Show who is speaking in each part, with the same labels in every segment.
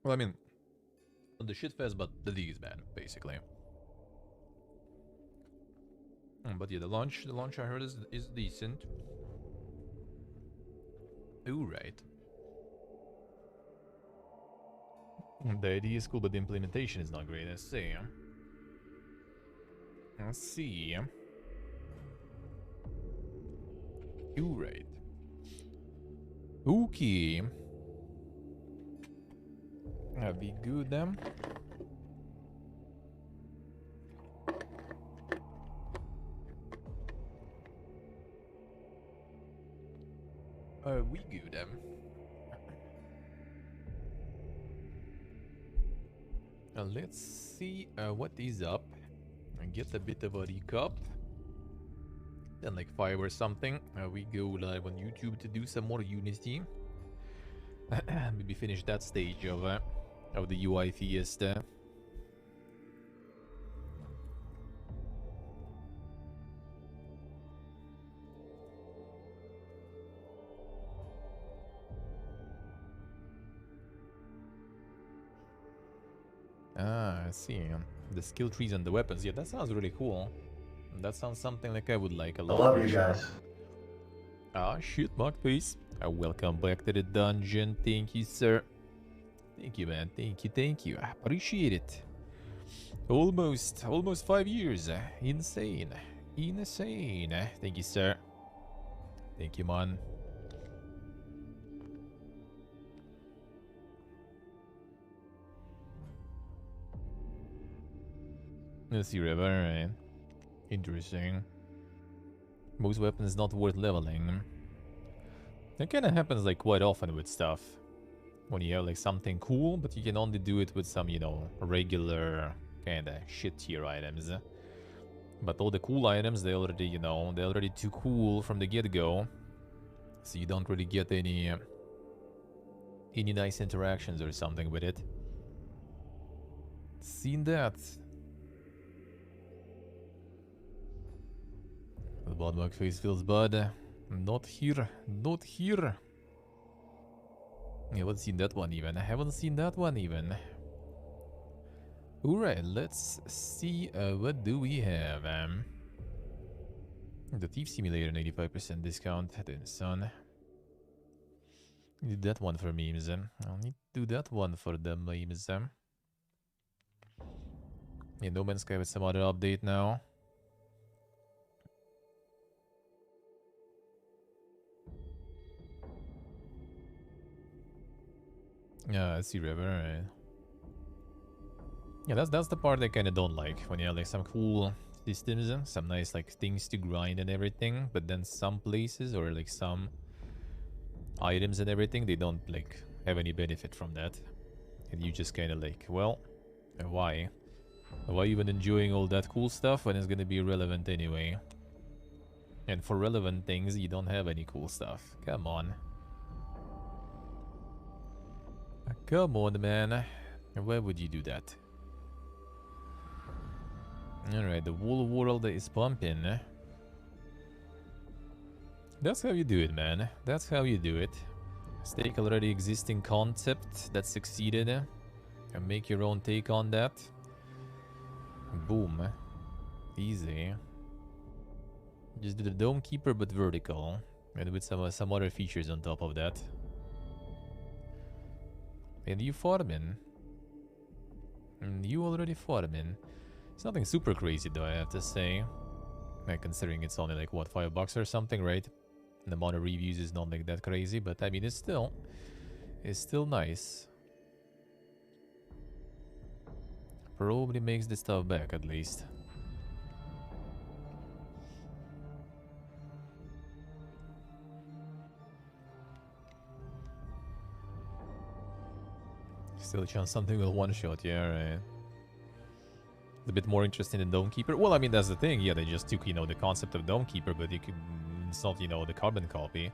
Speaker 1: Well, I mean, the shit fest, but the league is bad, basically. But yeah, the launch I heard is decent. Ooh, right. The idea is cool, but the implementation is not great. Let's see. Let's see. Ooh, right. Okay. That'd be good then. We good then. Let's see what is up. And get a bit of a recap. Then like 5 or something, we go live on YouTube to do some more Unity. Maybe finish that stage of the UI Fiesta. Ah, I see. The skill trees and the weapons. Yeah, that sounds really cool. That sounds something like I would like a lot.
Speaker 2: I love you guys.
Speaker 1: Ah, shit, Markface. Welcome back to the dungeon. Thank you, sir. Thank you, man. Thank you. I appreciate it. Almost 5 years. Insane. Thank you, sir. Thank you, man. Let's see, River. Right. Interesting. Most weapons not worth leveling. That kind of happens like quite often with stuff. When you have like something cool, but you can only do it with some, you know, regular kind of shit tier items. But all the cool items, they already, you know, they're already too cool from the get-go. So you don't really get any nice interactions or something with it. Seen that. The Bloodbug face feels bad. Not here. Not here. I haven't seen that one even. Alright, let's see what do we have. The Thief Simulator, 85% discount. Then son. Need that one for memes. I'll need to do that one for the memes. Yeah, No Man's Sky with some other update now. Yeah, I see River. Right. Yeah, that's the part I kind of don't like, when you have like some cool systems, some nice like things to grind and everything, but then some places or like some items and everything, they don't like have any benefit from that, and you just kind of like, well, why even enjoying all that cool stuff when it's gonna be irrelevant anyway? And for relevant things, you don't have any cool stuff. Come on. Come on, man. Why would you do that? Alright, the whole world is pumping. That's how you do it, man. That's how you do it. Take already existing concept that succeeded and make your own take on that. Boom. Easy. Just do the Dome Keeper but vertical. And with some other features on top of that. And you farming. And you already farming. It's nothing super crazy though, I have to say. Like, considering it's only like, what, $5 or something, right? And the amount of reviews is not like that crazy, but I mean, it's still nice. Probably makes the stuff back, at least. Still a chance something will one-shot, yeah, right. A bit more interesting in Dome Keeper. Well, I mean, that's the thing. Yeah, they just took, you know, the concept of Dome Keeper, but you could... It's not, you know, the carbon copy.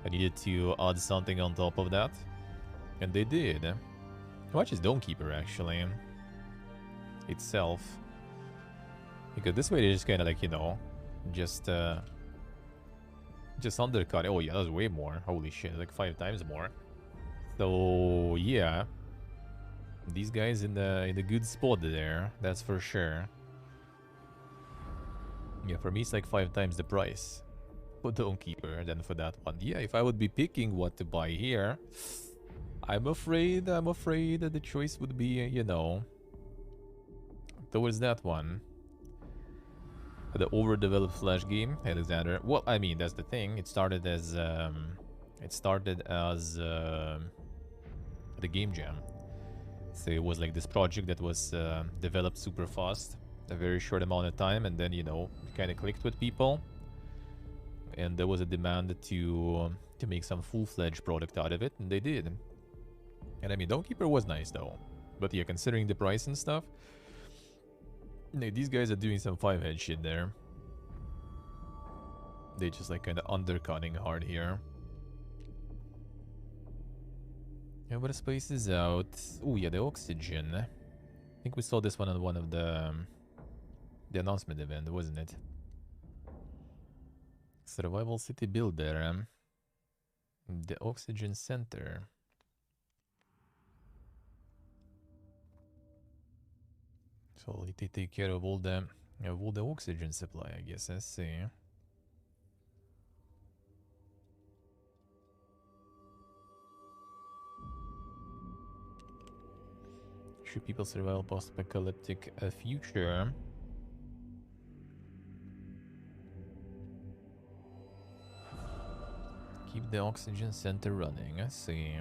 Speaker 1: I needed to add something on top of that. And they did. How much is Dome Keeper, actually? Itself. Because this way they just kind of like, you know, just undercut. Oh yeah, that's way more. Holy shit, like 5 times more. So yeah, These guys in the good spot there, that's for sure. Yeah, for me it's like 5 times the price for Dawnkeeper than for that one. Yeah, if I would be picking what to buy here, I'm afraid that the choice would be, you know, towards that one. The overdeveloped Flash game, Alexander. Well, I mean, that's the thing. It started as the game jam. So it was like this project that was developed super fast, a very short amount of time, and then, you know, kind of clicked with people. And there was a demand to make some full-fledged product out of it, and they did. And I mean, Dawnkeeper was nice though. But yeah, considering the price and stuff, these guys are doing some 5-head shit there. They just like kind of undercutting hard here. Yeah, but the space is out. Oh yeah, the oxygen. I think we saw this one on one of the announcement event, wasn't it? Survival City Builder. The Oxygen Center. So they take care of all the oxygen supply, I guess. Let's see. Should people survive post-apocalyptic future? Keep the oxygen center running. I see.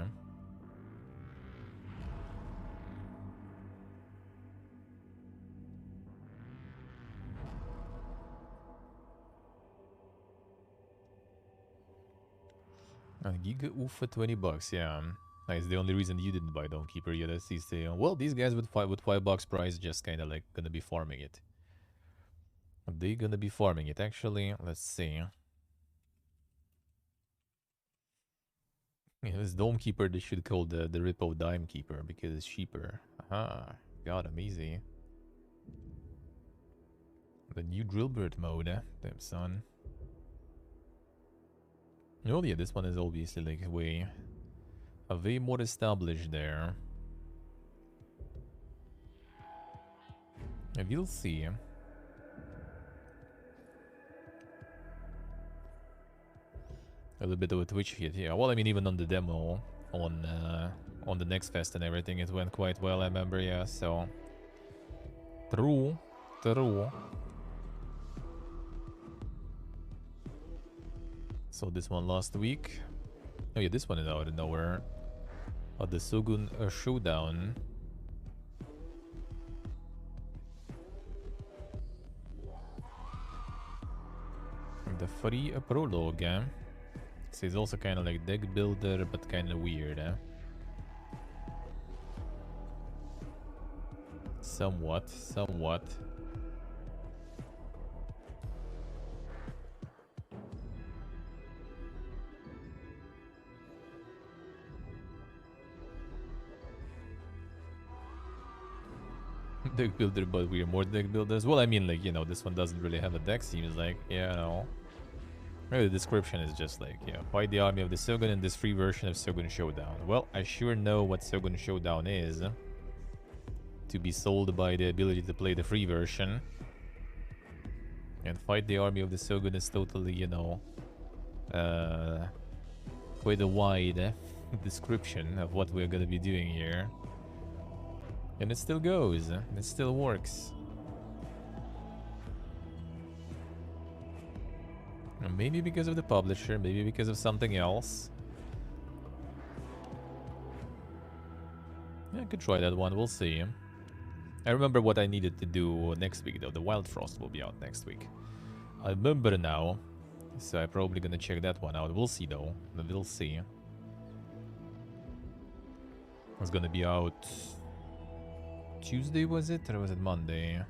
Speaker 1: Giga oof for 20 bucks, yeah. That's the only reason you didn't buy Dawnkeeper yet. That's the well, these guys with $5 price just kind of like gonna be farming it. Are they gonna be farming it? Actually, let's see. Yeah, this Dawnkeeper they should call the Rippo Dime Keeper because it's cheaper. Aha, got him easy. The new Drillbird mode, damn son. Oh yeah, this one is obviously like way more established there. And you'll see. A little bit of a Twitch hit, yeah. Well, I mean, even on the demo, on the next fest and everything, it went quite well, I remember, yeah, so... True. So this one last week. Oh yeah, this one is out of nowhere. The Shogun Showdown. The free prologue. So it's also kind of like deck builder, but kind of weird. Somewhat. Deck builder, but we are more deck builders. Well, I mean, like, you know, this one doesn't really have a deck, seems like. Yeah, no. Maybe the description is just like, yeah, fight the army of the Shogun in this free version of Shogun Showdown. Well, I sure know what Shogun Showdown is. To be sold by the ability to play the free version. And fight the army of the Shogun is totally, you know, quite a wide description of what we're gonna be doing here. And it still goes. It still works. Maybe because of the publisher, maybe because of something else. Yeah, I could try that one. We'll see. I remember what I needed to do next week, though. The Wild Frost will be out next week. I remember now. So I'm probably gonna check that one out. We'll see, though. We'll see. It's gonna be out... Tuesday, was it? Or was it Monday?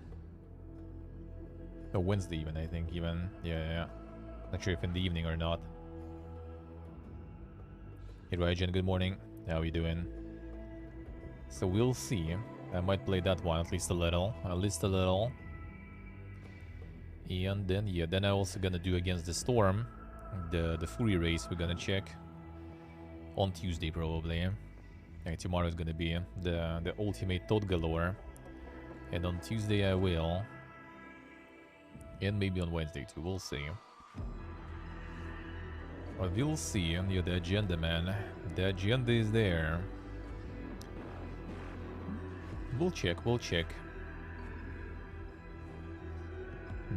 Speaker 1: Oh, Wednesday even, I think, even. Yeah. Not sure if in the evening or not. Hey, Rajan, good morning. How are you doing? So we'll see. I might play that one at least a little. And then, yeah, then I'm also gonna do Against the Storm. The Fury race we're gonna check. On Tuesday, probably. Tomorrow is gonna be the ultimate thought galore. And on Tuesday I will. And maybe on Wednesday too, we'll see. Well, we'll see. Yeah, the agenda, man. The agenda is there. We'll check, we'll check.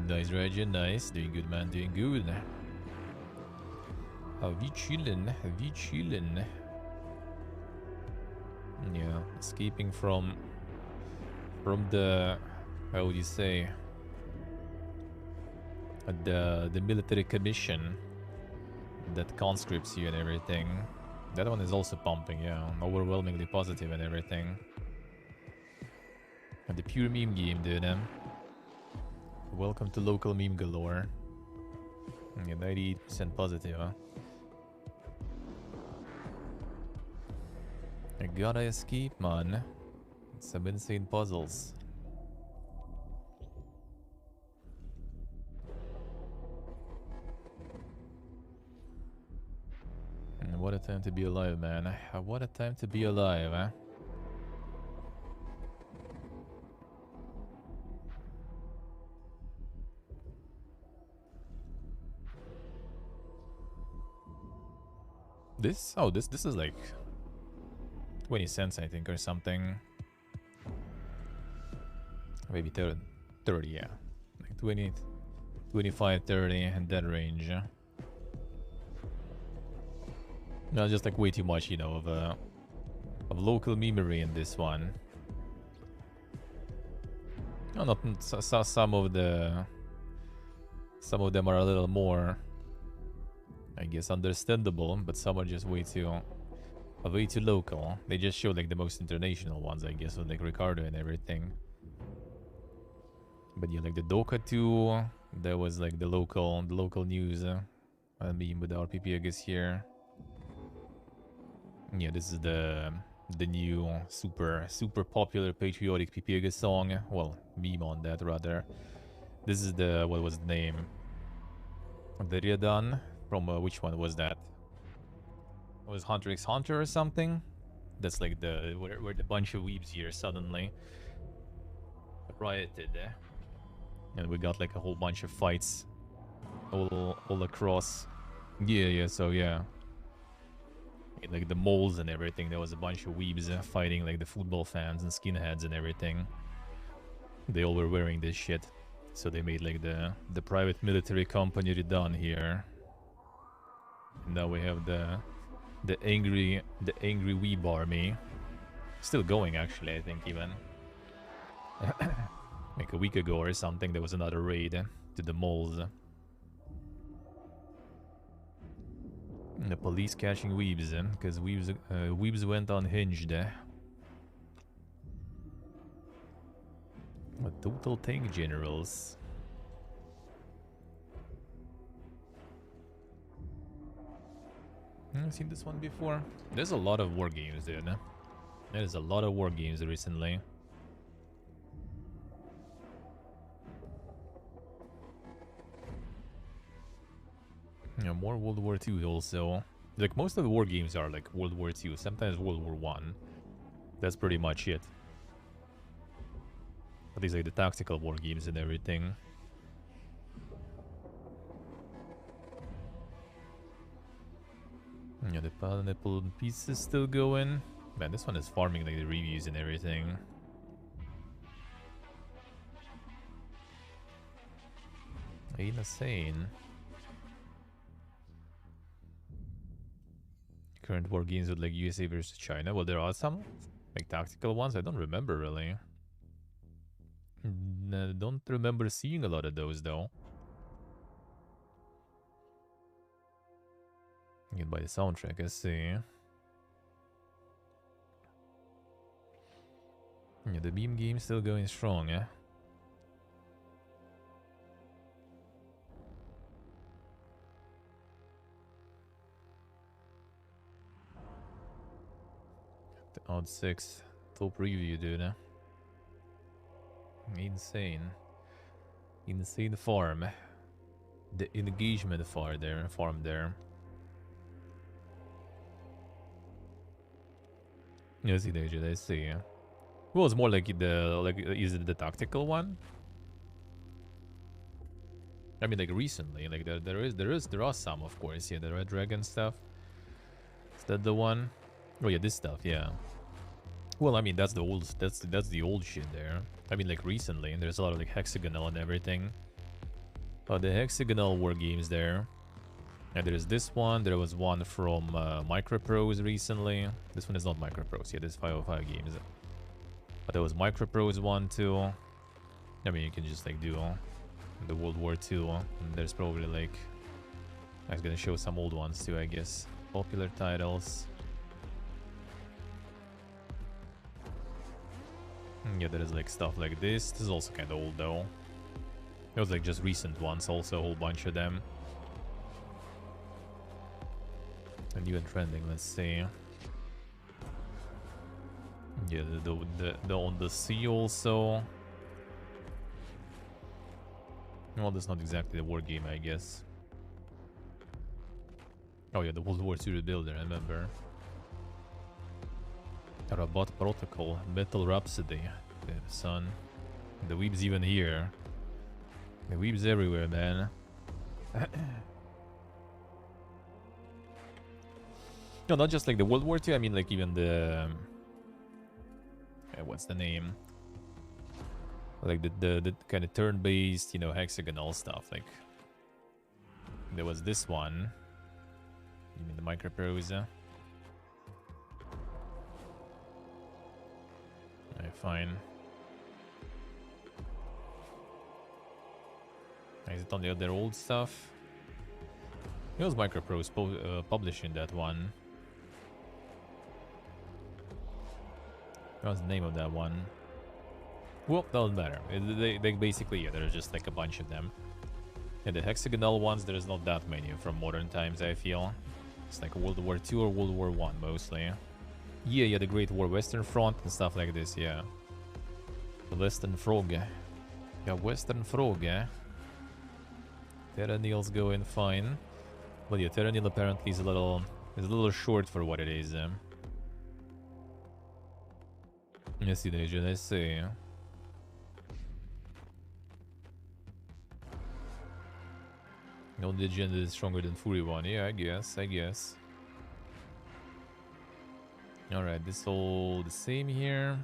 Speaker 1: Nice, Raja, nice. Doing good, man, doing good. We chillin', we chillin'. Yeah, escaping from the, how would you say, the military commission that conscripts you and everything. That one is also pumping, yeah, overwhelmingly positive and everything. And the pure meme game, dude. Welcome to local meme galore. Yeah, 98% positive, huh? I gotta escape, man. Some insane puzzles. And what a time to be alive, man. What a time to be alive, huh? This? Oh, this is like 20 cents, I think, or something. Maybe 30, yeah. Like 20, 25, 30, in that range. No, just like way too much, you know, of local memory in this one. No, not some of them are a little more, I guess, understandable, but some are just way too local. They just show like the most international ones, I guess, with like Ricardo and everything. But yeah, like the Doka 2, that was like the local news. I mean, with our PP, I guess here. Yeah, this is the new super popular patriotic PP song. Well, meme on that rather. This is the, what was the name? The Ryadan from which one was that? It was Hunter x Hunter or something? That's like the where the bunch of weebs here suddenly rioted, and we got like a whole bunch of fights all across. Yeah, so yeah. Like the moles and everything, there was a bunch of weebs fighting like the football fans and skinheads and everything. They all were wearing this shit, so they made like the private military company redone here. And now we have the angry weeb army, still going actually. I think even like a week ago or something, there was another raid to the moles. The police catching weebs, because weebs went unhinged. A total tank generals. I've seen this one before. There's a lot of war games, dude. There's a lot of war games recently. Yeah, more World War II also. Like, most of the war games are like World War II, sometimes World War I. That's pretty much it. But these are like the tactical war games and everything. Yeah, the pineapple piece is still going. Man, this one is farming like the reviews and everything. Insane. Current war games with like USA versus China. Well, there are some like tactical ones. I don't remember really. Don't remember seeing a lot of those though. You can buy the soundtrack, I see. Yeah, the beam game still going strong, yeah. The odd 6 top review, dude. Insane. Insane farm. The engagement farm there. Yes, it is. I see. Well, it's more like is it the tactical one? I mean, like recently, like there are some, of course. Yeah, the Red Dragon stuff. Is that the one? Oh yeah, this stuff. Yeah. Well, I mean, that's the old shit there. I mean, like recently, there's a lot of like hexagonal and everything. Oh, the hexagonal war games there. And there's this one. There was one from Microprose recently. This one is not Microprose. Yeah, this 505 games. But there was Microprose one too. I mean, you can just like do the World War II. And there's probably like I was gonna show some old ones too, I guess. Popular titles. Yeah, there is like stuff like this. This is also kind of old though. It was like just recent ones, also a whole bunch of them. And new and trending, let's see. Yeah, the on the sea also. Well, that's not exactly the war game, I guess. Oh yeah, the World War II Rebuilder, I remember. Robot Protocol, Metal Rhapsody. Damn, son. The weeb's even here. The weeb's everywhere, man. No, not just like the World War II, I mean like even the... what's the name? Like the kind of turn-based, you know, hexagonal stuff. Like, there was this one. You mean the Microprose? Alright, fine. Is it on the other old stuff? It was Microprose publishing that one. What was the name of that one? Well, doesn't matter. They basically, yeah, there's just like a bunch of them. And the hexagonal ones, there's not that many from modern times, I feel. It's like World War II or World War I mostly. Yeah, the Great War, Western Front and stuff like this, yeah. The Western Frog. Yeah, Western Frog, eh? Terra Neil's going fine. But yeah, Terra Neil apparently is a little short for what it is. Yes, it is, I see. No legend is stronger than Fury 1. Yeah, I guess. Alright, this all the same here.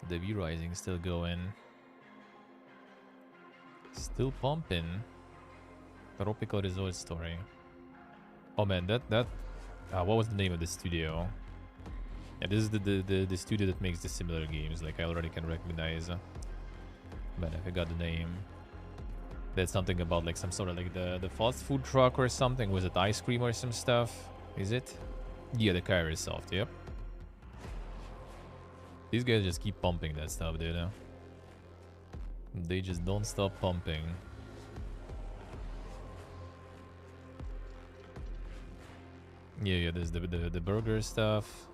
Speaker 1: The V Rising still going. Still pumping. Tropical Resort Story. Oh man, that what was the name of the studio? Yeah, this is the studio that makes the similar games. Like I already can recognize. Man, I forgot the name. There's something about like some sort of like the fast food truck or something. Was it ice cream or some stuff? Is it? Yeah, the Kairosoft, yep. These guys just keep pumping that stuff, dude. They just don't stop pumping. Yeah, there's the burger stuff.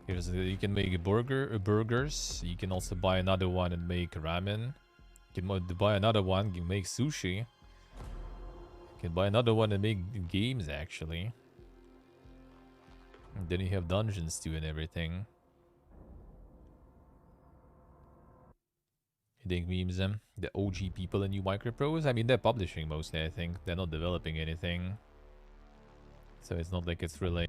Speaker 1: Here's you can make burgers. You can also buy another one and make ramen. You can buy another one and make sushi. You can buy another one and make games, actually. And then you have dungeons too and everything. You think memes them? The OG people in New Microprose? I mean, they're publishing mostly, I think. They're not developing anything. So it's not like it's really...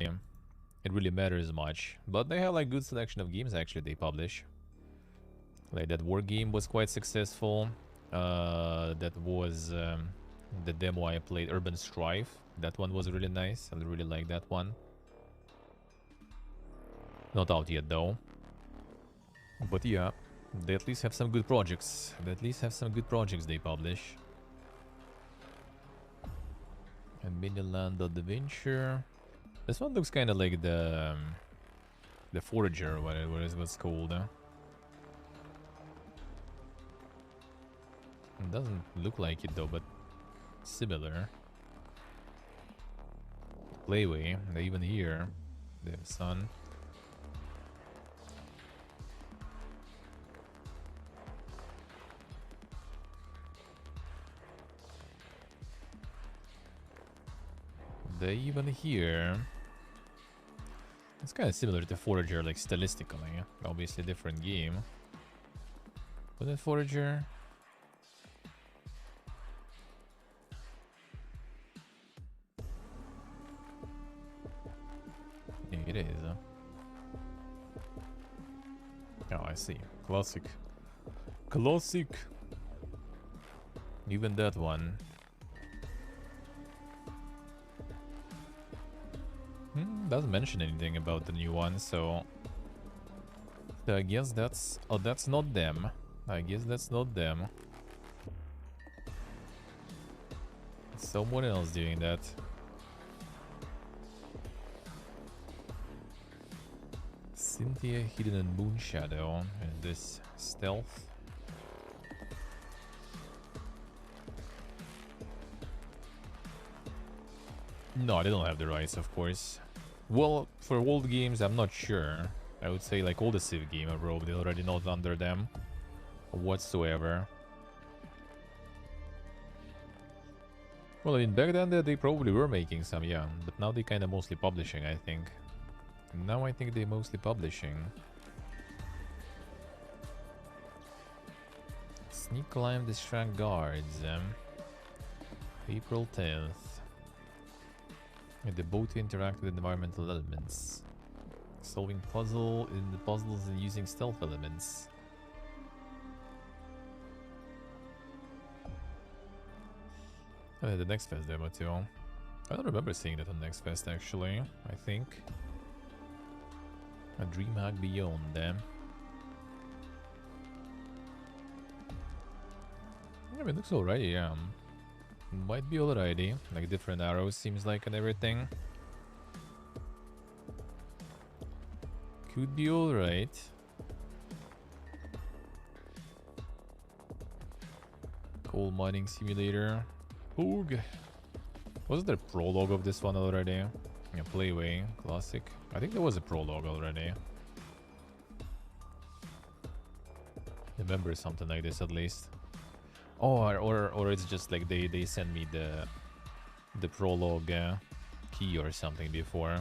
Speaker 1: It really matters much. But they have like good selection of games actually they publish. Like that war game was quite successful. That was the demo I played, Urban Strife. That one was really nice. I really like that one. Not out yet though. But yeah, they at least have some good projects. They publish. And Miniland Adventure. This one looks kind of like the Forager, what's called. It doesn't look like it though, but similar. Playway, even here, the sun. They even here. It's kind of similar to Forager, like stylistically. Obviously, different game. Was it Forager? Yeah, it is. Oh, I see. Classic. Classic. Even that one. Doesn't mention anything about the new one, so I guess that's... Oh, that's not them. I guess that's not them. It's someone else doing that. Cynthia, Hidden and Moonshadow. And this stealth. No, they don't have the rights, of course. Well, for old games, I'm not sure. I would say like all the Civ game are probably already not under them whatsoever. Well, I mean, back then they probably were making some, yeah. But now they kind of mostly publishing, I think. Now I think they're mostly publishing. Sneak climb, distract guards. April 10th. The boat to interact with environmental elements. Solving puzzles and using stealth elements. The Next Fest demo too. I don't remember seeing that on Next Fest actually, I think. A DreamHack Beyond them. I mean, it looks alright, yeah. Might be alrighty. Like different arrows seems like and everything. Could be alright. Coal mining simulator. Hoog. Wasn't there a prologue of this one already? Yeah, Playway. Classic. I think there was a prologue already. Remember something like this at least. Oh, or it's just like they send me the prologue key or something before.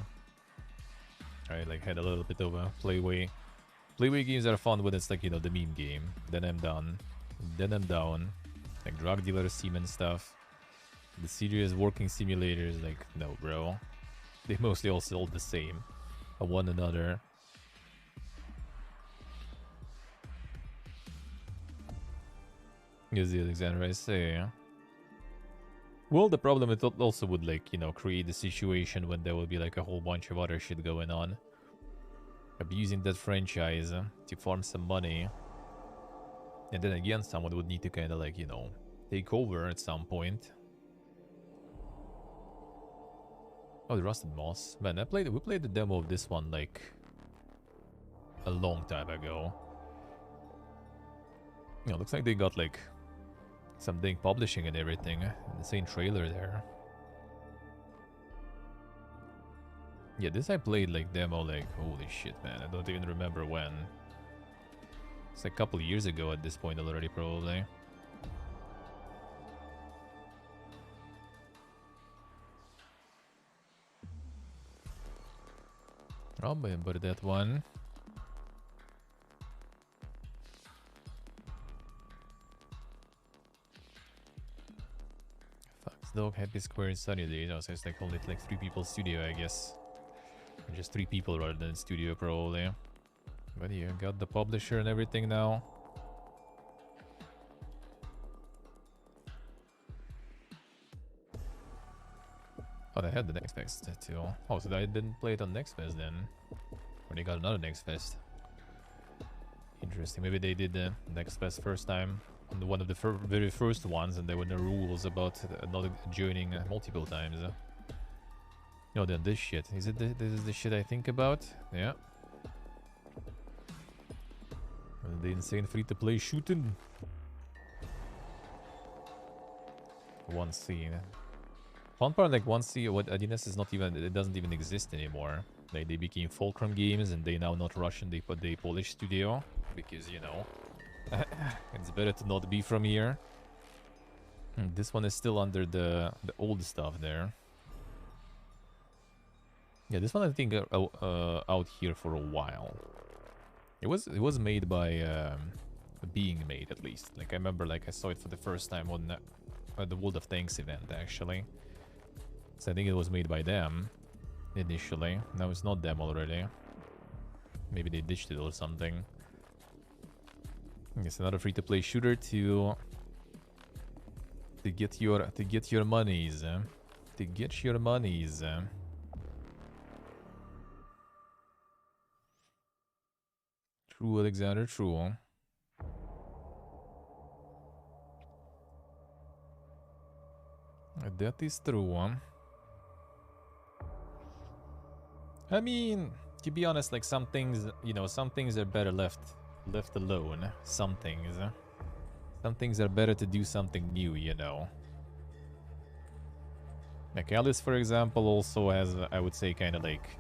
Speaker 1: I like had a little bit of a Playway. Playway games are fun when it's like, you know, the meme game. Then I'm done. Then I'm down. Like drug dealer semen stuff. The serious working simulators, like, no, bro. They mostly all sold the same. One another. Is the Alexander I say? Well, the problem it also would, like, you know, create a situation when there will be like a whole bunch of other shit going on. Abusing that franchise to farm some money. And then again, someone would need to kind of like, you know, take over at some point. Oh, the Rusted Moss. Man, we played the demo of this one like a long time ago. You know, looks like they got like some dang publishing and everything. Insane trailer there. Yeah, this I played like demo like, holy shit, man. I don't even remember when. It's like a couple years ago at this point already, probably. Oh, but that one. Fox Dog, Happy Square, and Sunny Day. No, so it's like only like 3 people studio, I guess. Or just 3 people rather than studio, probably. But you got the publisher and everything now. Oh, they had the Next Fest too. Oh, so I didn't play it on Next Fest then. Or they got another Next Fest. Interesting. Maybe they did the Next Fest first time on one of the very first ones, and there were no rules about not joining multiple times. No, then this shit. Is it this is the shit I think about? Yeah. The insane free-to-play shooting. One scene. Fun part, like 1C, what Adidas is not even, it doesn't even exist anymore. Like they became Fulcrum Games and they now not Russian, they Polish studio. Because, you know, it's better to not be from here. This one is still under the old stuff there. Yeah, this one I think out here for a while. It was made by being made at least. Like I remember, like I saw it for the first time on the World of Tanks event actually. So I think it was made by them initially. Now it's not them already. Maybe they ditched it or something. It's another free-to-play shooter to get your monies. To get your monies. True, Alexander, true. That is true. I mean, to be honest, like some things, you know, some things are better left alone. Some things are better to do something new, you know. Like Alice, for example, also has, I would say, kind of like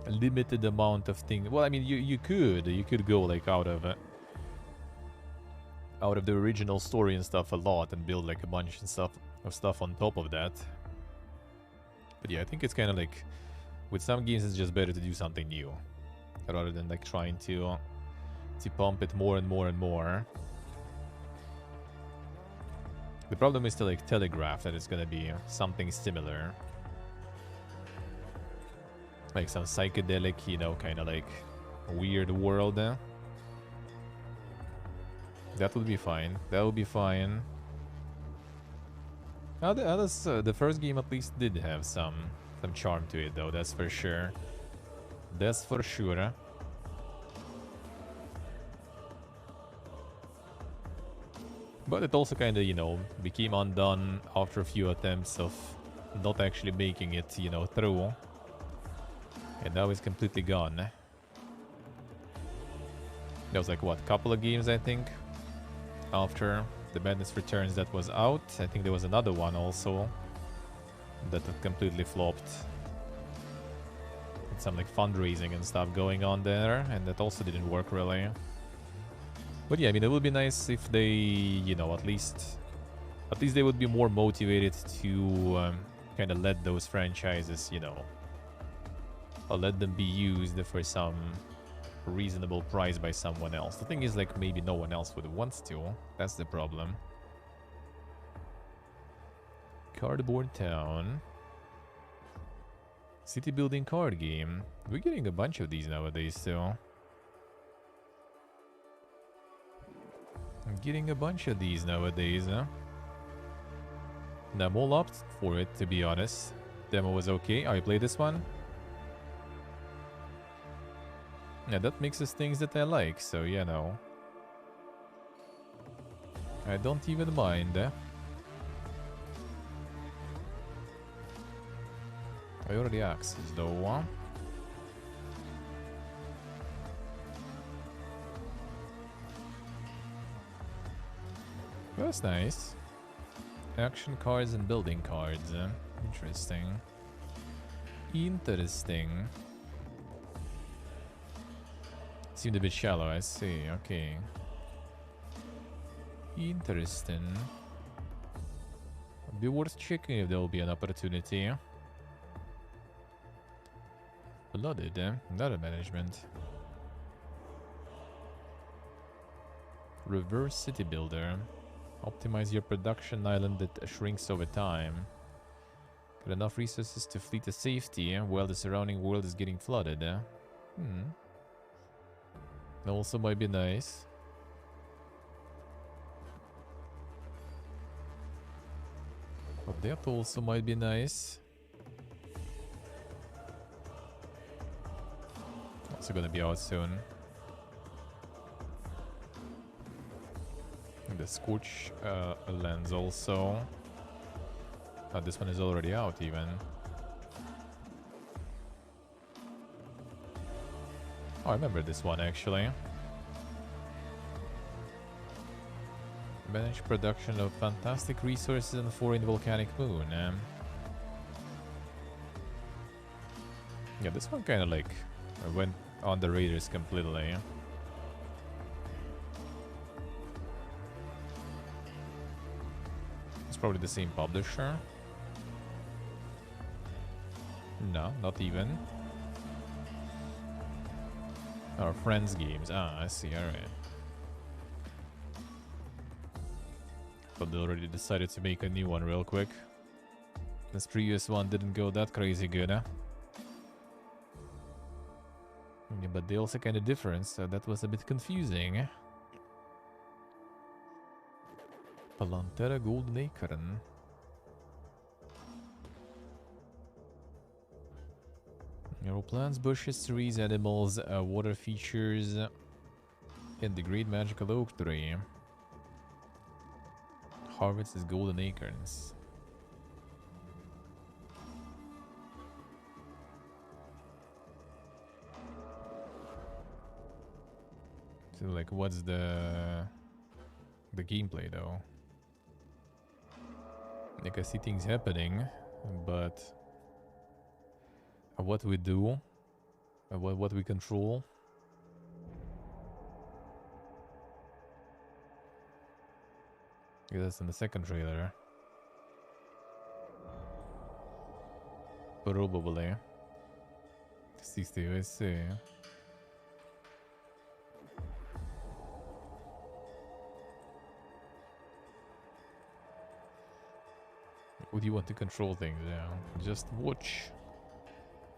Speaker 1: a limited amount of things. Well, I mean, you could go like out of the original story and stuff a lot and build like a bunch of stuff on top of that. But yeah, I think it's kind of like with some games it's just better to do something new rather than like trying to pump it more and more and more. The problem is to like telegraph that it's gonna be something similar. Like some psychedelic, you know, kind of like weird world. That would be fine. That would be fine. The first game at least did have some charm to it, though. That's for sure. That's for sure. But it also kind of, you know, became undone after a few attempts of not actually making it, you know, through. And now it's completely gone. That was like, what, a couple of games, I think, after the Madness Returns that was out. I think there was another one also that had completely flopped. With some like fundraising and stuff going on there, and that also didn't work really. But yeah, I mean, it would be nice if they, you know, at least they would be more motivated to kind of let those franchises, you know, or let them be used for some reasonable price by someone else. The thing is, like, maybe no one else would want to. That's the problem. Cardboard Town. City building card game. We're getting a bunch of these nowadays, so. I'm getting a bunch of these nowadays, huh? And I'm all up for it, to be honest. Demo was okay. I played this one. Yeah, that mixes things that I like, so you know. I don't even mind. I already accessed though. That's nice. Action cards and building cards. Interesting. Interesting. Seemed a bit shallow, I see. Okay. Interesting. Would be worth checking if there will be an opportunity. Blooded, Data management. Reverse city builder. Optimize your production island that shrinks over time. Get enough resources to fleet to safety while the surrounding world is getting flooded. Also might be nice. But that also might be nice. Also gonna be out soon. And the Scorch lens also. This one is already out even. Oh, I remember this one actually. Manage production of fantastic resources on a foreign volcanic moon. Yeah, this one kind of like went on the radars completely. It's probably the same publisher. No, not even. Our friends' games. Ah, I see. Alright. But they already decided to make a new one real quick. This previous one didn't go that crazy good, huh? Yeah, but they also kind of different, so that was a bit confusing. Palantera Golden Acorn. Your plants, bushes, trees, animals, water features in the Great Magical Oak Tree. Harvest is golden acorns. So, like, what's the gameplay though? Like, I see things happening, but what we do, what we control. Yeah, that's in the second trailer. Probably. See. Would you want to control things? Yeah. Just watch.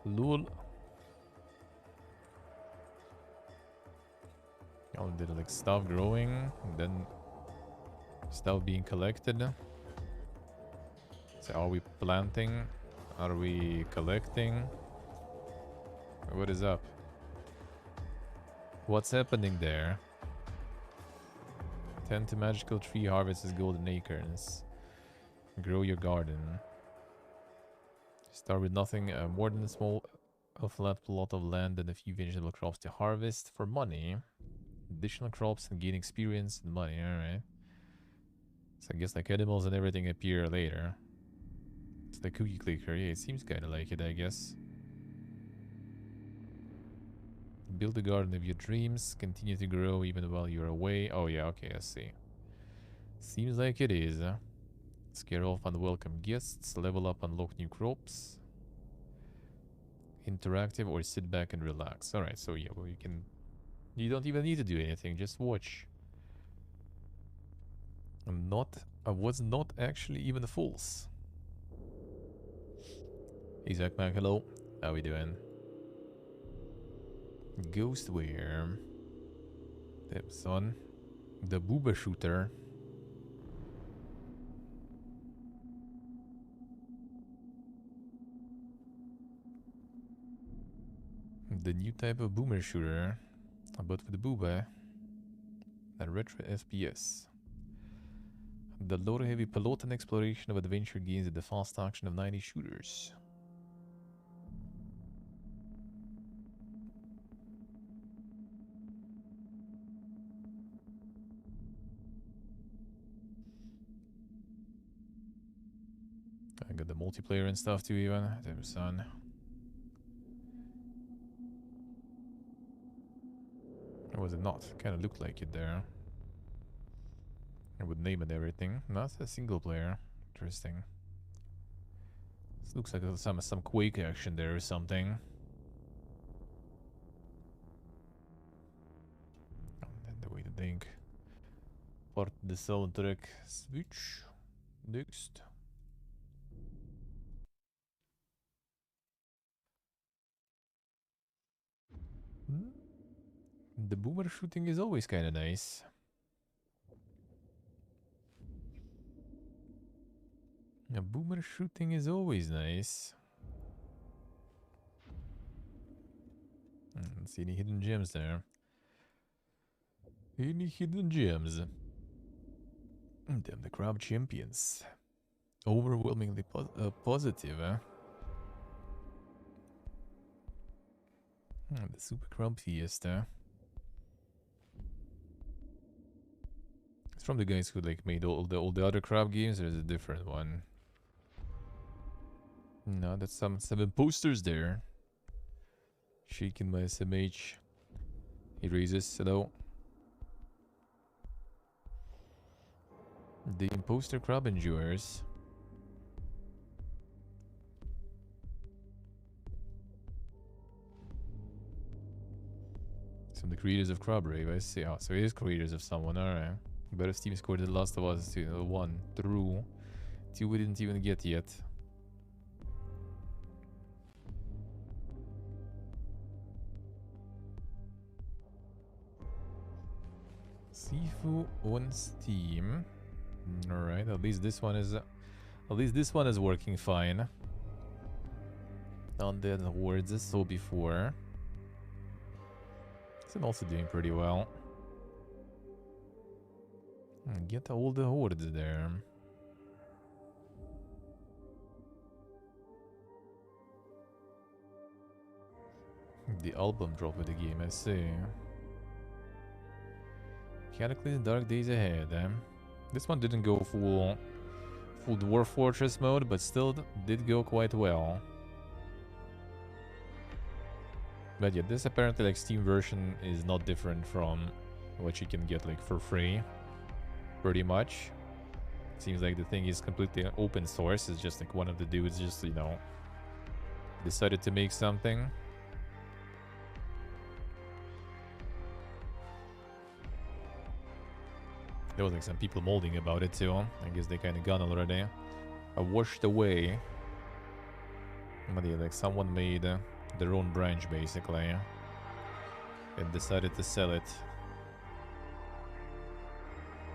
Speaker 1: Lol. Oh, did like stuff growing, and then stuff being collected. So are we planting? Are we collecting? What is up? What's happening there? Tend to magical tree harvest is golden acorns. Grow your garden. Start with nothing more than a flat plot of land and a few vegetable crops to harvest for money. Additional crops and gain experience and money. Alright. So I guess like animals and everything appear later. It's the cookie clicker. Yeah, it seems kind of like it, I guess. Build the garden of your dreams. Continue to grow even while you're away. Oh yeah, okay, I see. Seems like it is. Scare off unwelcome guests. Level up, unlock new crops. Interactive or sit back and relax. Alright, so yeah, well, you don't even need to do anything, just watch. I was not actually even false. Hey Zachman, hello. How we doing? Ghostware. Damn son. The booba shooter. The new type of boomer shooter. But with booba. And retro FPS. The loader heavy pilot and exploration of adventure gains at the fast action of 90 shooters. I got the multiplayer and stuff too even. Damn son. Or was it not? Kind of looked like it there. I would name it everything. Not a single player. Interesting. This looks like some Quake action there or something. And the way to think. Part the soundtrack switch. Next. The boomer shooting is always kind of nice. A boomer shooting is always nice. Let's see any hidden gems there. Any hidden gems? Damn, the crab champions. Overwhelmingly positive, huh? The super crab fiesta. It's from the guys who like made all the other crab games. There's a different one. No, that's some posters there. Shaken by SMH. Erasers, hello. The imposter crab enjoyers. Some of the creators of Crabbrave, I see. Oh, so it is creators of someone, alright. Better Steam scored The Last of Us 2. 1. True. 2 we didn't even get yet. Sifu on Steam. Alright, at least this one is working fine. Undead Hordes I saw before. It's also doing pretty well. Get all the hordes there. The album drop of the game, I see. Cataclysm Dark Days Ahead. This one didn't go full Dwarf Fortress mode, but still did go quite well. But yeah, this apparently like Steam version is not different from what you can get like for free. Pretty much. Seems like the thing is completely open source. It's just like one of the dudes just, you know, decided to make something. There was like some people molding about it too. I guess they kind of gone already. Washed away. But yeah, like someone made their own branch basically. And decided to sell it.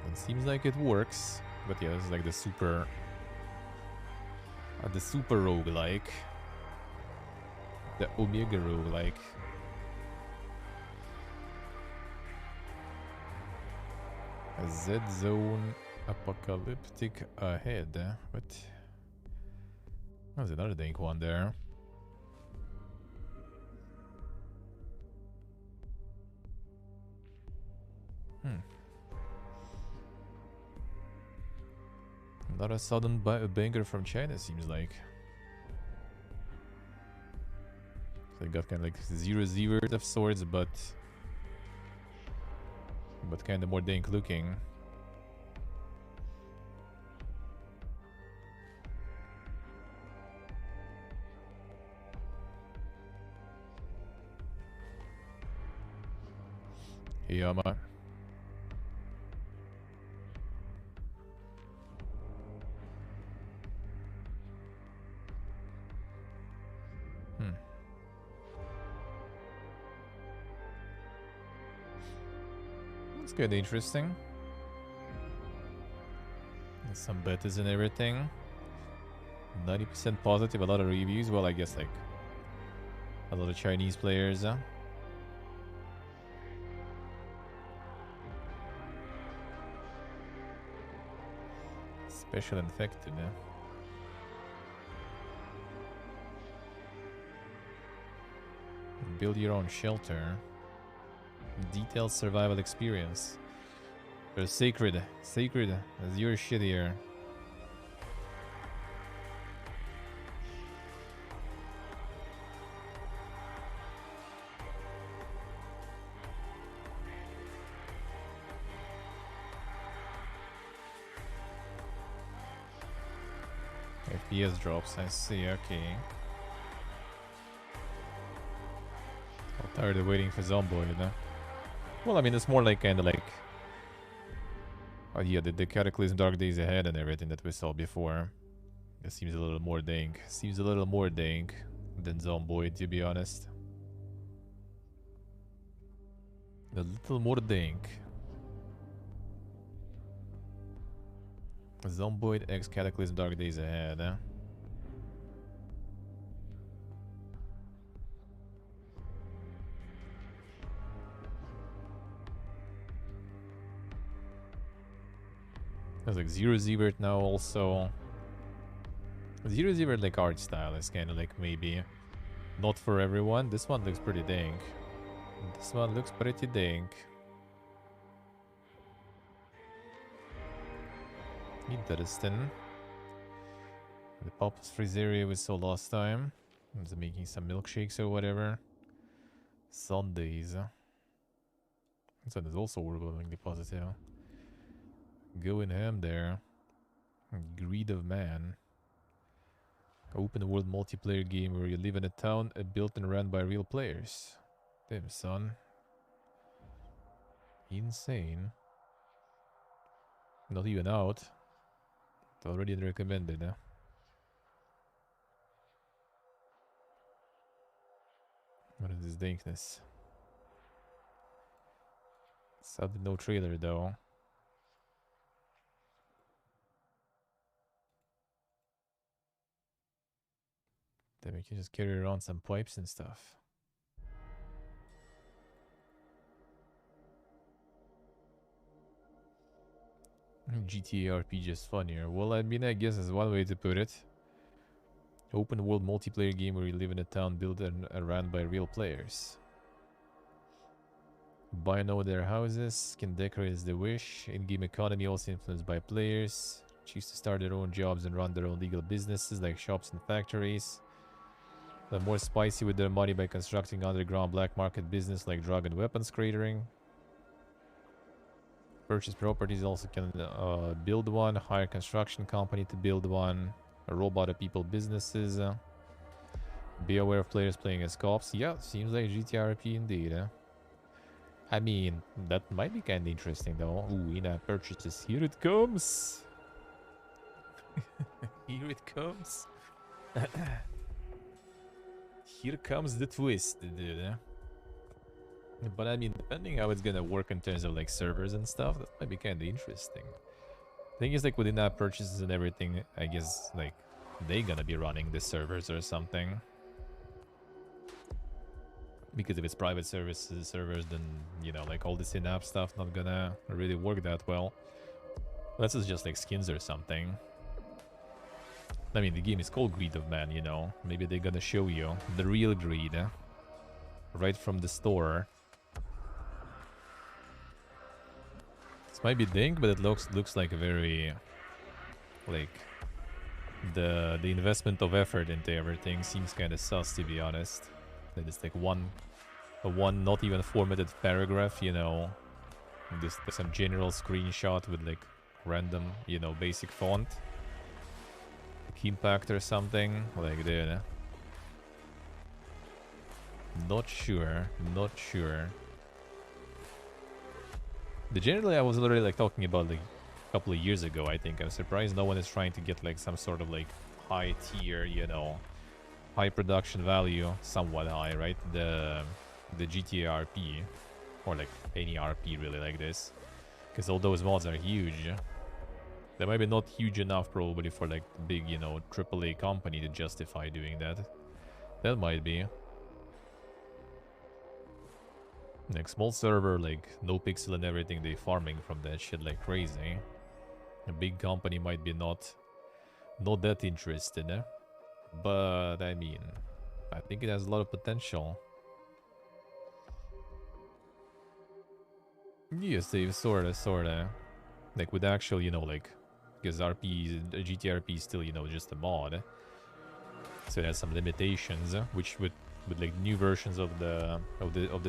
Speaker 1: It seems like it works. But yeah, this is like the super roguelike. The Omega roguelike. A Z-Zone Apocalyptic Ahead. What? There's another dank one there. Not a sudden banger from China, seems like. So they got kind of like 0-0 of swords, but kind of more dank looking. Yeah, man. It's kind of interesting. There's some betas and everything. 90% positive, a lot of reviews. Well, I guess like a lot of Chinese players. Special infected. Build your own shelter. Detailed survival experience. There's sacred as your shit here. FPS drops, I see, okay. I'm tired of waiting for Zomboid, huh? Well, I mean, it's more like kind of like... Oh yeah, the Cataclysm Dark Days Ahead and everything that we saw before. It seems a little more dank. Seems a little more dank than Zomboid, to be honest. A little more dank. Zomboid X Cataclysm Dark Days Ahead, huh? There's like 0-0 now also. 0-0 like art style is kind of like maybe not for everyone. This one looks pretty dank. This one looks pretty dank. Interesting. The Pop's Freeze area we saw last time. It's making some milkshakes or whatever. Sundays. This one is also overwhelmingly positive. Going ham there. Greed of Man. Open world multiplayer game where you live in a town built and run by real players. Damn, son. Insane. Not even out. It's already recommended. What is this dankness? Sadly, no trailer though. Then we can just carry around some pipes and stuff. GTA RPG is funnier. Well, I mean, I guess is one way to put it. Open world multiplayer game where you live in a town built and run by real players. Buy and own their houses, can decorate as they wish. In-game economy also influenced by players. Choose to start their own jobs and run their own legal businesses like shops and factories. They're more spicy with their money by constructing underground black market business like drug and weapons cratering. Purchase properties also can build one, hire a construction company to build one, a robot of people businesses. Be aware of players playing as cops. Yeah, seems like GTRP indeed. I mean, that might be kind of interesting though. Ooh, in-app purchases. Here it comes. Here it comes. Here comes the twist, dude. But I mean, depending how it's gonna work in terms of like servers and stuff, that might be kind of interesting. Thing is, like with in-app purchases and everything, I guess like they gonna be running the servers or something. Because if it's private servers, then you know, like all this in-app stuff not gonna really work that well. Unless it's just like skins or something. I mean, the game is called Greed of Man, you know. Maybe they're gonna show you the real greed, right from the store. This might be dink, but it looks like a very, like, the investment of effort into everything seems kind of sus, to be honest. That it's like one not even formatted paragraph, you know. Just some general screenshot with like random, you know, basic font. Impact or something like that. Not sure. But generally, I was already like talking about like a couple of years ago. I think I'm surprised no one is trying to get like some sort of like high tier, you know, high production value, somewhat high, right? The GTA RP, or like any RP really like this, because all those mods are huge. They might be not huge enough probably for like the big, you know, AAA company to justify doing that. That might be. Like small server, like no pixel and everything, they farming from that shit like crazy. A big company might be not that interested, but I mean, I think it has a lot of potential. Yes, they sorta. Like with actual, you know, like, because GTRP is still, you know, just a mod, so it has some limitations, which with like new versions of the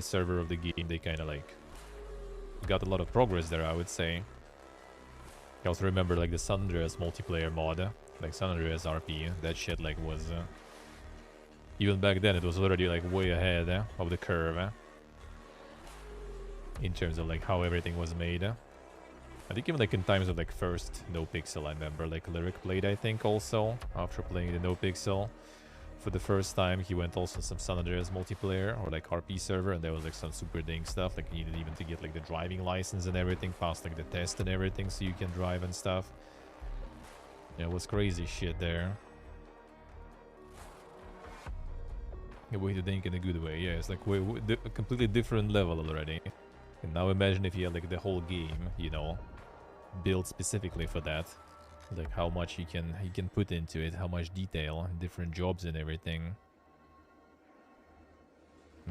Speaker 1: server of the game, they kind of like got a lot of progress there, I would say. I also remember like the San Andreas multiplayer mod, like San Andreas RP. That shit like was even back then it was already like way ahead of the curve in terms of like how everything was made. I think even like in times of like first no pixel, I remember like Lyric played, I think, also after playing the no pixel for the first time. He went also some San Andreas multiplayer or like RP server, and there was like some super ding stuff, like you needed even to get like the driving license and everything, pass like the test and everything so you can drive and stuff. Yeah, it was crazy shit there. A way to think in a good way. Yeah, it's like a completely different level already. And now imagine if you had like the whole game, you know, built specifically for that. Like how much he can put into it, how much detail, different jobs and everything.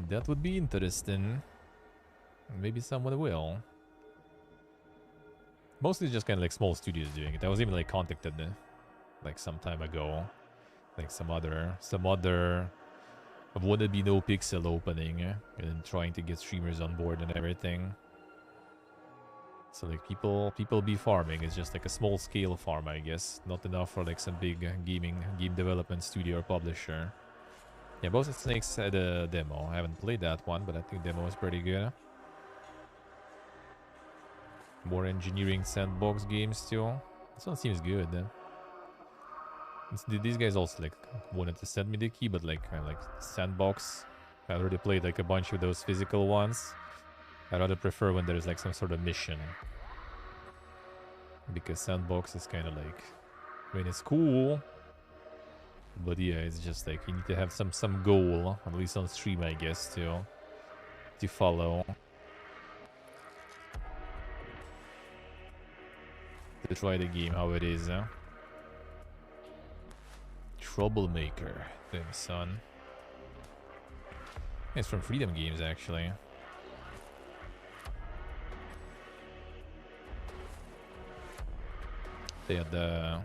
Speaker 1: That would be interesting. Maybe someone will. Mostly just kind of like small studios doing it. I was even like contacted like some time ago, like some other wannabe no pixel opening and trying to get streamers on board and everything. So like people be farming. It's just like a small scale farm, I guess. Not enough for like some big game development studio or publisher. Yeah, Boss Snakes had a demo. I haven't played that one, but I think demo was pretty good. More engineering sandbox games too. This one seems good. These guys also like wanted to send me the key, but like kind of like sandbox. I already played like a bunch of those physical ones. I rather prefer when there's like some sort of mission, because sandbox is kind of like, I mean, it's cool, but yeah, it's just like you need to have some goal, at least on stream, I guess, to follow. To try the game how it is, huh? Troublemaker, damn son. It's from Freedom Games, actually. They had the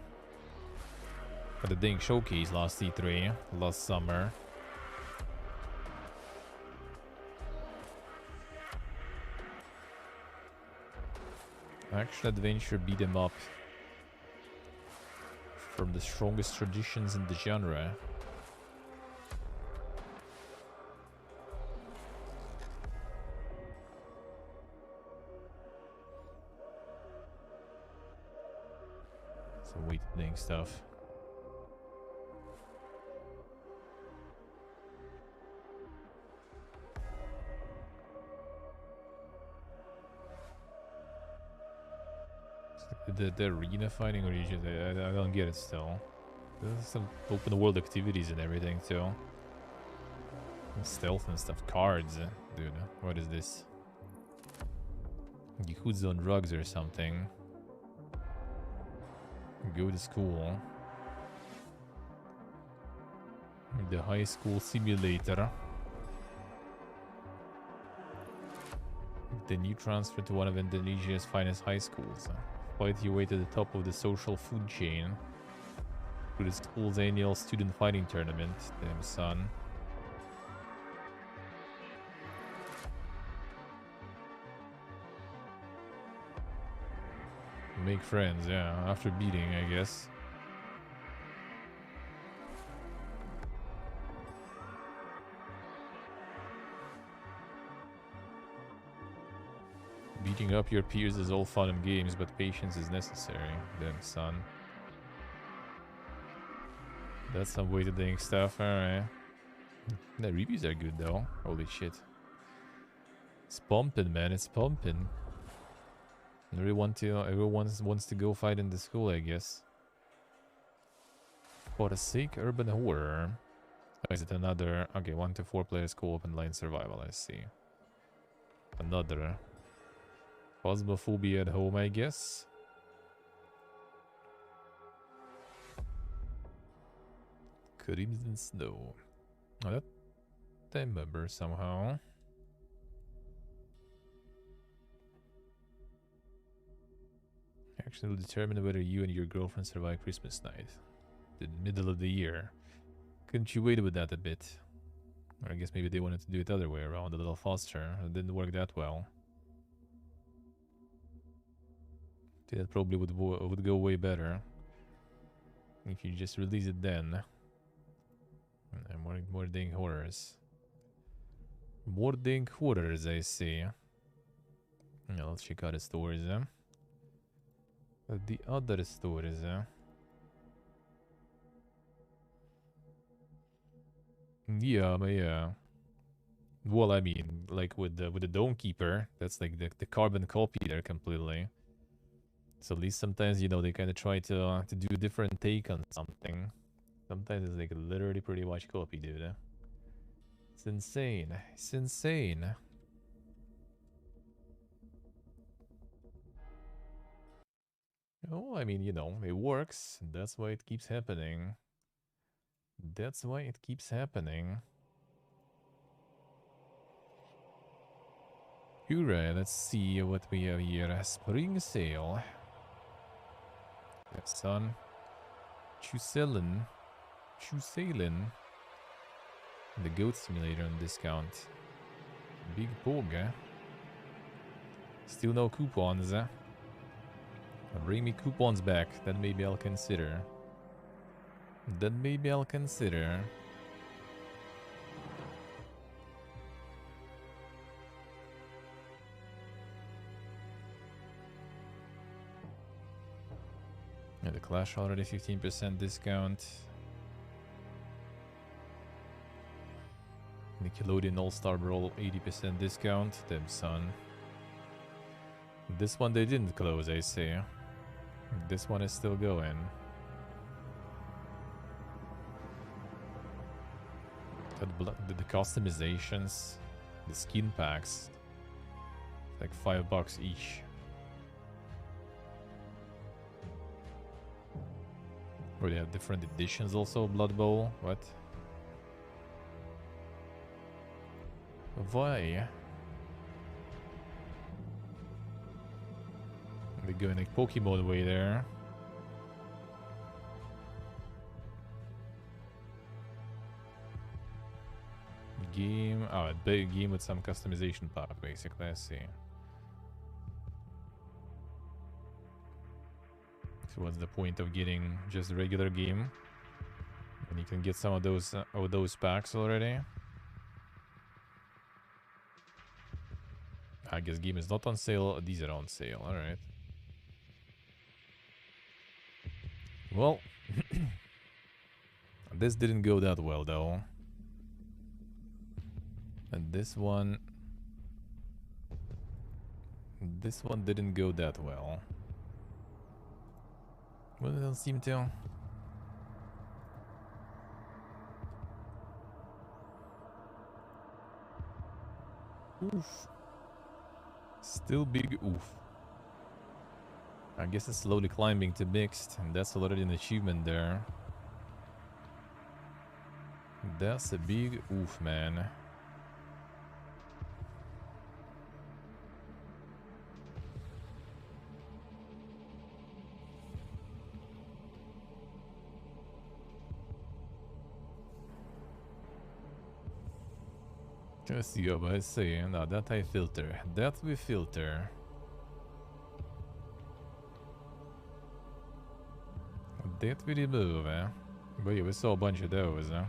Speaker 1: dang showcase last E3 last summer. Action adventure beat 'em up from the strongest traditions in the genre. Some weight thing stuff. The arena fighting, or you just, I don't get it still. There's some open world activities and everything too. And stealth and stuff. Cards. Dude, what is this? Yakuza on drugs or something. Go to school. The high school simulator. Then you transfer to one of Indonesia's finest high schools. Fight your way to the top of the social food chain through the school's annual student fighting tournament. Damn son. Make friends, yeah, after beating, I guess. Beating up your peers is all fun and games, but patience is necessary. Damn son. That's some way to doing stuff, alright. The reviews are good though. Holy shit. It's pumping, man, it's pumping. Everyone wants to go fight in the school, I guess. For the sake urban horror. Oh, is it another? Okay, 1 to 4 players co-op online survival, I see. Another. Phasmophobia at home, I guess. Crimson Snow. Oh, that I remember somehow. Action will determine whether you and your girlfriend survive Christmas night. The middle of the year. Couldn't you wait with that a bit? Or I guess maybe they wanted to do it the other way around, a little faster. It didn't work that well. That probably would go way better if you just release it then. More dang horrors. More dang horrors, I see. Yeah, let's check out the stores, the other stores, Yeah, but yeah. Well, I mean, like with the Dome Keeper, that's like the carbon copy there completely. So at least sometimes, you know, they kind of try to do a different take on something. Sometimes it's like literally pretty much copy, dude. It's insane. It's insane. Oh, I mean, you know, it works. That's why it keeps happening. That's why it keeps happening. Alright, let's see what we have here. Spring sale. Yes, son. Chuselin. The goat simulator on discount. Big Pog. Still no coupons. Bring me coupons back. Then maybe I'll consider. Clash already 15% discount. Nickelodeon All-Star Brawl 80% discount. Damn son. This one they didn't close, I see. This one is still going. The customizations, the skin packs, like $5 each. Or they have different editions also, Blood Bowl. What? Why? They're going like Pokemon way there. Game, oh, a big game with some customization pack, basically. I see. So what's the point of getting just a regular game when you can get some of those packs already? I guess game is not on sale. These are on sale. All right. Well, this didn't go that well though. And this one didn't go that well. Well, it don't seem to. Oof. Still big oof. I guess it's slowly climbing to mixed, and that's already an achievement there. That's a big oof, man. Let's see what I say. No, that I filter. That we filter. That we remove, eh? But yeah, we saw a bunch of those, huh?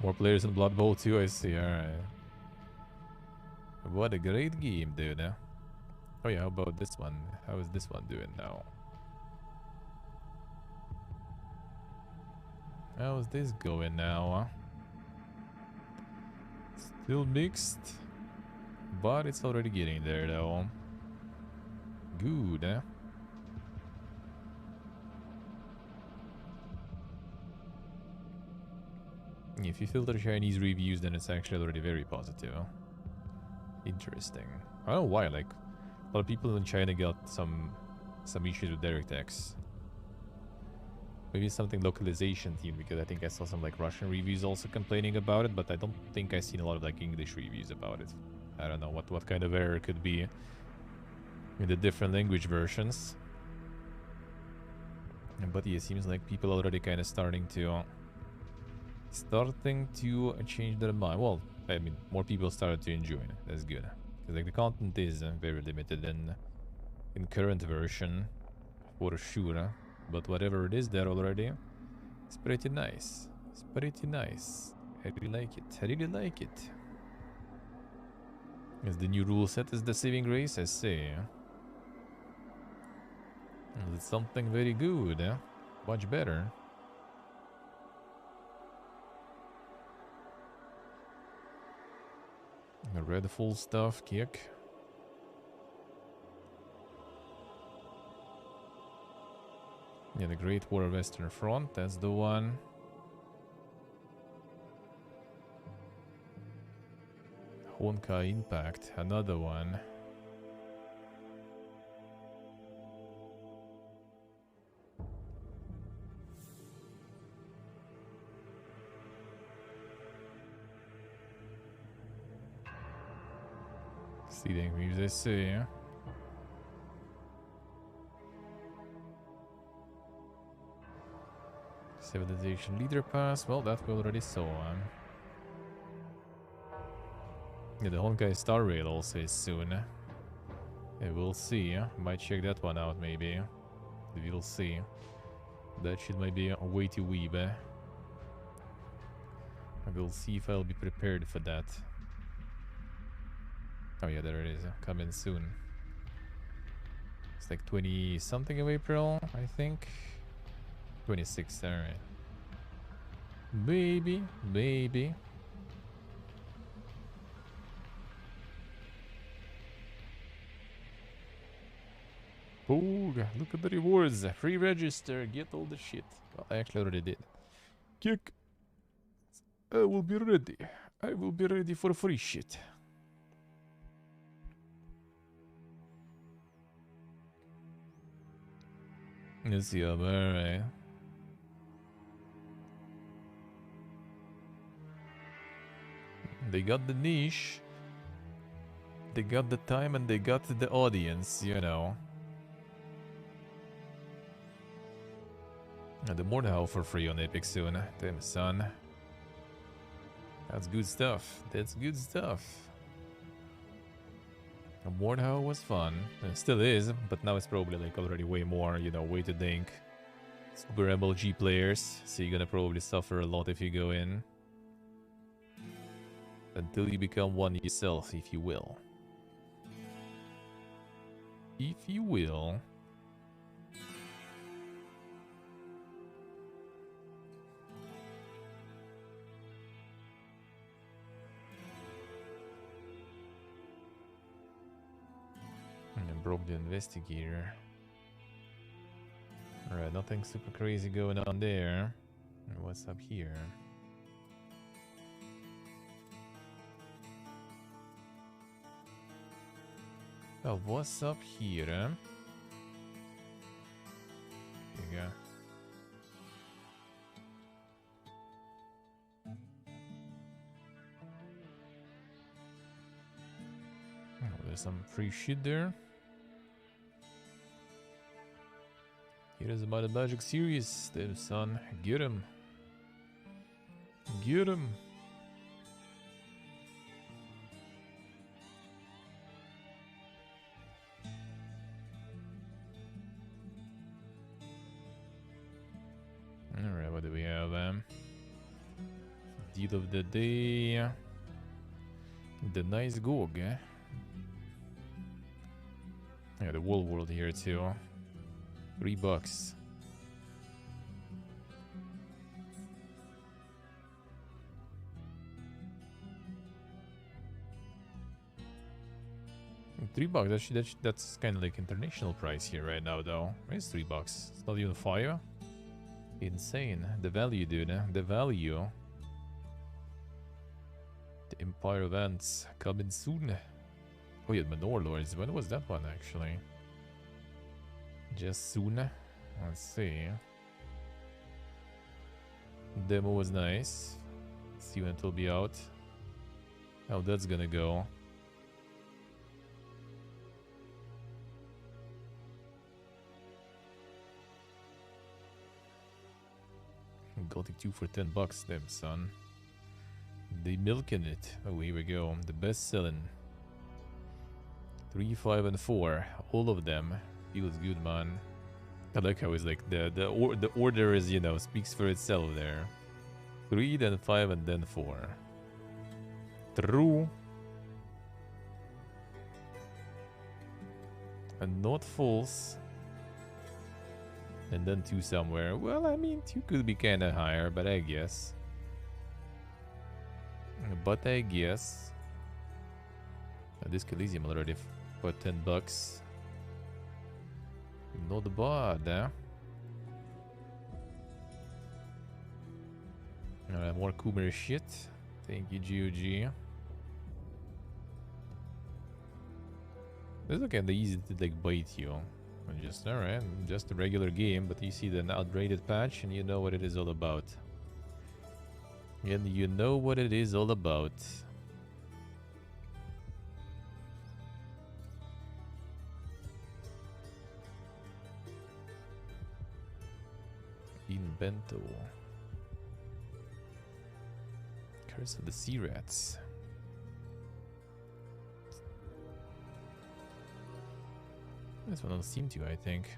Speaker 1: More players in Blood Bowl too, I see. Alright. What a great game, dude. Eh? Oh yeah, how about this one? How is this one doing now? How is this going now, huh? Still mixed, but it's already getting there though. Good, eh? If you filter Chinese reviews, then it's actually already very positive. Interesting. I don't know why, like, a lot of people in China got some issues with DirectX. Maybe something localization team, because I think I saw some like Russian reviews also complaining about it, but I don't think I've seen a lot of like English reviews about it. I don't know what kind of error it could be in the different language versions. But yeah, it seems like people already kind of starting to change their mind. Well, I mean, more people started to enjoy it. That's good. Because like the content is very limited in current version, for sure. But whatever it is there already, it's pretty nice. It's pretty nice. I really like it. I really like it. Is the new rule set is the saving grace? I see. It's something very good, eh? Much better. The red full stuff kick. Yeah, the Great War Western Front, that's the one. Honkai Impact, another one. Seeding Weaves, I see. Civilization Leader Pass, well, that we already saw. Yeah, the Honkai Star Rail also is soon. Yeah, we'll see. Might check that one out, maybe. We'll see. That shit might be way too weeb. We'll see if I'll be prepared for that. Oh yeah, there it is. Coming soon. It's like 20 something of April, I think. 26th, alright. Maybe, maybe. Boog, look at the rewards. Free register, get all the shit. Well, I actually already did. Kick. I will be ready. I will be ready for free shit. Let's see, alright. They got the niche. They got the time and they got the audience, you know. And the Mordhau for free on Epic soon. Damn, son. That's good stuff. That's good stuff. Mordhau was fun. It still is, but now it's probably like already way more, you know, way to think. Super MLG players, so you're gonna probably suffer a lot if you go in. Until you become one yourself, if you will. If you will. And broke the investigator. Alright, nothing super crazy going on there. And what's up here? Well, what's up here? Here you go. Oh, there's some free shit there. Here is about the Magic Series. There, son. Get him. Get him. Alright, what do we have? Deal of the day. The nice Gog. Yeah, the whole world here too. $3. $3. Actually, that's kind of like international price here right now, though. It's $3. It's not even 5. Insane. The value, dude. The value. The Empire events coming soon. Oh yeah, Manor Lords. When was that one actually? Just soon. Let's see. Demo was nice. See when it will be out. How that's gonna go. Gothic 2 for $10, damn son. They milking it. Oh, here we go. The best selling. 3, 5, and 4. All of them. Feels good, man. I like how it's like the order is, you know, speaks for itself there. 3, then 5, and then 4. True. And not false. And then 2 somewhere. Well, I mean, 2 could be kind of higher, but I guess. This Coliseum already for $10. Not bad, eh? More Coomer shit. Thank you, GOG. This is kind of easy to like bait you. And just, alright, just a regular game, but you see the outrated patch and you know what it is all about. And you know what it is all about. Invento. Curse of the Sea Rats. This one don't seem to, I think.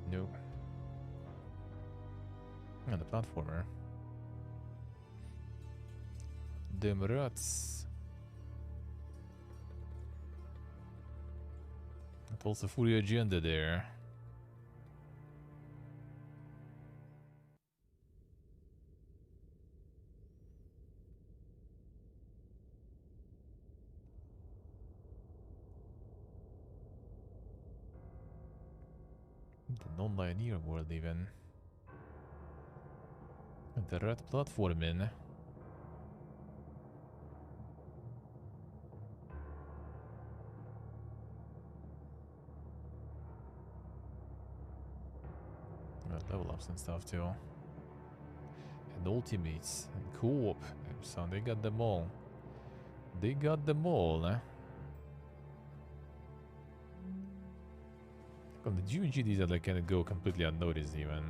Speaker 1: No. And the platformer. Them rats. Also full agenda there. The non-linear world even. The red platforming. Level ups and stuff too. And ultimates and co-op. So they got them all. They got them all, eh? On the GOG, these are like gonna go completely unnoticed even.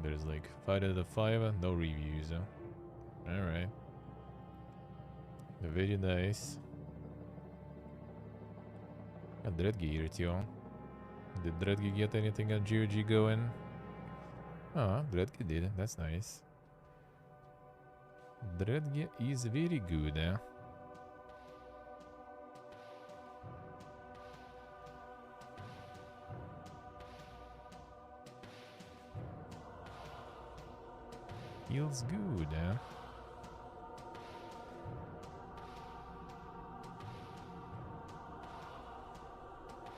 Speaker 1: There's like 5 out of 5, no reviews. Alright. Very nice. And Dreadgy here too. Did Dreadgy get anything on GOG going? Ah, Dreadgy did. That's nice. Dreadgy is very good, eh? Feels good, eh?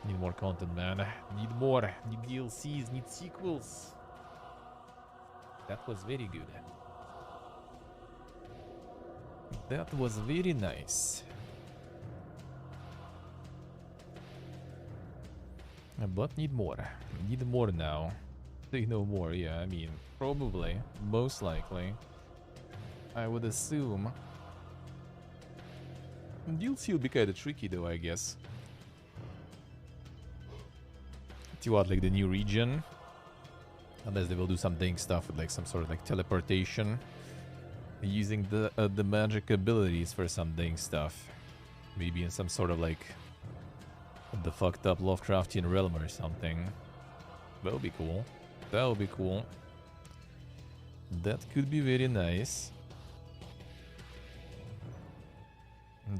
Speaker 1: Need more content, man. Need more. Need DLCs. Need sequels. That was very good. That was very nice. But need more. Need more now. Say no more, yeah, I mean, probably, most likely. I would assume. DLC will be kinda tricky though, I guess. To add like the new region. Unless they will do something stuff with like some sort of like teleportation. Using the magic abilities for some dang stuff. Maybe in some sort of like the fucked up Lovecraftian realm or something. That would be cool. That would be cool. That could be very nice.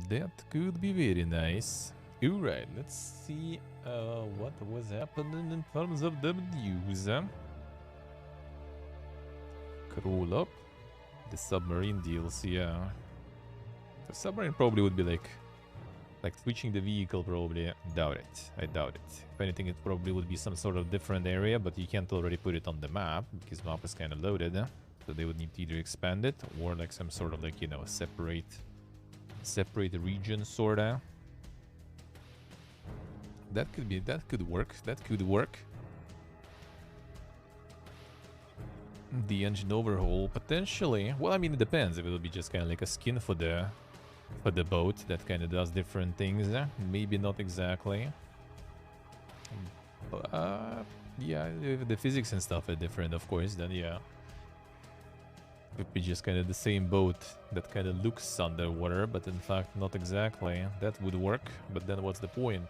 Speaker 1: That could be very nice. Alright, let's see what was happening in terms of the news. Crawl up. The submarine DLC, yeah. The submarine probably would be like switching the vehicle, probably. Doubt it. I doubt it. If anything, it probably would be some sort of different area, but you can't already put it on the map because map is kind of loaded. So they would need to either expand it or like some sort of like, you know, separate region, sorta. That could be, that could work. That could work. The engine overhaul, potentially. Well, I mean, it depends. If it will be just kind of like a skin for the boat that kind of does different things. Maybe not exactly. Yeah, if the physics and stuff are different, of course, then yeah. It would be just kind of the same boat that kind of looks underwater, but in fact not exactly. That would work, but then what's the point?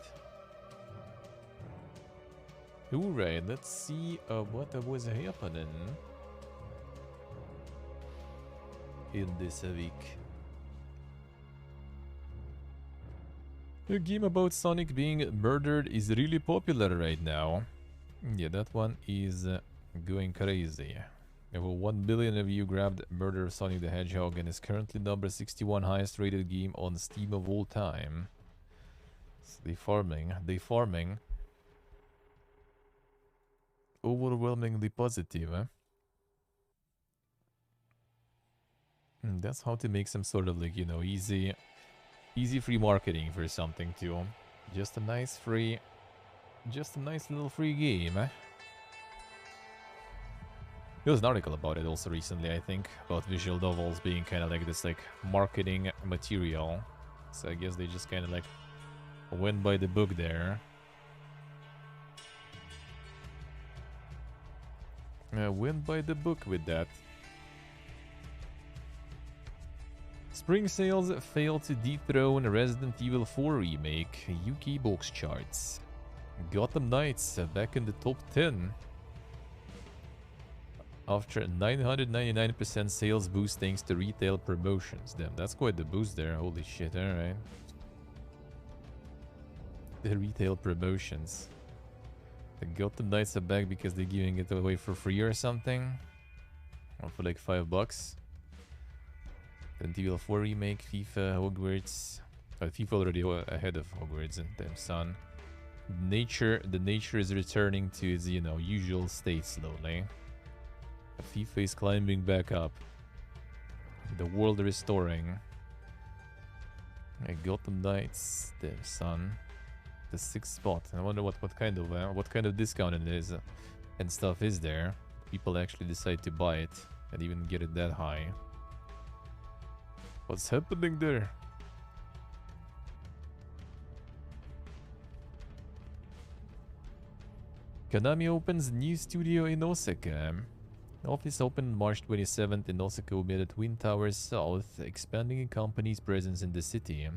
Speaker 1: Alright, let's see what was happening in this week. A game about Sonic being murdered is really popular right now. Yeah, that one is going crazy. Over 1 billion of you grabbed Murder of Sonic the Hedgehog and is currently number 61 highest rated game on Steam of all time. So they farming. Overwhelmingly positive, eh? And that's how to make some sort of like, you know, easy free marketing for something too. Just a nice little free game, eh? There was an article about it also recently, I think, about visual novels being kind of like this like marketing material. So I guess they just kind of like went by the book there. Went by the book with that. Spring sales failed to dethrone Resident Evil 4 remake, UK box charts. Gotham Knights back in the top 10. After a 999% sales boost thanks to retail promotions. Damn, that's quite the boost there. Holy shit, alright. The retail promotions. The Gotham Knights are back because they're giving it away for free or something. Or for like $5. Then Evil 4 remake, FIFA, Hogwarts. FIFA already ahead of Hogwarts and damn son. The nature is returning to its, you know, usual state slowly. FIFA is climbing back up. The world restoring. Gotham Knights, damn son. The 6th spot. I wonder what kind of discount it is and stuff is there. People actually decide to buy it and even get it that high. What's happening there? Konami opens new studio in Osaka. Office opened March 27th in Osaka Umeda Twin Towers South, expanding the company's presence in the city.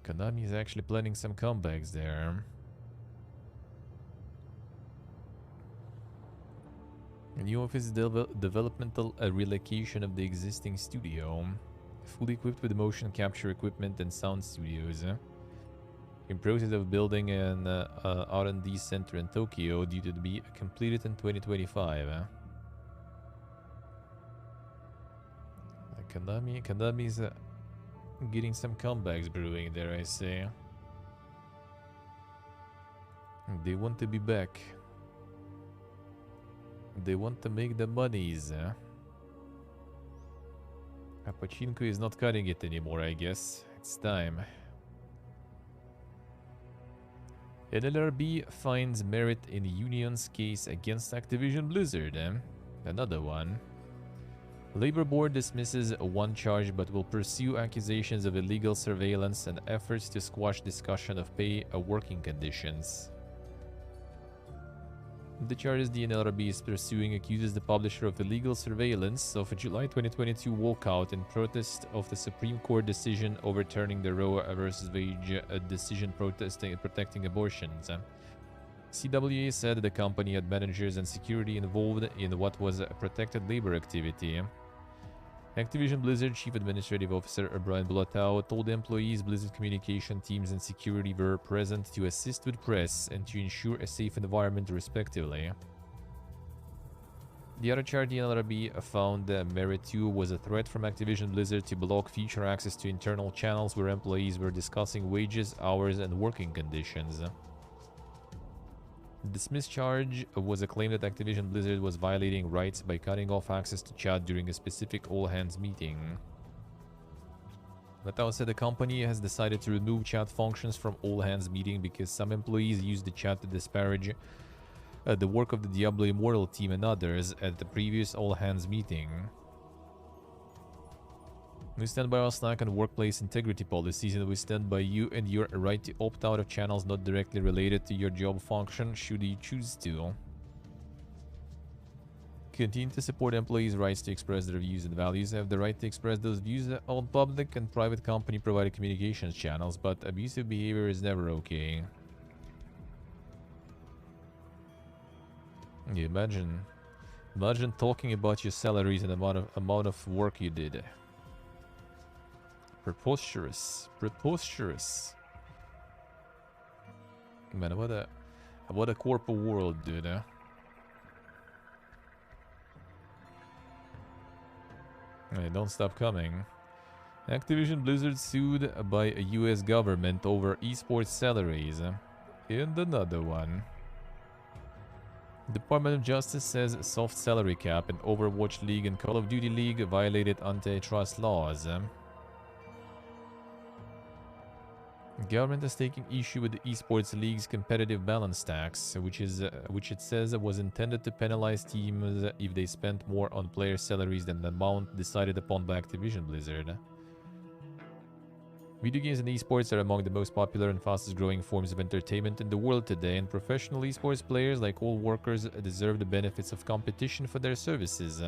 Speaker 1: Konami is actually planning some comebacks there. A new office developmental relocation of the existing studio, fully equipped with motion capture equipment and sound studios. In process of building an R&D center in Tokyo, due to be completed in 2025. Konami's getting some comebacks brewing there, I say. They want to be back. They want to make the monies. Pachinko is not cutting it anymore, I guess. It's time. NLRB finds merit in Union's case against Activision Blizzard. Another one. Labor Board dismisses one charge but will pursue accusations of illegal surveillance and efforts to squash discussion of pay or working conditions. The charges the NLRB is pursuing accuses the publisher of illegal surveillance of a July 2022 walkout in protest of the Supreme Court decision overturning the Roe vs. Wade decision protecting abortions. CWA said the company had managers and security involved in what was a protected labor activity. Activision Blizzard Chief Administrative Officer Brian Bulatao told the employees Blizzard communication teams and security were present to assist with press and to ensure a safe environment respectively. The other charge the NLRB found merit to was a threat from Activision Blizzard to block future access to internal channels where employees were discussing wages, hours, and working conditions. The dismissed charge was a claim that Activision Blizzard was violating rights by cutting off access to chat during a specific all-hands meeting. Mattel said the company has decided to remove chat functions from all-hands meeting because some employees used the chat to disparage the work of the Diablo Immortal team and others at the previous all-hands meeting. We stand by our Slack and workplace integrity policies, and we stand by you and your right to opt out of channels not directly related to your job function should you choose to. Continue to support employees' rights to express their views and values. Have the right to express those views on public and private company provided communications channels, but abusive behavior is never okay. Yeah, imagine talking about your salaries and amount of work you did. Preposterous. Man, what a corporate world, dude. Hey, don't stop coming. Activision Blizzard sued by a US government over esports salaries. And another one. Department of Justice says soft salary cap in Overwatch League and Call of Duty League violated antitrust laws. Government is taking issue with the esports league's competitive balance tax, which it says was intended to penalize teams if they spent more on player salaries than the amount decided upon by Activision Blizzard. Video games and esports are among the most popular and fastest growing forms of entertainment in the world today, and professional esports players, like all workers, deserve the benefits of competition for their services.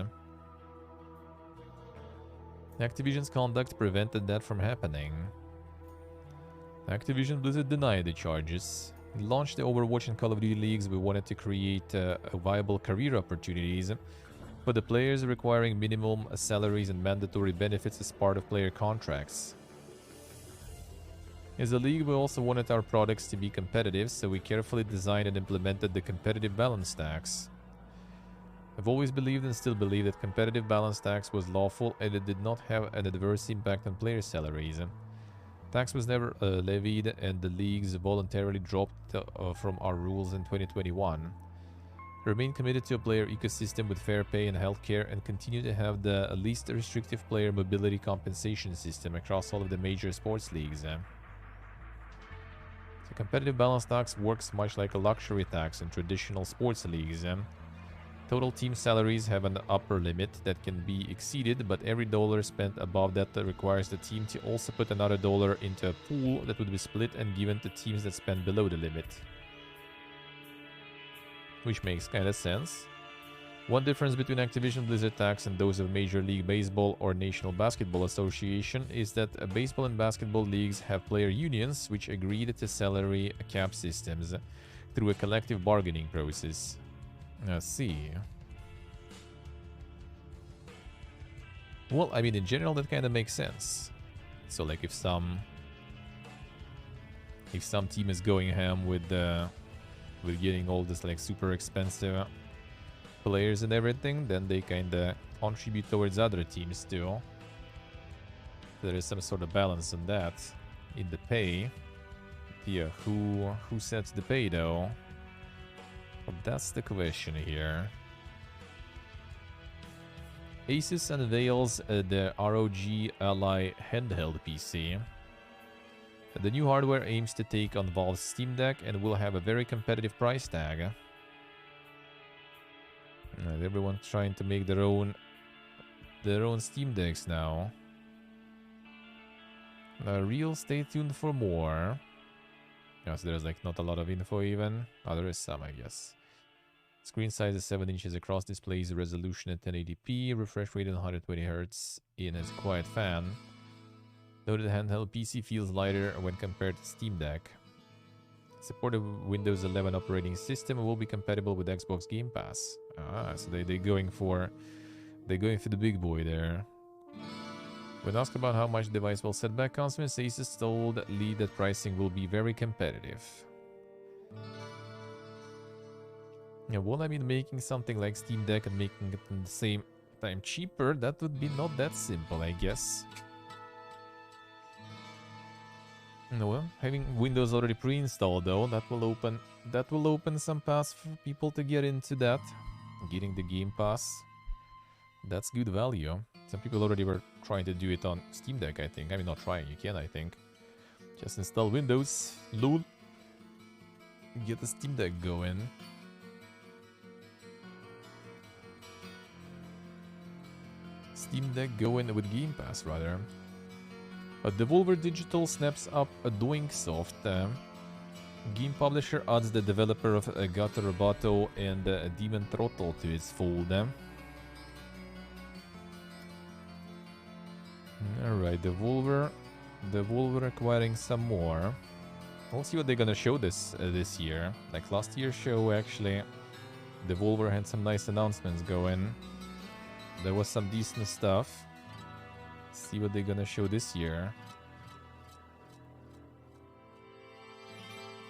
Speaker 1: Activision's conduct prevented that from happening. Activision Blizzard denied the charges. It launched the Overwatch and Call of Duty leagues. We wanted to create viable career opportunities for the players, requiring minimum salaries and mandatory benefits as part of player contracts. As a league, we also wanted our products to be competitive, so we carefully designed and implemented the competitive balance tax. I've always believed and still believe that competitive balance tax was lawful and it did not have an adverse impact on player salaries. Tax was never levied and the leagues voluntarily dropped from our rules in 2021. Remain committed to a player ecosystem with fair pay and healthcare and continue to have the least restrictive player mobility compensation system across all of the major sports leagues. The competitive balance tax works much like a luxury tax in traditional sports leagues. Total team salaries have an upper limit that can be exceeded, but every dollar spent above that requires the team to also put another dollar into a pool that would be split and given to teams that spend below the limit. Which makes kind of sense. One difference between Activision Blizzard tax and those of Major League Baseball or National Basketball Association is that baseball and basketball leagues have player unions which agreed to salary cap systems through a collective bargaining process. Let's see. Well, I mean, in general, that kind of makes sense. So, like, if some team is going ham with getting all this like super expensive players and everything, then they kind of contribute towards other teams too. There is some sort of balance on that in the pay. Yeah, who sets the pay though? But that's the question here. Asus unveils the ROG Ally handheld PC. The new hardware aims to take on Valve's Steam Deck and will have a very competitive price tag. Everyone's trying to make their own Steam Decks now. Real, stay tuned for more. Yeah, so there's like not a lot of info even. Oh, there is some, I guess. Screen size is 7 inches across, displays resolution at 1080p, refresh rate at 120Hz in a quiet fan. Noted handheld PC feels lighter when compared to Steam Deck. Supported Windows 11 operating system will be compatible with Xbox Game Pass. Ah, so they're going for the big boy there. When asked about how much the device will set back consumers, Asus told Lee that pricing will be very competitive. Yeah, well, I mean, making something like Steam Deck and making it at the same time cheaper, that would be not that simple, I guess. No, well, having Windows already pre-installed though, that will open some paths for people to get into that. Getting the Game Pass. That's good value. Some people already were trying to do it on Steam Deck, I think. I mean, not trying, you can, I think. Just install Windows, lol. Get the Steam Deck going. Steam Deck going with Game Pass, rather. Devolver Digital snaps up a Doinksoft. Game publisher adds the developer of Gato Roboto and Demon Throttle to its fold. Alright, Devolver acquiring some more. We'll see what they're gonna show this year. Like last year's show, actually, Devolver had some nice announcements going. There was some decent stuff. See what they're gonna show this year.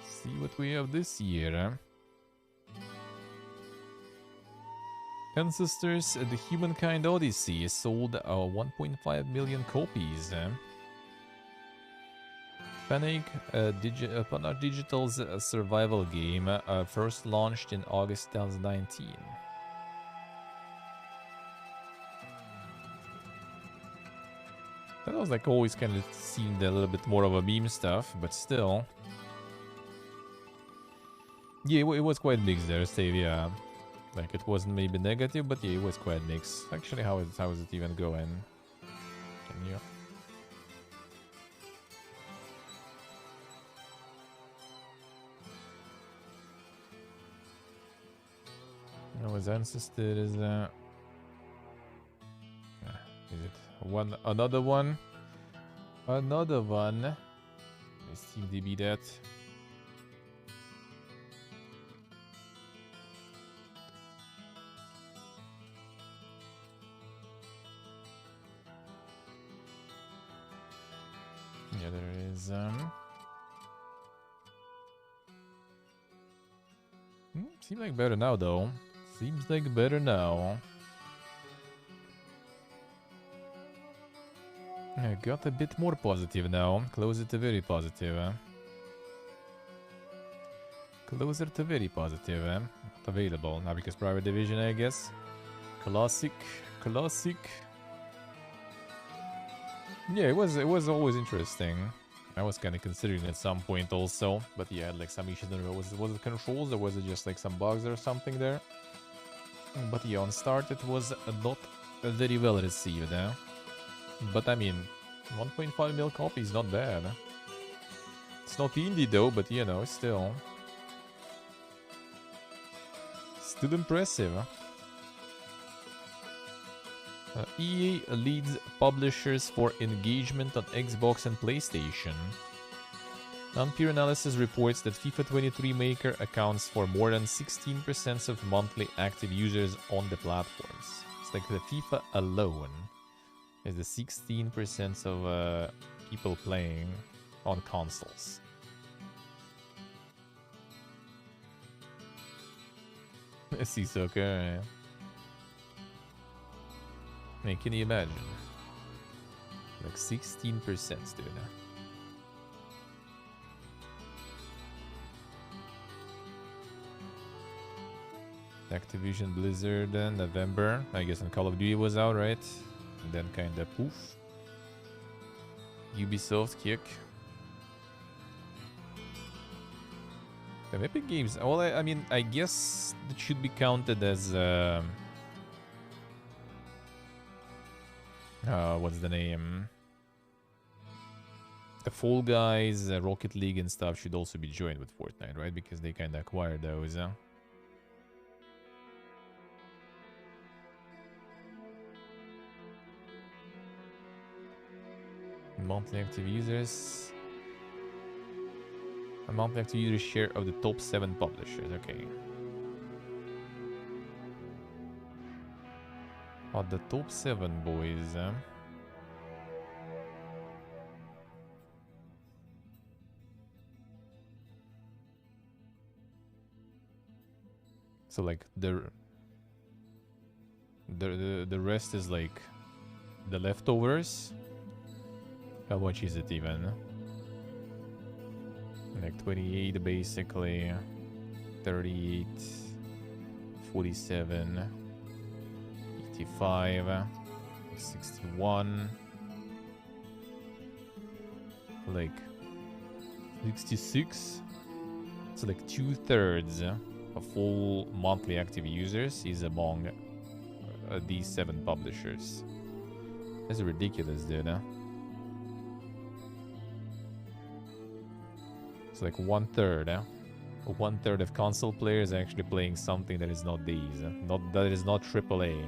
Speaker 1: See what we have this year. Ancestors, The Humankind Odyssey sold 1.5 million copies. Panic, Panar Digital's survival game, first launched in August 2019. That was like always kind of seemed a little bit more of a meme stuff, but still. Yeah, it was quite mixed there, Steve, yeah. Like, it wasn't maybe negative, but yeah, it was quite mixed. Actually, how is it even going? Can you... No, his ancestor is... Is it one? Another one? Another one? Let me see if they be that. Yeah, there is Seems like better now, though. Seems like better now. I got a bit more positive now. Closer to very positive. Closer to very positive. Not available now because private division, I guess. Classic. Classic. Yeah, it was always interesting. I was kind of considering at some point also, but yeah, like some issues. I don't know, was it controls or was it just like some bugs or something there? But yeah, on start it was not very well received. But I mean, 1.5 mil copy is not bad. It's not indie though, but you know, still impressive. EA leads publishers for engagement on Xbox and PlayStation. Non-peer analysis reports that FIFA 23 Maker accounts for more than 16% of monthly active users on the platforms. It's like the FIFA alone is the 16% of people playing on consoles. See, soccer. I mean, can you imagine? Like 16%, dude. Activision Blizzard November. I guess when Call of Duty was out, right? And then kinda poof. Ubisoft kick. The Epic Games. Well, I mean, I guess it should be counted as what's the name? The Fall Guys, Rocket League and stuff should also be joined with Fortnite, right? Because they kind of acquired those. Monthly active users. A monthly active user share of the top 7 publishers. Okay. Oh, the top 7 boys. So like the rest is like the leftovers. How much is it even? Like 28 basically. 38, 47, 85, 61, like 66. So like 2/3 of full monthly active users is among these 7 publishers. That's ridiculous, dude. It's like 1/3. 1/3 of console players actually playing something that is not these. That is not AAA.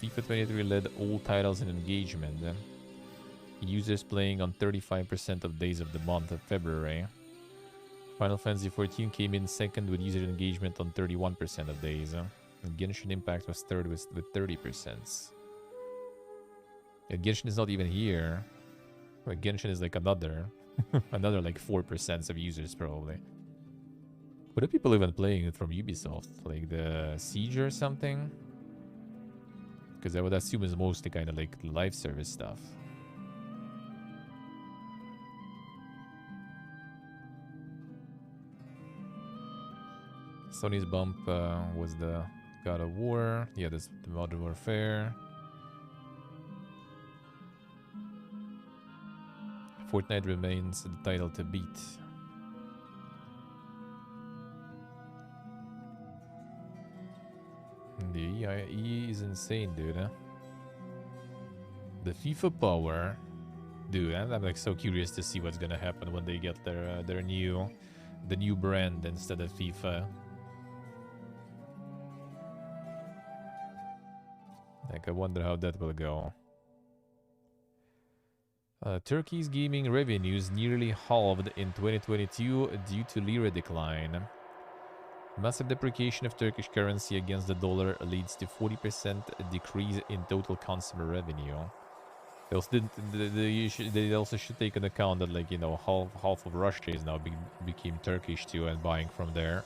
Speaker 1: FIFA 23 led all titles in engagement. Users playing on 35% of days of the month of February. Final Fantasy 14 came in second with user engagement on 31% of days. And Genshin Impact was third with 30%. And Genshin is not even here. Like Genshin is like another like 4% of users probably. What are people even playing it from Ubisoft? Like the Siege or something? Because I would assume it's mostly kind of like live service stuff. Sony's bump was the God of War. Yeah, this the Modern Warfare. Fortnite remains the title to beat. The EA is insane, dude. The FIFA power, dude. I'm like so curious to see what's gonna happen when they get their new brand instead of FIFA. Like I wonder how that will go. Turkey's gaming revenues nearly halved in 2022 due to lira decline. Massive depreciation of Turkish currency against the dollar leads to 40% decrease in total consumer revenue. They also, they also should take into account that, like, you know, half of Russia is now became Turkish too and buying from there.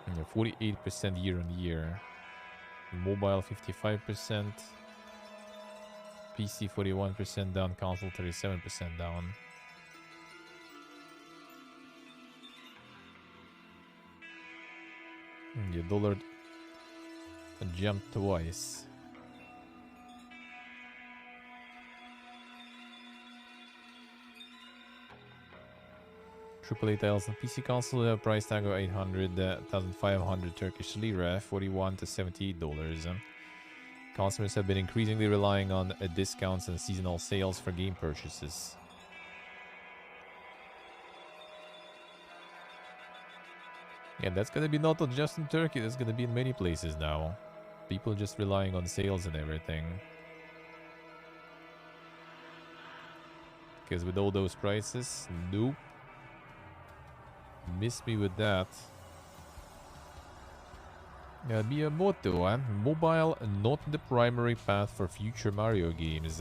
Speaker 1: Yeah, 48% year on year. Mobile 55%. PC 41% down. Console 37% down. The dollar jumped twice. AAA titles on PC console price tag of 800,500 Turkish lira, 41 to $78. Customers have been increasingly relying on discounts and seasonal sales for game purchases. Yeah, that's gonna be not just in Turkey, that's gonna be in many places now. People just relying on sales and everything. Because with all those prices, nope. Miss me with that. Miyamoto, mobile not the primary path for future Mario games.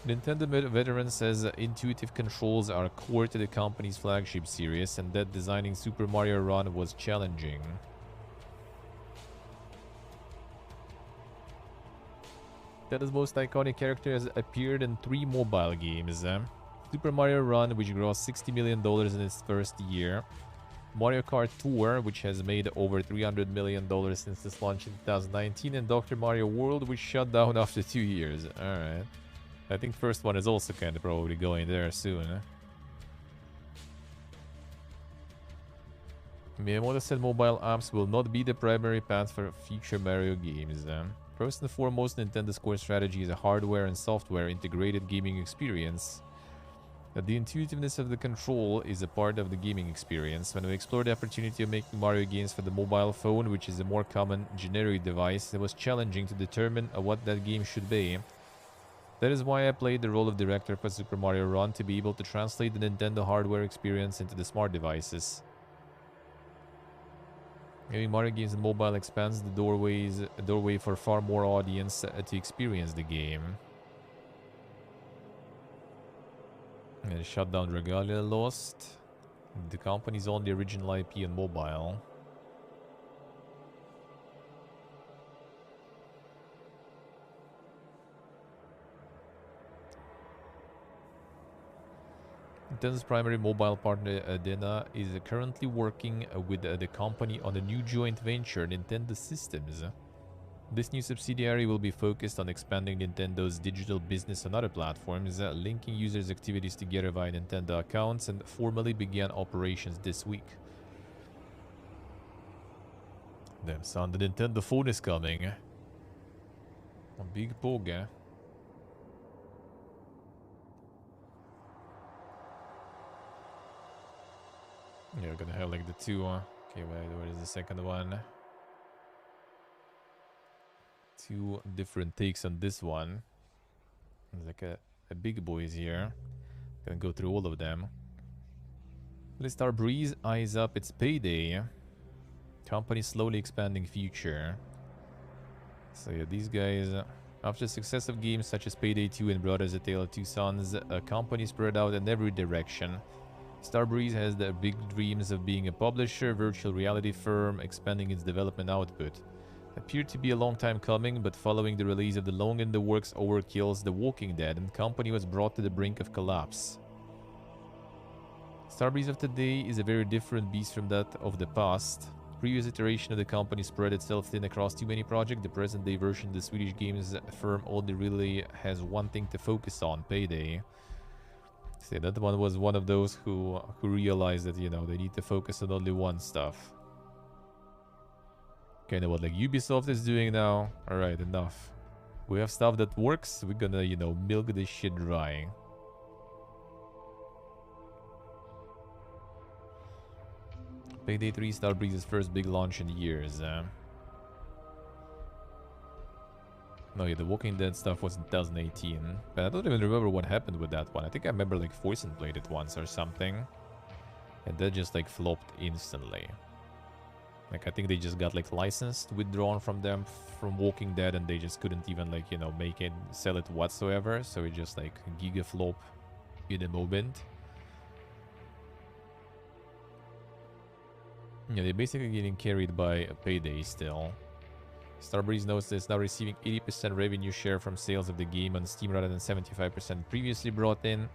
Speaker 1: Nintendo veteran says intuitive controls are core to the company's flagship series and that designing Super Mario Run was challenging. Nintendo's most iconic character has appeared in 3 mobile games. Super Mario Run, which grossed $60 million in its first year. Mario Kart Tour, which has made over $300 million since its launch in 2019. And Dr. Mario World, which shut down after 2 years. Alright. I think first one is also kind of probably going there soon. Miyamoto said mobile apps will not be the primary path for future Mario games. First and foremost, Nintendo's core strategy is a hardware and software integrated gaming experience. The intuitiveness of the control is a part of the gaming experience. When we explored the opportunity of making Mario games for the mobile phone, which is a more common generic device, it was challenging to determine what that game should be. That is why I played the role of director for Super Mario Run, to be able to translate the Nintendo hardware experience into the smart devices. Having Mario games in mobile expands the doorway for far more audience to experience the game. And Shutdown Regalia lost. The company's only original IP on mobile. Nintendo's primary mobile partner, Dena, is currently working with the company on a new joint venture, Nintendo Systems. This new subsidiary will be focused on expanding Nintendo's digital business on other platforms, linking users' activities together via Nintendo accounts, and formally began operations this week. Damn son, the Nintendo phone is coming. A big pog. Yeah, we're gonna have like the two. Okay, where is the second one? 2 different takes on this one. There's like a big boys here. Gonna go through all of them. Listar Breeze eyes up its payday. Company slowly expanding future. So yeah, these guys, after the success of games such as Payday 2 and Brothers: A Tale of Two Sons, a company spread out in every direction. Starbreeze has the big dreams of being a publisher, virtual reality firm, expanding its development output. Appeared to be a long time coming, but following the release of the long-in-the-works Overkill's The Walking Dead, the company was brought to the brink of collapse. Starbreeze of today is a very different beast from that of the past. Previous iteration of the company spread itself thin across too many projects. The present-day version of the Swedish games firm only really has one thing to focus on: Payday. See, that one was one of those who realized that, you know, they need to focus on only one stuff. Kind of what like Ubisoft is doing now. Alright, enough. We have stuff that works, we're gonna, you know, milk this shit dry. Payday 3 Starbreeze's first big launch in years. No, yeah, the Walking Dead stuff was in 2018. But I don't even remember what happened with that one. I think I remember like Forsen played it once or something. And that just like flopped instantly. Like, I think they just got, like, licensed, withdrawn from them from Walking Dead, and they just couldn't even, like, you know, make it, sell it whatsoever. So it just, like, gigaflop in a moment. Yeah, they're basically getting carried by a Payday still. Starbreeze notes that it's now receiving 80% revenue share from sales of the game on Steam rather than 75% previously brought in.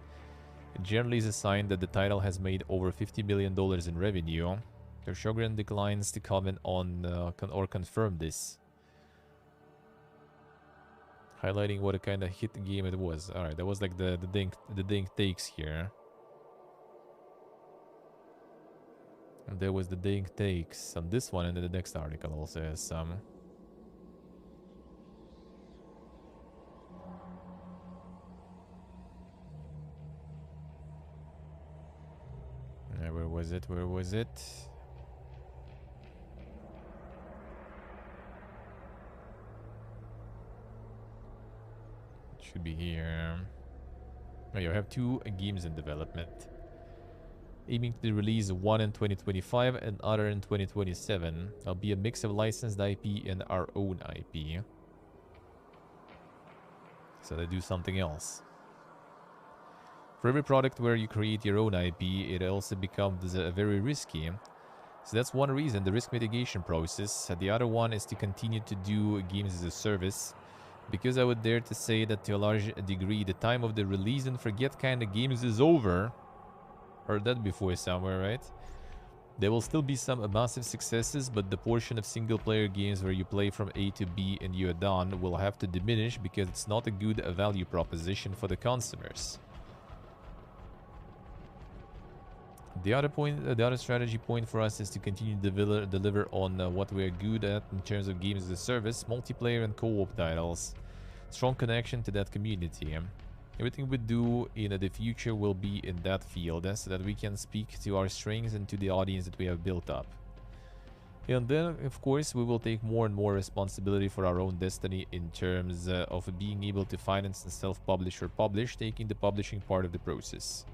Speaker 1: It generally is a sign that the title has made over $50 million in revenue. Shogun declines to comment on or confirm this, highlighting what a kind of hit game it was. All right, that was like the ding takes here. And there was the ding takes on this one, and then the next article also has some. Where was it? Where was it? Should be here. Oh, you have 2 games in development, aiming to release one in 2025 and other in 2027. It'll be a mix of licensed IP and our own IP. So they do something else. For every product where you create your own IP, it also becomes very risky. So that's one reason, the risk mitigation process. The other one is to continue to do games as a service. Because I would dare to say that to a large degree, the time of the release and forget kind of games is over. Heard that before somewhere, right? There will still be some massive successes, but the portion of single-player games where you play from A to B and you're done will have to diminish because it's not a good value proposition for the consumers. The other strategy point for us is to continue to deliver on what we're good at in terms of games as a service, multiplayer and co-op titles. Strong connection to that community. Everything we do in the future will be in that field so that we can speak to our strengths and to the audience that we have built up. And then, of course, we will take more and more responsibility for our own destiny in terms of being able to finance and self-publish or publish, taking the publishing part of the process.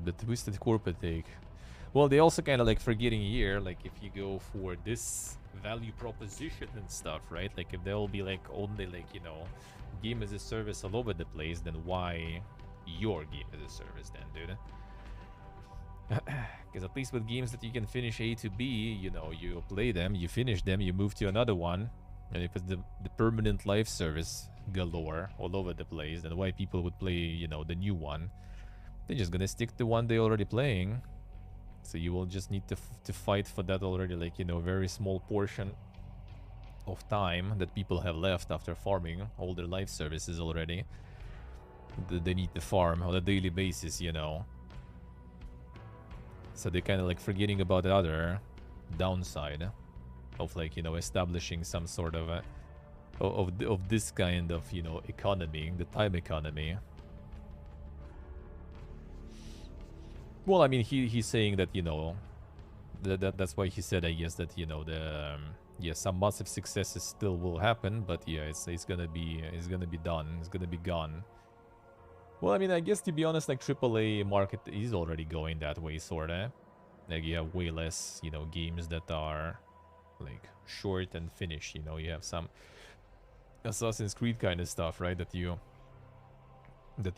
Speaker 1: The twisted corporate take. Well, they also kind of like forgetting here, like if you go for this value proposition and stuff, right? Like if there will be like only like, you know, game as a service all over the place, then why your game as a service then, dude? Because at least with games that you can finish A to B, you know, you play them, you finish them, you move to another one. And if it's the permanent live service galore all over the place, then why people would play, you know, the new one? They're just gonna stick to one they're already playing. So you will just need to fight for that already, like, you know, very small portion of time that people have left after farming all their live services already. They need to farm on a daily basis, you know. So they're kind of like forgetting about the other downside of, like, you know, establishing some sort of of this kind of, you know, economy, the time economy. Well, I mean, he's saying that, you know, that's why he said, I guess, that, you know, the yeah, some massive successes still will happen, but yeah, it's gonna be done, it's gonna be gone. Well, I mean, I guess to be honest, like AAA market is already going that way, sorta. Like you have way less, you know, games that are like short and finished. You know, you have some Assassin's Creed kind of stuff, right? That you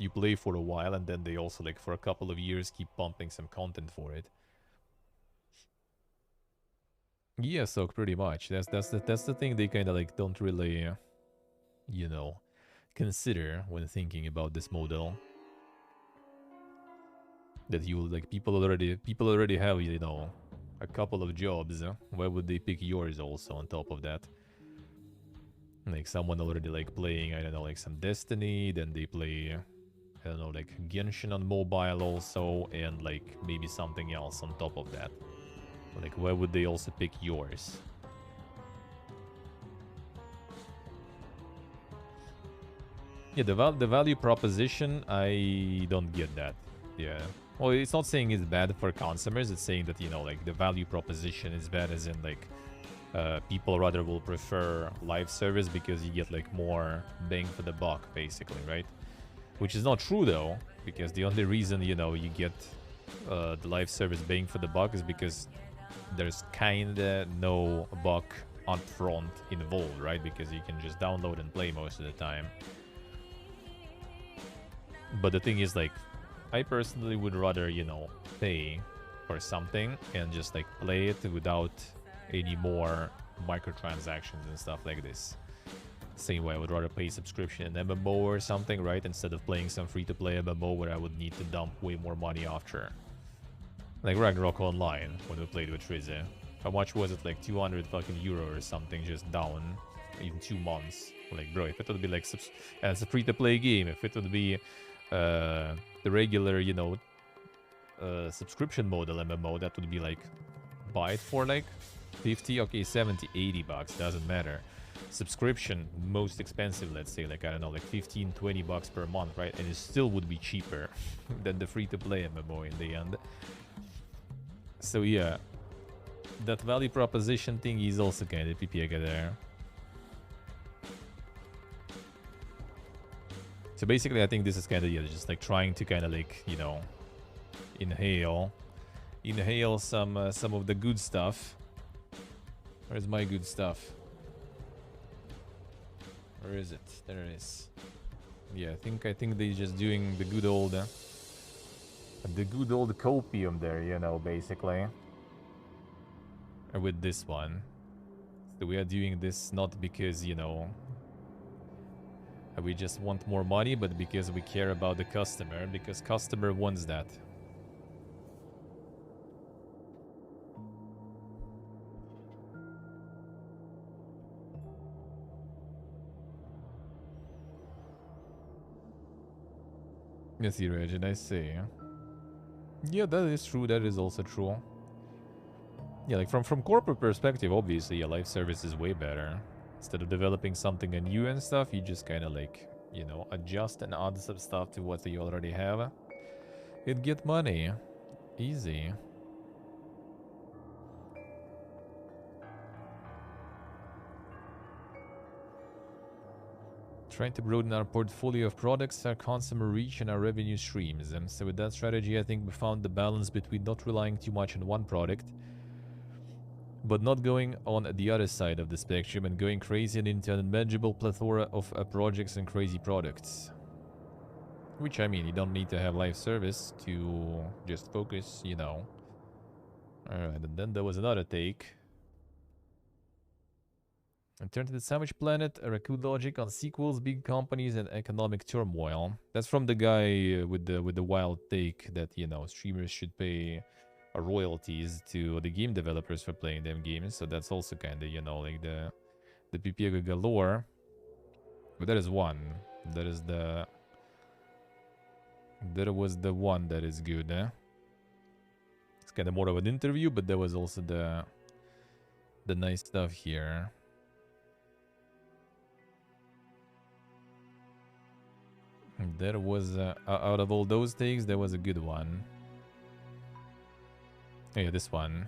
Speaker 1: play for a while, and then they also, like, for a couple of years keep pumping some content for it. Yeah, so pretty much that's the thing they kind of like don't really, you know, consider when thinking about this model. That you like people already have, you know, a couple of jobs. Why would they pick yours also on top of that? Like someone already like playing, I don't know, like some Destiny, then they play, I don't know, like Genshin on mobile also, and like maybe something else on top of that. Like, why would they also pick yours? Yeah, the value proposition, I don't get that. Yeah. Well, it's not saying it's bad for consumers, it's saying that, you know, like the value proposition is bad as in like people rather will prefer live service because you get like more bang for the buck, basically, right? Which is not true though, because the only reason, you know, you get the live service bang for the buck is because there's kinda no buck upfront involved, right? Because you can just download and play most of the time. But the thing is, like, I personally would rather, you know, pay for something and just like play it without any more microtransactions and stuff like this. Same way I would rather pay subscription in MMO or something, right? Instead of playing some free-to-play MMO where I would need to dump way more money after. Like Ragnarok Online, when we played with Rizze. How much was it? Like 200 fucking euro or something, just down in 2 months. Like, bro, if it would be like... And it's a free-to-play game. If it would be the regular, you know, subscription model MMO, that would be like... Buy it for like 50, okay, 70, 80 bucks, doesn't matter. Subscription, most expensive, let's say, like, I don't know, like 15, 20 bucks per month, right? And it still would be cheaper than the free-to-play MMO in the end. So yeah, that value proposition thing is also kind of pipiega there. So basically, I think this is kind of, yeah, just like trying to kind of like, you know, inhale some of the good stuff. Where's my good stuff? Where is it? There it is. Yeah, I think they're just doing the good old copium there, you know, basically. With this one. So we are doing this not because, you know, we just want more money, but because we care about the customer, because customer wants that. I see, Regin, I see. Yeah, that is true. That is also true. Yeah, like from corporate perspective, obviously, a live service is way better. Instead of developing something new and stuff, you just kind of like, you know, adjust and add some stuff to what you already have. You'd get money. Easy. Trying to broaden our portfolio of products, our consumer reach, and our revenue streams. And so with that strategy, I think we found the balance between not relying too much on one product, but not going on the other side of the spectrum and going crazy and into an unmanageable plethora of projects and crazy products. Which, I mean, you don't need to have live service to just focus, you know. Alright, and then there was another take. Return to the Savage Planet, a Raccoon logic on sequels, big companies, and economic turmoil. That's from the guy with the wild take that, you know, streamers should pay royalties to the game developers for playing them games. So that's also kind of, you know, like the Pipiega galore. But that is one. That is the... That was the one that is good, eh? It's kind of more of an interview, but there was also the nice stuff here. There was, out of all those takes, there was a good one. Oh, yeah, this one.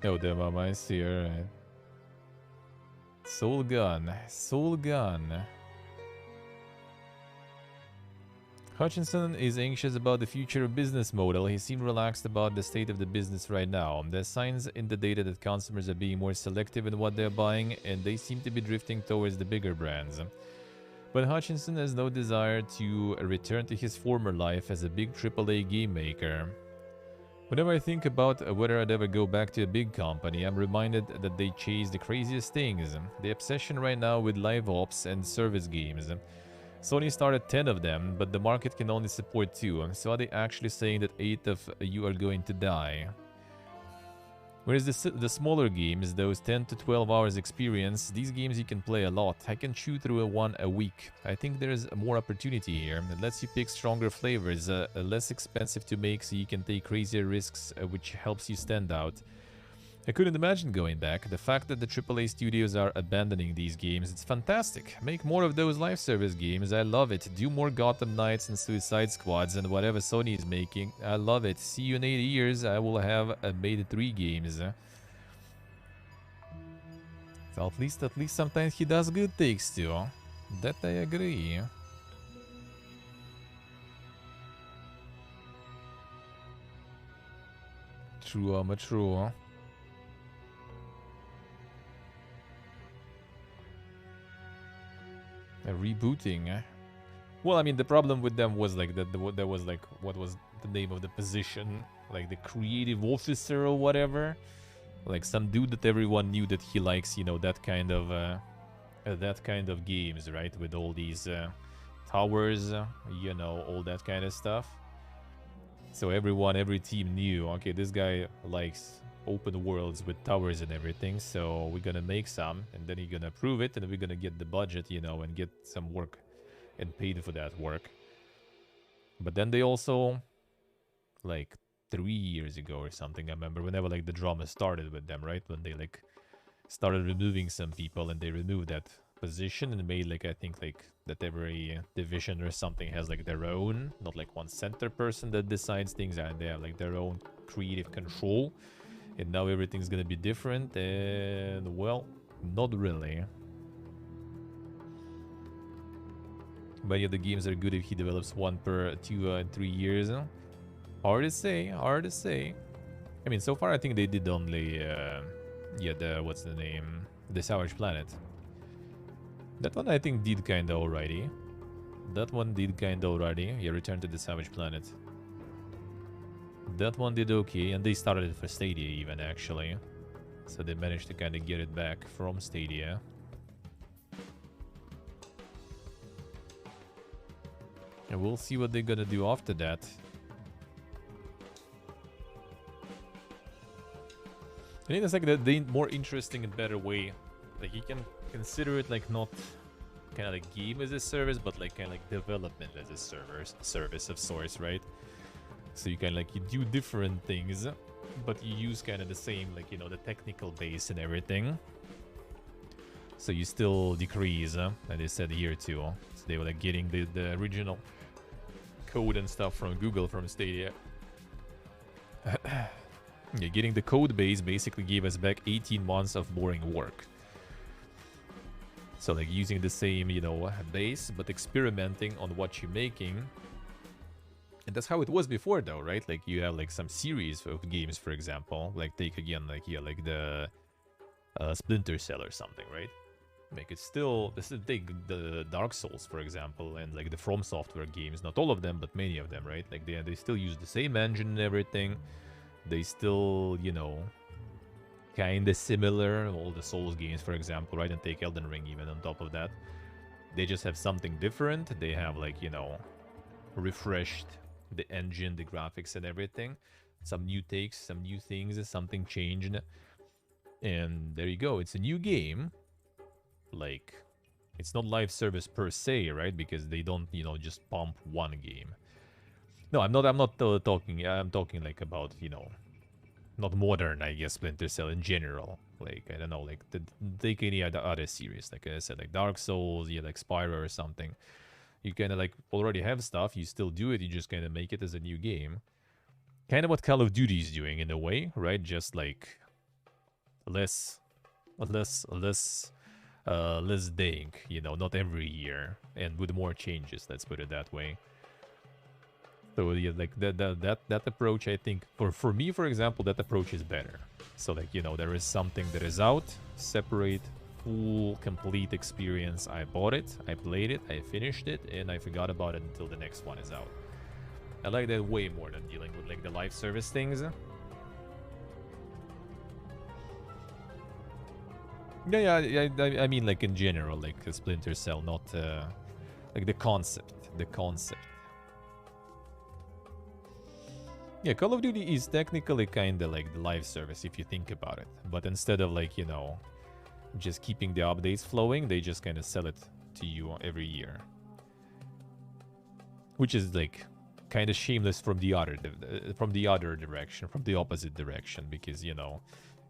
Speaker 1: Oh, damn, I see, alright. Soul Gun. Soul Gun. Hutchinson is anxious about the future of business model. He seemed relaxed about the state of the business right now. There's signs in the data that consumers are being more selective in what they're buying, and they seem to be drifting towards the bigger brands. But Hutchinson has no desire to return to his former life as a big AAA game maker. Whenever I think about whether I'd ever go back to a big company, I'm reminded that they chase the craziest things. The obsession right now with live ops and service games. Sony started 10 of them, but the market can only support 2, so are they actually saying that 8 of you are going to die? Whereas the smaller games, those 10 to 12 hours experience, these games you can play a lot. I can chew through one a week. I think there's more opportunity here. It lets you pick stronger flavors, less expensive to make so you can take crazier risks, which helps you stand out. I couldn't imagine going back. The fact that the AAA studios are abandoning these games, it's fantastic. Make more of those live service games. I love it. Do more Gotham Knights and Suicide Squads and whatever Sony is making. I love it. See you in 8 years. I will have made 3 games. So at least sometimes he does good things too. That I agree. True, true. Rebooting. Well, I mean, the problem with them was like that. There was like, what was the name of the position? Like the creative officer or whatever. Like some dude that everyone knew that he likes, you know, that kind of games, right? With all these towers, you know, all that kind of stuff. So every team knew, okay, this guy likes open worlds with towers and everything, so we're gonna make some, and then you're gonna approve it, and we're gonna get the budget, you know, and get some work and paid for that work. But then they also, like 3 years ago or something, I remember whenever like the drama started with them, right, when they like started removing some people, and they removed that position and made like, I think like that every division or something has like their own, not like one center person that decides things, and they have like their own creative control. And now everything's gonna be different, and well, not really. But yeah, the games are good if he develops 1 per 2 and 3 years. Hard to say, hard to say. I mean, so far I think they did only, yeah, what's the name? The Savage Planet. That one I think did kinda alrighty. That one did kinda alrighty. Yeah, Return to the Savage Planet. That one did okay, and they started it for Stadia even, actually. So they managed to kind of get it back from Stadia. And we'll see what they're gonna do after that. I think that's like the more interesting and better way. Like you can consider it like not kind of like game as a service, but like kind of like development as a service of sorts, right? So you kind of like, you do different things, but you use kind of the same, like, you know, the technical base and everything. So you still decrease, and they said here too. So they were like getting the original code and stuff from Google, from Stadia. Yeah, getting the code base basically gave us back 18 months of boring work. So like using the same, you know, base, but experimenting on what you're making. And that's how it was before though, right? Like you have like some series of games, for example, like take again, like, yeah, like the Splinter Cell or something, right? Like it's still, this is take the Dark Souls, for example, and like the From Software games, not all of them, but many of them, right? Like they still use the same engine and everything. They still, you know, kind of similar, all the Souls games, for example, right? And take Elden Ring even on top of that. They just have something different. They have like, you know, refreshed the engine, the graphics and everything. Some new takes, some new things, something changed. And there you go. It's a new game. Like, it's not live service per se, right? Because they don't, you know, just pump one game. No, I'm not talking, I'm talking like about, you know, not modern, I guess, Splinter Cell in general. Like, I don't know, like, take any other series. Like I said, like Dark Souls, yeah, like Spyro or something. You kind of like already have stuff, you still do it, you just kind of make it as a new game. Kind of what Call of Duty is doing in a way, right? Just like less dank, you know, not every year, and with more changes, let's put it that way. So yeah, like that approach, I think, for me, for example, that approach is better. So like, you know, there is something that is out, separate, full, complete experience. I bought it, I played it, I finished it, and I forgot about it until the next one is out. I like that way more than dealing with like the live service things. Yeah, I mean like in general, like a Splinter Cell, not like the concept. Yeah, Call of Duty is technically kind of like the live service if you think about it. But instead of like, you know, just keeping the updates flowing, they just kind of sell it to you every year. Which is like kind of shameless from the other direction, from the opposite direction, because, you know,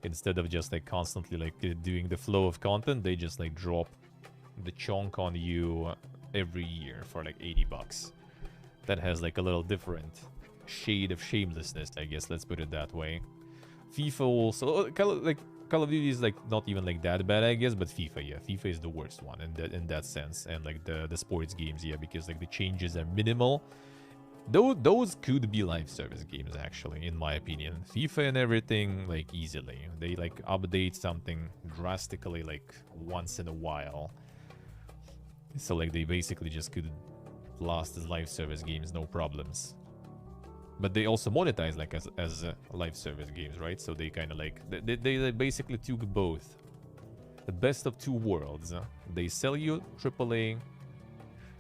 Speaker 1: Instead of just like constantly like doing the flow of content, they just like drop the chunk on you every year for like 80 bucks. That has like a little different shade of shamelessness, I guess. Let's put it that way. FIFA also, like Call of Duty is like not even like that bad, I guess, but FIFA, yeah, FIFA is the worst one in that sense, and like the sports games, yeah, because like the changes are minimal. Those could be live service games, actually, in my opinion. FIFA and everything, like, easily. They, like, update something drastically, like, once in a while. So, like, they basically just could last as live service games, no problems. But they also monetize, like, as live service games, right? So they kind of, like, they basically took both. The best of two worlds. They sell you AAA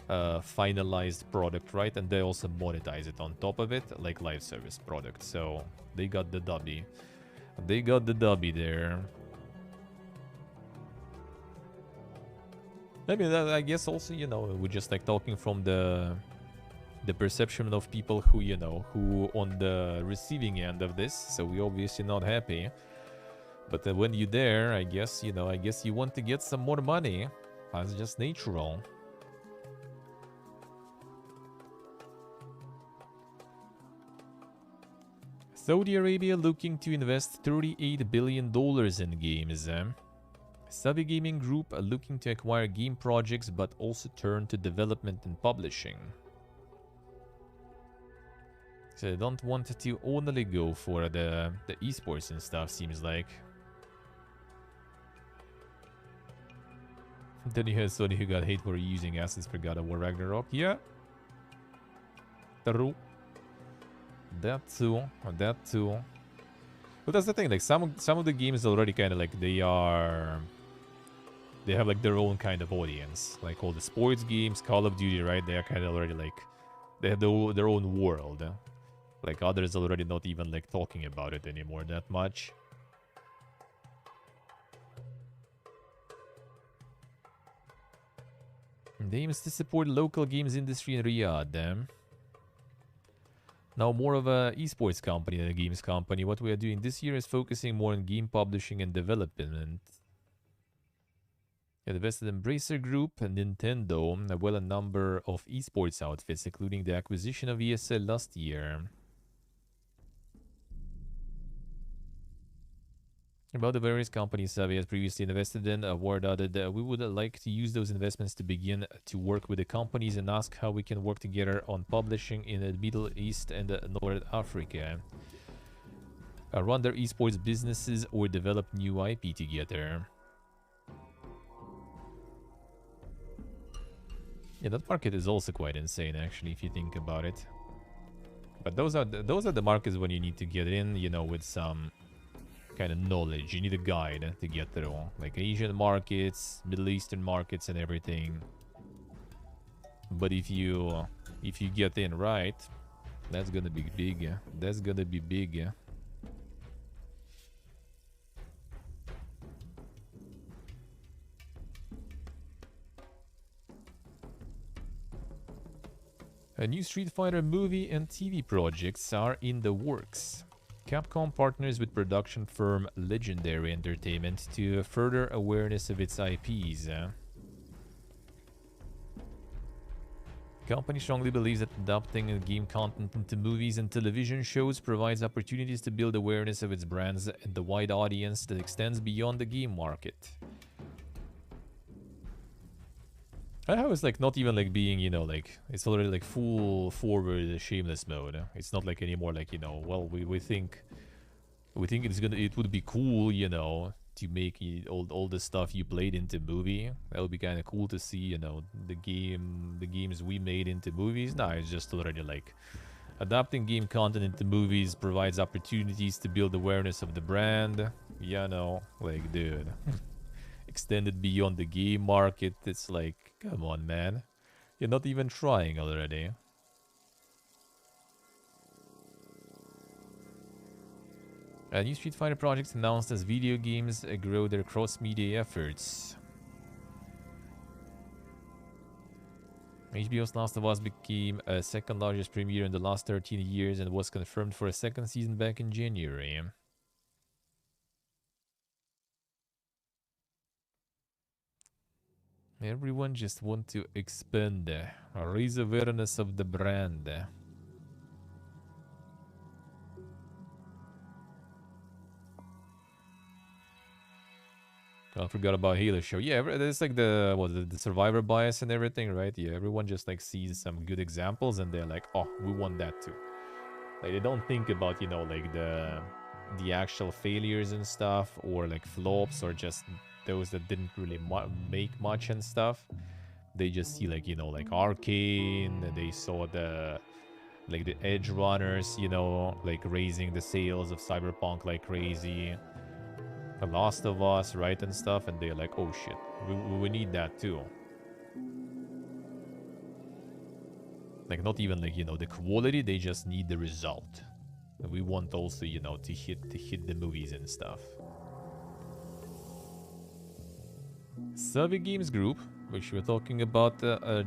Speaker 1: finalized product, right? And they also monetize it on top of it, like live service product. So they got the dubby. They got the dubby there. I mean, I guess also, you know, we're just like talking from the perception of people who, you know, who on the receiving end of this. So we're obviously not happy. But when you're there, I guess, you know, I guess you want to get some more money. That's just natural. Saudi Arabia looking to invest $38 billion in games. Sabi Gaming Group looking to acquire game projects but also turn to development and publishing. So they don't want to only go for the esports and stuff, seems like. Then you had Sony who got hate for using assets for God of War Ragnarok. Yeah. True. That too. That too. But that's the thing, like some of the games already kind of like they have like their own kind of audience. Like all the sports games, Call of Duty, right? They are kind of already like they have their own world. Like others already not even like talking about it anymore that much. They aims to support local games industry in Riyadh. Now more of a esports company than a games company. What we are doing this year is focusing more on game publishing and development. It invested in Embracer Group and Nintendo, as well a number of esports outfits, including the acquisition of ESL last year. About the various companies Savi has previously invested in, Ward added that we would like to use those investments to begin to work with the companies and ask how we can work together on publishing in the Middle East and North Africa. Run their esports businesses or develop new IP together. Yeah, that market is also quite insane, actually, if you think about it. But those are the markets when you need to get in, you know, with some kind of knowledge. You need a guide to get through, like Asian markets, Middle Eastern markets, and everything. But if you get in right, that's gonna be big. That's gonna be big. A new Street Fighter movie and TV projects are in the works. Capcom partners with production firm Legendary Entertainment to further awareness of its IPs. Company strongly believes that adapting game content into movies and television shows provides opportunities to build awareness of its brands and the wide audience that extends beyond the game market. I how it's like not even like being, you know, like it's already like full forward shameless mode. It's not like anymore like, you know, well we think it would be cool, you know, to make all the stuff you played into movie. That would be kind of cool to see, you know, the games we made into movies. No, it's just already like adapting game content into movies provides opportunities to build awareness of the brand. Yeah, no, like dude. Extended beyond the game market. It's like, come on, man. You're not even trying already. New Street Fighter projects announced as video games grow their cross-media efforts. HBO's Last of Us became a second largest premiere in the last 13 years and was confirmed for a second season back in January. Everyone just want to expand, raise awareness of the brand. I forgot about Halo Show. Yeah, it's like the survivor bias and everything, right? Yeah, everyone just like sees some good examples and they're like, oh, we want that too. Like they don't think about, you know, like the actual failures and stuff, or like flops, or just those that didn't really make much and stuff. They just see like, you know, like Arcane. They saw the Edge Runners, you know, like raising the sales of Cyberpunk like crazy. The Last of Us, right, and stuff, and they're like, oh shit, we need that too. Like, not even like, you know, the quality, they just need the result. And we want also, you know, to hit the movies and stuff. Savi Games Group, which we're talking about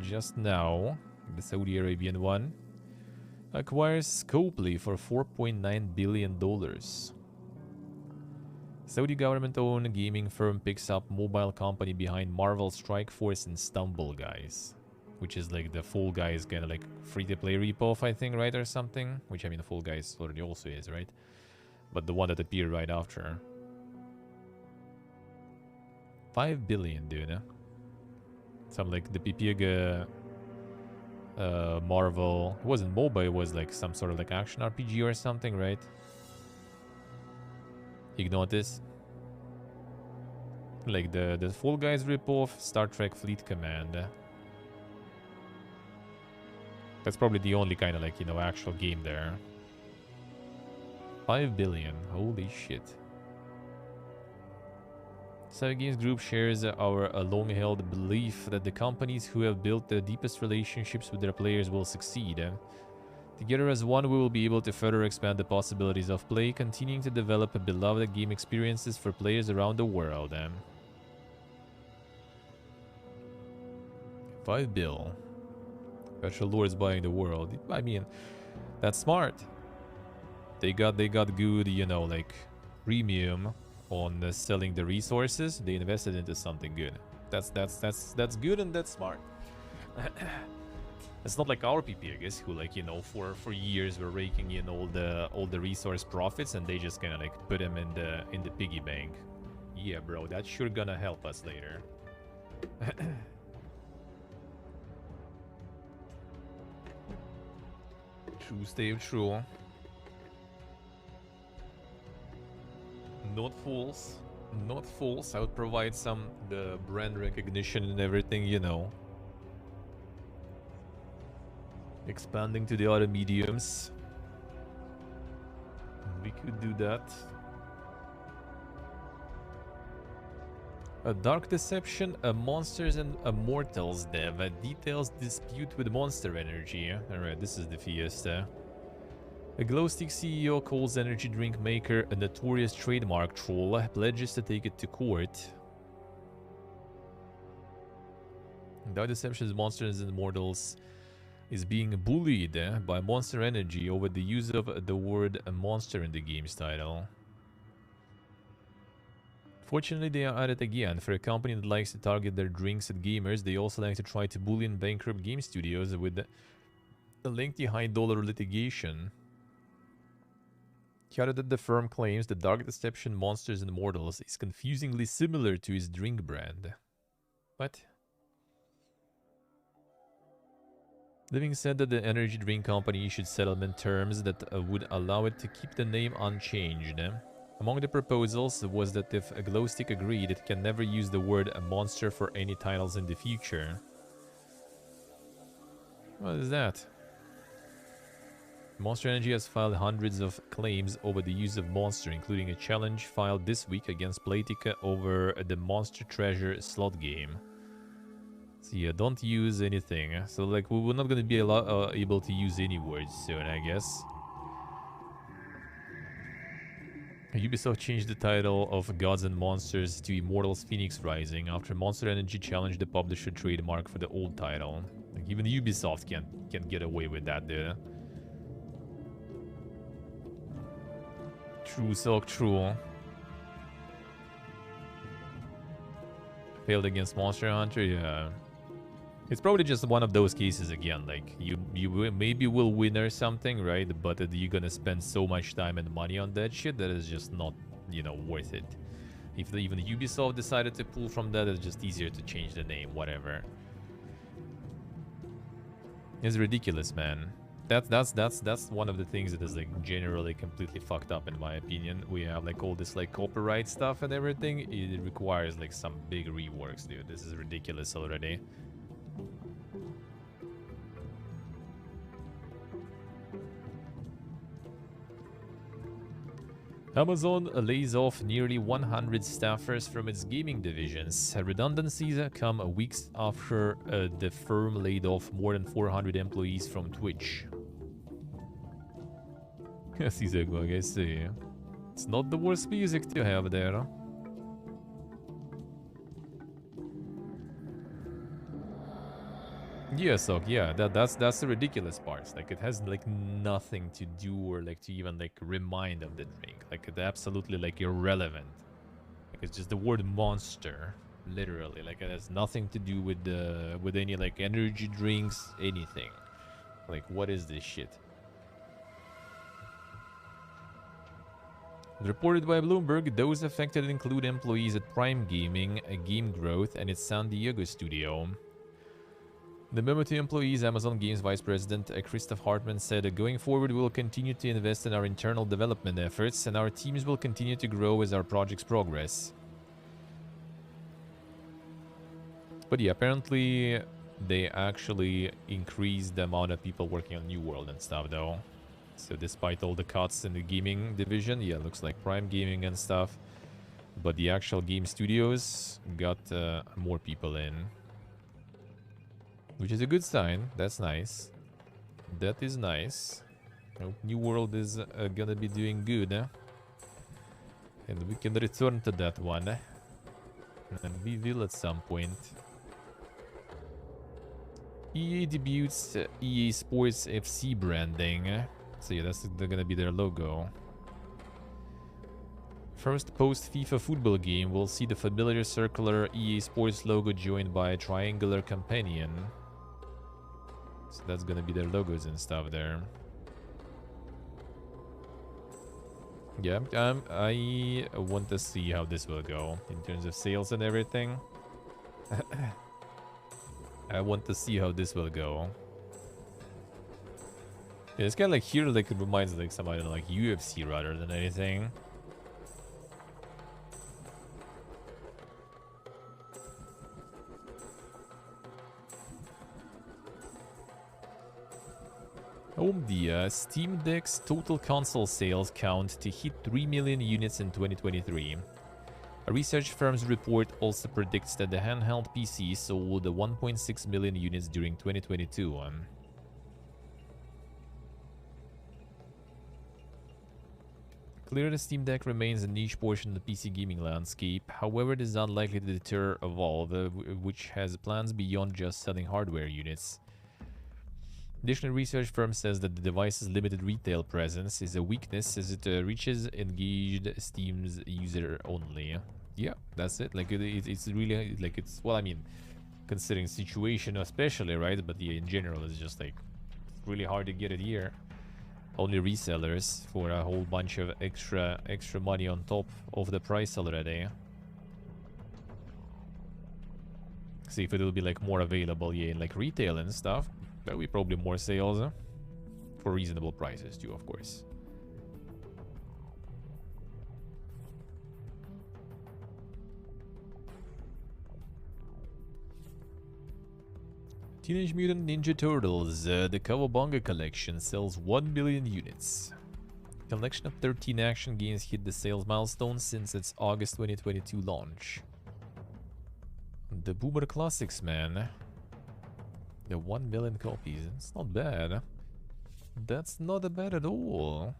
Speaker 1: just now, the Saudi Arabian one, acquires Scopely for $4.9 billion. Saudi government-owned gaming firm picks up mobile company behind Marvel Strike Force and Stumble Guys, which is like the Fall Guys kind of like free-to-play ripoff, I think, right, or something? Which, I mean, the Fall Guys already also is, right? But the one that appeared right after. 5 billion, dude. Some like the Pipiega Marvel. It wasn't MOBA, it was like some sort of like action RPG or something, right? Ignore this. Like the Fall Guys ripoff, Star Trek Fleet Command. That's probably the only kind of like, you know, actual game there. 5 billion. Holy shit. Savi Games Group shares our long-held belief that the companies who have built the deepest relationships with their players will succeed. Together as one, we will be able to further expand the possibilities of play, continuing to develop beloved game experiences for players around the world. 5 bill. Special Lords buying the world. I mean, that's smart. They got good, you know, like premium on selling the resources. They invested into something good. That's good, and that's smart. It's not like our PP, I guess, who, like, you know, for years were raking in all the resource profits, and they just kind of like put them in the piggy bank. Yeah, bro, that's sure gonna help us later. True, Steve, true. Not false. Not false. I would provide the brand recognition and everything, you know. Expanding to the other mediums. We could do that. A Dark Deception, a Monsters and Immortals dev. Details dispute with Monster Energy. Alright, this is the Fiesta. A Glowstick CEO calls energy drink maker a notorious trademark troll, pledges to take it to court. Dark Deception's Monsters and Immortals is being bullied by Monster Energy over the use of the word monster in the game's title. Fortunately, they are at it again. For a company that likes to target their drinks at gamers, they also like to try to bully and bankrupt game studios with a lengthy high-dollar litigation. He added that the firm claims the Dark Deception Monsters and Immortals is confusingly similar to his drink brand. What? Living said that the energy drink company issued settlement terms that would allow it to keep the name unchanged. Among the proposals was that if a Glowstick agreed, it can never use the word monster for any titles in the future. What is that? Monster Energy has filed hundreds of claims over the use of Monster, including a challenge filed this week against Playtika over the Monster Treasure slot game. So yeah, don't use anything. So like, we're not going to be able to use any words soon, I guess. Ubisoft changed the title of Gods and Monsters to Immortals Phoenix Rising after Monster Energy challenged the publisher trademark for the old title. Like, even Ubisoft can't get away with that, dude. True, so true. failed against Monster Hunter, yeah. It's probably just one of those cases again, like maybe will win or something, right? But you're gonna spend so much time and money on that shit that is just not, you know, worth it. If even Ubisoft decided to pull from that, it's just easier to change the name, whatever. It's ridiculous, man. That's one of the things that is like generally completely fucked up in my opinion. We have like all this like copyright stuff and everything. It requires like some big reworks, dude. This is ridiculous already. Amazon lays off nearly 100 staffers from its gaming divisions. Redundancies come weeks after the firm laid off more than 400 employees from Twitch. Yes, I see. It's not the worst music to have there. Yeah, so yeah, that's the ridiculous part. Like it has like nothing to do or like to even like remind of the drink. Like it's absolutely like irrelevant. Like it's just the word monster, literally. Like it has nothing to do with any like energy drinks, anything. Like what is this shit? Reported by Bloomberg, those affected include employees at Prime Gaming, Game Growth, and its San Diego studio. The memo to employees, Amazon Games Vice President Christoph Hartman said, going forward, we will continue to invest in our internal development efforts, and our teams will continue to grow as our projects progress. But yeah, apparently they actually increased the amount of people working on New World and stuff, though. So despite all the cuts in the gaming division, yeah, looks like Prime Gaming and stuff. But the actual game studios got more people in. Which is a good sign. That's nice. That is nice. Hope New World is gonna be doing good. And we can return to that one. And we will at some point. EA debuts EA Sports FC branding. So yeah, that's gonna be their logo. First post-FIFA football game will see the familiar circular EA Sports logo joined by a triangular companion. So that's gonna be their logos and stuff there. Yeah, I want to see how this will go in terms of sales and everything. I want to see how this will go. Yeah, it's kind of like here, like it reminds like somebody like UFC rather than anything. Omdia, Steam Deck's total console sales count to hit 3 million units in 2023. A research firm's report also predicts that the handheld PC sold 1.6 million units during 2022. Clearly, the Steam Deck remains a niche portion of the PC gaming landscape. However, it is unlikely to deter Valve, which has plans beyond just selling hardware units. Additional research firm says that the device's limited retail presence is a weakness as it reaches engaged Steam's user only. Yeah, that's it. Like it's really like it's, well, I mean, considering situation especially, right? But yeah, in general, it's just like really hard to get it here. Only resellers for a whole bunch of extra money on top of the price already. See if it will be like more available, yeah, in like retail and stuff. There'll be probably more sales for reasonable prices too, of course. Teenage Mutant Ninja Turtles, the Kawabunga collection sells 1 billion units. Collection of 13 action games hit the sales milestone since its August 2022 launch. The Boomer Classics, man. The 1 million copies. It's not bad. That's not bad at all.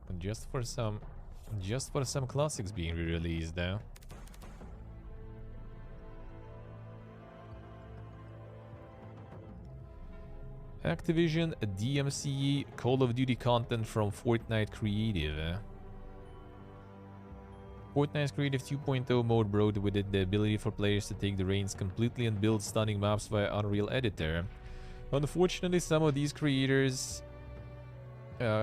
Speaker 1: And just for some classics being re-released now. Activision, DMC, Call of Duty content from Fortnite Creative. Fortnite's Creative 2.0 mode brought with it the ability for players to take the reins completely and build stunning maps via Unreal Editor. Unfortunately, some of these creators'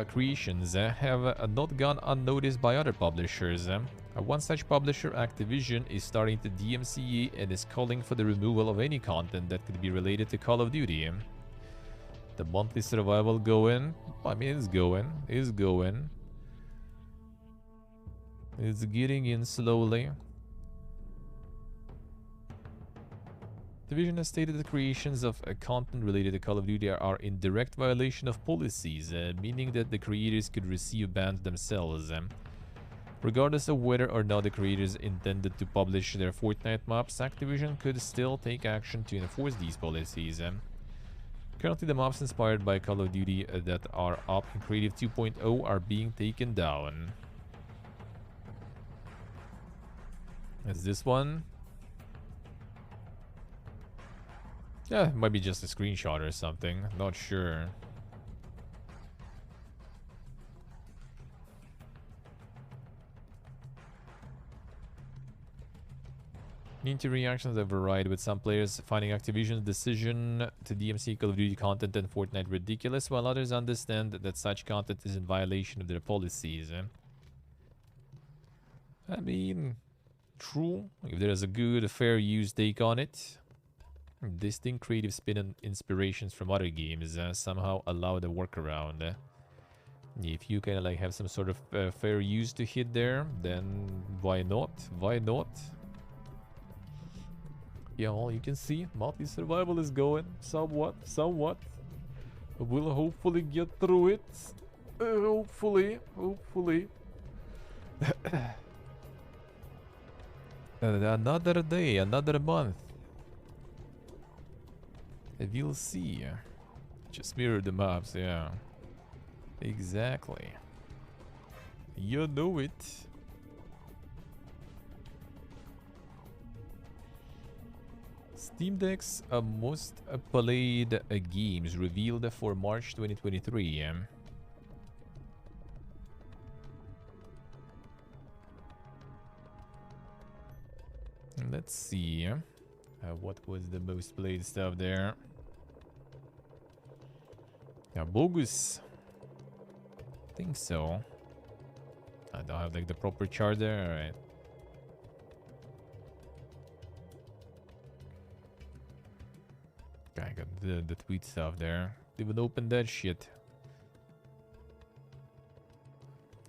Speaker 1: creations have not gone unnoticed by other publishers. One such publisher, Activision, is starting to DMCA and is calling for the removal of any content that could be related to Call of Duty. The monthly survival going? I mean, it's going. It's going. It's getting in slowly. Activision has stated the creations of content related to Call of Duty are in direct violation of policies, meaning that the creators could receive bans themselves. Regardless of whether or not the creators intended to publish their Fortnite maps, Activision could still take action to enforce these policies. Currently, the maps inspired by Call of Duty that are up in Creative 2.0 are being taken down. Is this one? Yeah, it might be just a screenshot or something. Not sure. Community reactions have varied, with some players finding Activision's decision to DMC Call of Duty content and Fortnite ridiculous, while others understand that such content is in violation of their policies. I mean, true. If there's a good, fair use take on it, distinct creative spin and inspirations from other games somehow allow the workaround. If you kind of like have some sort of fair use to hit there, then why not? Why not? Yeah, well, you can see multi-survival is going somewhat. We'll hopefully get through it. Hopefully. Another day, another month. We'll see. Just mirror the maps, yeah. Exactly. You know it. Steam Deck's most played games revealed for March 2023. Let's see. What was the most played stuff there? Yeah, bogus. I think so. I don't have like the proper chart there. All right. I got the tweet stuff there. Even open that shit.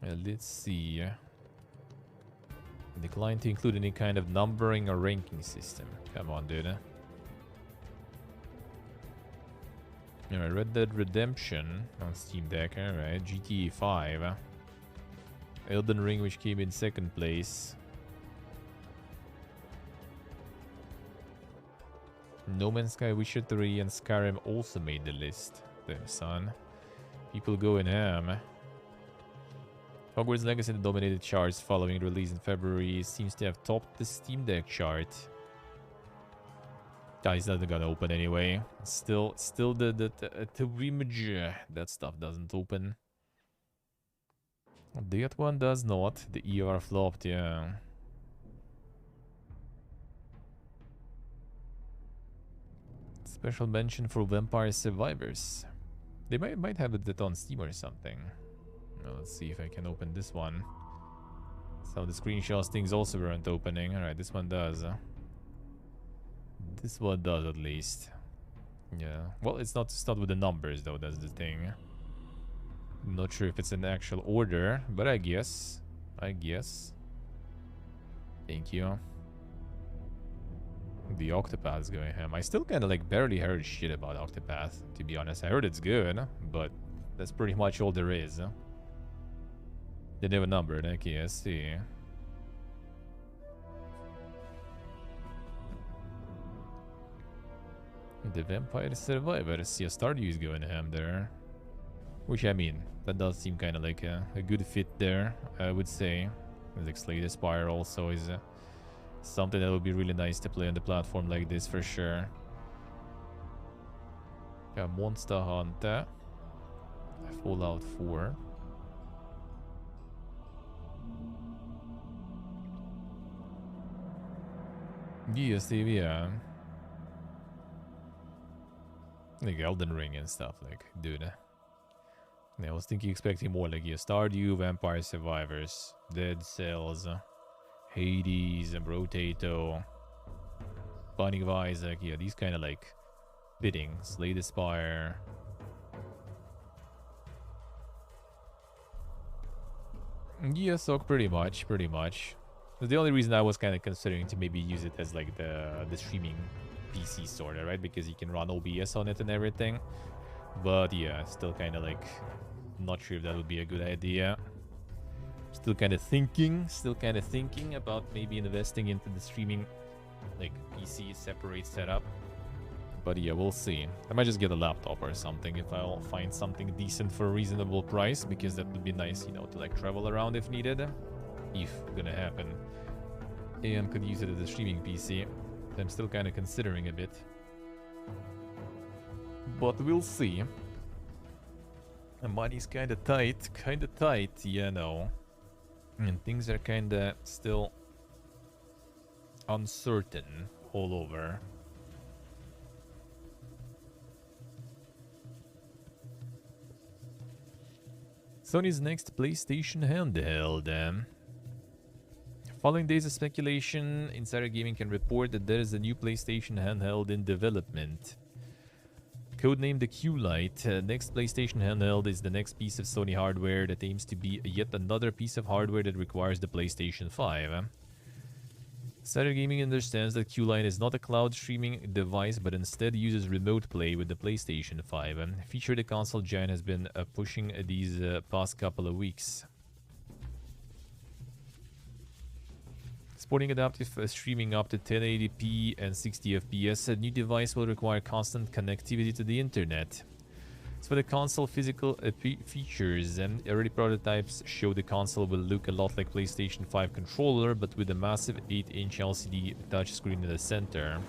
Speaker 1: Let's see. Decline to include any kind of numbering or ranking system. Come on, dude. Alright, Red Dead Redemption on Steam Deck. Alright, GTA 5. Elden Ring, which came in second place. No Man's Sky, Witcher 3, and Skyrim also made the list. Damn, son. People going ham. Hogwarts Legacy dominated charts following release in February. Seems to have topped the Steam Deck chart. Guys, not gonna open anyway. Still the image. That stuff doesn't open. That one does not. The ER flopped, yeah. Special mention for Vampire Survivors. They might have it on Steam or something. Now, let's see if I can open this one. Some of the screenshots things also weren't opening. Alright, this one does. This one does at least. Yeah. Well, it's not with the numbers though, that's the thing. I'm not sure if it's in actual order, but I guess. Thank you. The Octopath's going ham. I still kind of like barely heard shit about Octopath, to be honest. I heard it's good, but that's pretty much all there is. They never numbered. Okay, I see. The Vampire Survivors. Yeah, Stardew's going ham there. Which, I mean, that does seem kind of like a good fit there, I would say. Like Slay the Spire also is something that would be really nice to play on the platform like this for sure. Yeah, Monster Hunter. Fallout 4. Yeah, Steve, yeah. Like Elden Ring and stuff, like, dude. I was thinking, expecting more, like, yeah, Stardew, Vampire Survivors, Dead Cells, Hades, and Brotato, Binding of Isaac, yeah, these kind of, like, fitting. Slay the Spire. Yeah, so pretty much. The only reason I was kind of considering to maybe use it as, like, the streaming PC sort of, right? Because you can run OBS on it and everything. But, yeah, still kind of, like, not sure if that would be a good idea. Still kind of thinking about maybe investing into the streaming, like, PC separate setup. But yeah, we'll see. I might just get a laptop or something if I'll find something decent for a reasonable price, because that would be nice, you know, to like travel around if needed. If gonna happen. And could use it as a streaming PC. I'm still kind of considering a bit. But we'll see. The money's kind of tight, you know. And things are kind of still uncertain all over. Sony's next PlayStation handheld. Following days of speculation, Insider Gaming can report that there is a new PlayStation handheld in development. Codenamed the Q-Lite, next PlayStation handheld is the next piece of Sony hardware that aims to be yet another piece of hardware that requires the PlayStation 5. Insider Gaming understands that Q-Line is not a cloud streaming device, but instead uses remote play with the PlayStation 5. Feature the console giant has been pushing these past couple of weeks. Supporting adaptive streaming up to 1080p and 60 FPS, a new device will require constant connectivity to the internet. As for the console physical features, early prototypes show the console will look a lot like PlayStation 5 controller, but with a massive 8-inch LCD touchscreen in the center.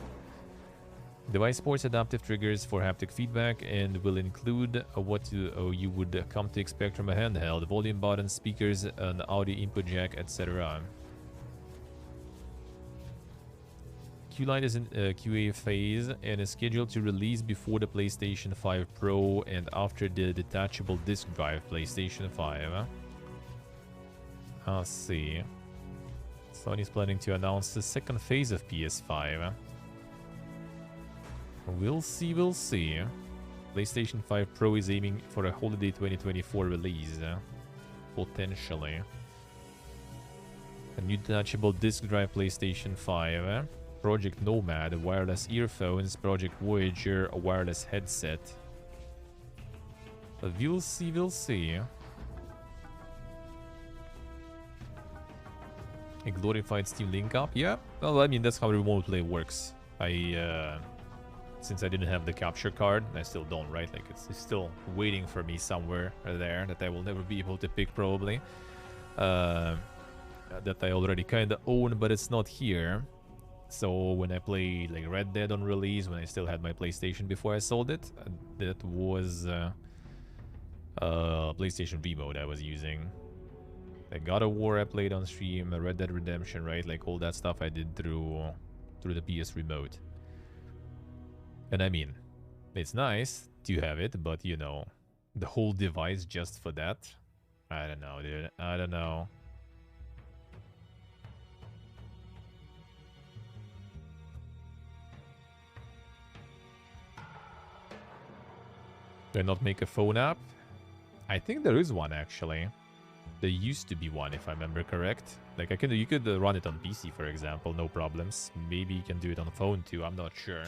Speaker 1: The device sports adaptive triggers for haptic feedback and will include what you would come to expect from a handheld: volume buttons, speakers, an audio input jack, etc. Q-Line is in QA phase and is scheduled to release before the PlayStation 5 Pro and after the detachable disc drive PlayStation 5. I'll see. Sony's planning to announce the second phase of PS5. We'll see. PlayStation 5 Pro is aiming for a holiday 2024 release. Potentially. A new detachable disc drive PlayStation 5. Project Nomad, wireless earphones, Project Voyager, a wireless headset. But we'll see. A glorified Steam Link up? Yeah, well, I mean, that's how remote play works. Since I didn't have the capture card, I still don't, right? Like, it's still waiting for me somewhere there that I will never be able to pick, probably. That I already kind of own, but it's not here. So when I played like Red Dead on release, when I still had my PlayStation before I sold it, that was PlayStation Remote I was using. Like God of War I played on stream, Red Dead Redemption, right? Like all that stuff I did through the PS Remote. And I mean, it's nice to have it, but you know, the whole device just for that? I don't know, dude. I don't know. Do I not make a phone app? I think there is one actually. There used to be one, if I remember correct. Like you could run it on PC, for example, no problems. Maybe you can do it on phone too. I'm not sure.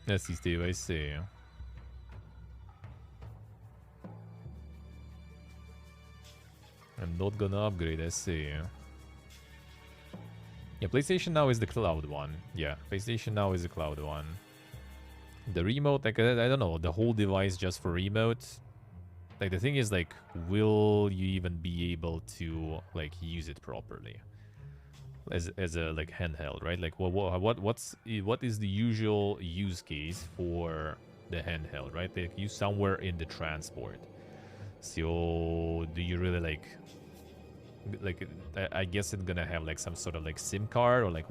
Speaker 1: Let's see, Steve. I see. I'm not gonna upgrade. I see. Yeah, PlayStation Now is the cloud one. Yeah, PlayStation Now is the cloud one. The remote, like, I don't know, the whole device just for remote. Like, the thing is, like, will you even be able to, like, use it properly? As a, like, handheld, right? Like, what is the usual use case for the handheld, right? Like, use somewhere in the transport. So do you really like I guess it's gonna have like some sort of like SIM card or like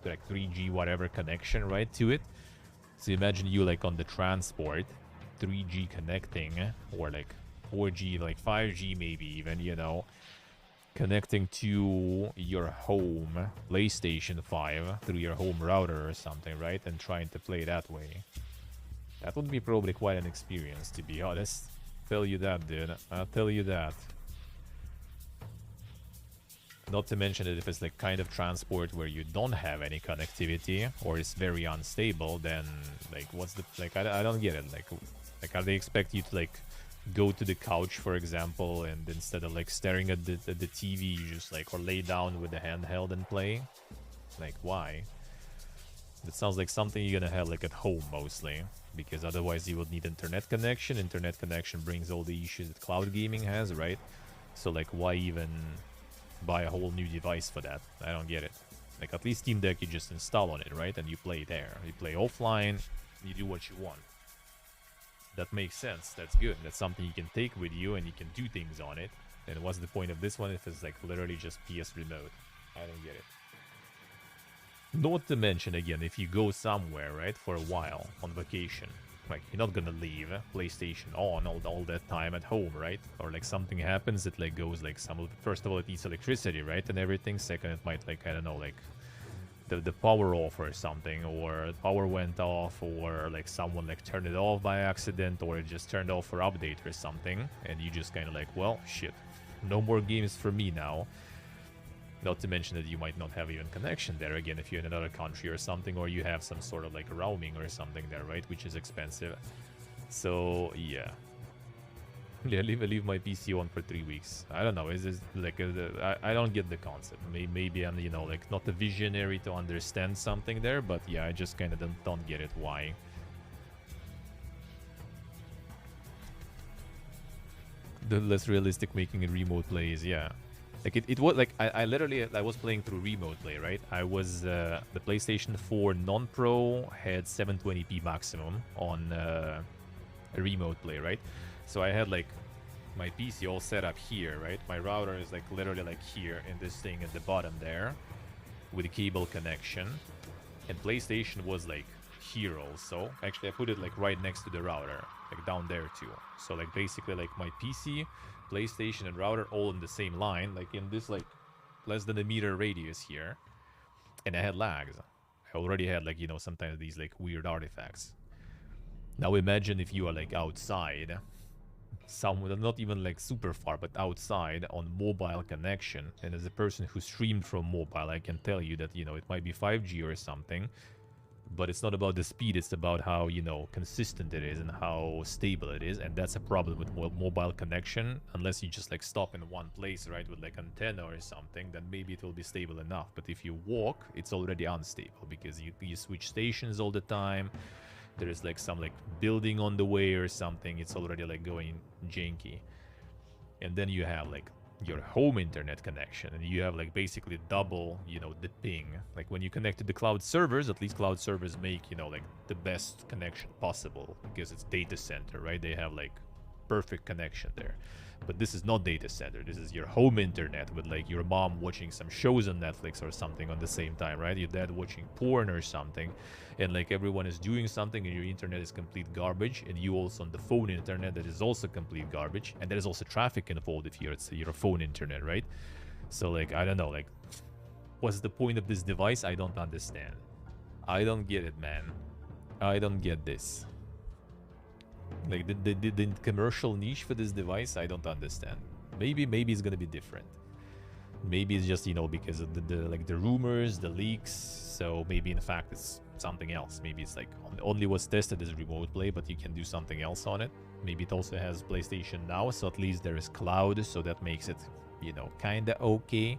Speaker 1: 3G whatever connection, right, to it. So imagine you like on the transport, 3G connecting, or like 4G, like 5G maybe even, you know, connecting to your home PlayStation 5 through your home router or something, right? And trying to play that way. That would be probably quite an experience, to be honest. Tell you that, dude. I'll tell you that. Not to mention that if it's like kind of transport where you don't have any connectivity or it's very unstable, then like what's the like I don't get it. Like how they expect you to like go to the couch, for example, and instead of like staring at the TV, you just like or lay down with the handheld and play. Like why? That sounds like something you're gonna have like at home mostly, because otherwise you would need internet connection. Internet connection brings all the issues that cloud gaming has, right? So like why even buy a whole new device for that? I don't get it. Like at least Steam Deck you just install on it, right? And you play there. You play offline, you do what you want. That makes sense. That's good. That's something you can take with you and you can do things on it. And what's the point of this one if it's like literally just PS Remote? I don't get it. Not to mention, again, if you go somewhere, right, for a while on vacation, like you're not gonna leave PlayStation on all that time at home, right? Or like something happens, it like goes like first of all it needs electricity, right, and everything. Second, it might like I don't know, like the power off or something, or power went off, or like someone like turned it off by accident, or it just turned off for update or something, and you just kind of like, well, shit, no more games for me now. Not to mention that you might not have even connection there again if you're in another country or something, or you have some sort of like roaming or something there, right? Which is expensive. So yeah, leave my PC on for 3 weeks. I don't know. Is this like I don't get the concept. Maybe I'm, you know, like not a visionary to understand something there, but yeah, I just kind of don't get it. Why? The less realistic making it remote plays, yeah. Like it was like I literally I was playing through remote play, right? I was the PlayStation 4 non-pro had 720p maximum on a remote play, right? So I had like my PC all set up here, right? My router is like literally like here in this thing at the bottom there with a cable connection, and PlayStation was like here also. Actually, I put it like right next to the router, like down there too. So like basically like my PC, PlayStation, and router all in the same line, like in this like less than a meter radius here. And I had lags. I already had like, you know, sometimes these like weird artifacts. Now imagine if you are like outside, somewhere, not even like super far, but outside on mobile connection. And as a person who streamed from mobile, I can tell you that, you know, it might be 5G or something, but it's not about the speed, it's about how, you know, consistent it is and how stable it is. And that's a problem with mobile connection. Unless you just like stop in one place, right, with like antenna or something, then maybe it will be stable enough. But if you walk, it's already unstable because you switch stations all the time. There is like some like building on the way or something. It's already like going janky. And then you have like your home internet connection, and you have like basically double, you know, the ping. Like when you connect to the cloud servers, at least cloud servers make, you know, like the best connection possible because it's data center, right? They have like perfect connection there. But this is not data center. This is your home internet with like your mom watching some shows on Netflix or something on the same time, right? Your dad watching porn or something, and like everyone is doing something and your internet is complete garbage, and you also on the phone internet that is also complete garbage, and there is also traffic involved if it's your phone internet, right? So like, I don't know, like what's the point of this device? I don't understand. I don't get it, man. I don't get this. Like the commercial niche for this device, I don't understand. Maybe it's gonna be different. Maybe it's just, you know, because of the rumors, the leaks. So maybe in fact it's something else. Maybe it's like only was tested as remote play, but you can do something else on it. Maybe it also has PlayStation Now, so at least there is cloud, so that makes it, you know, kinda okay.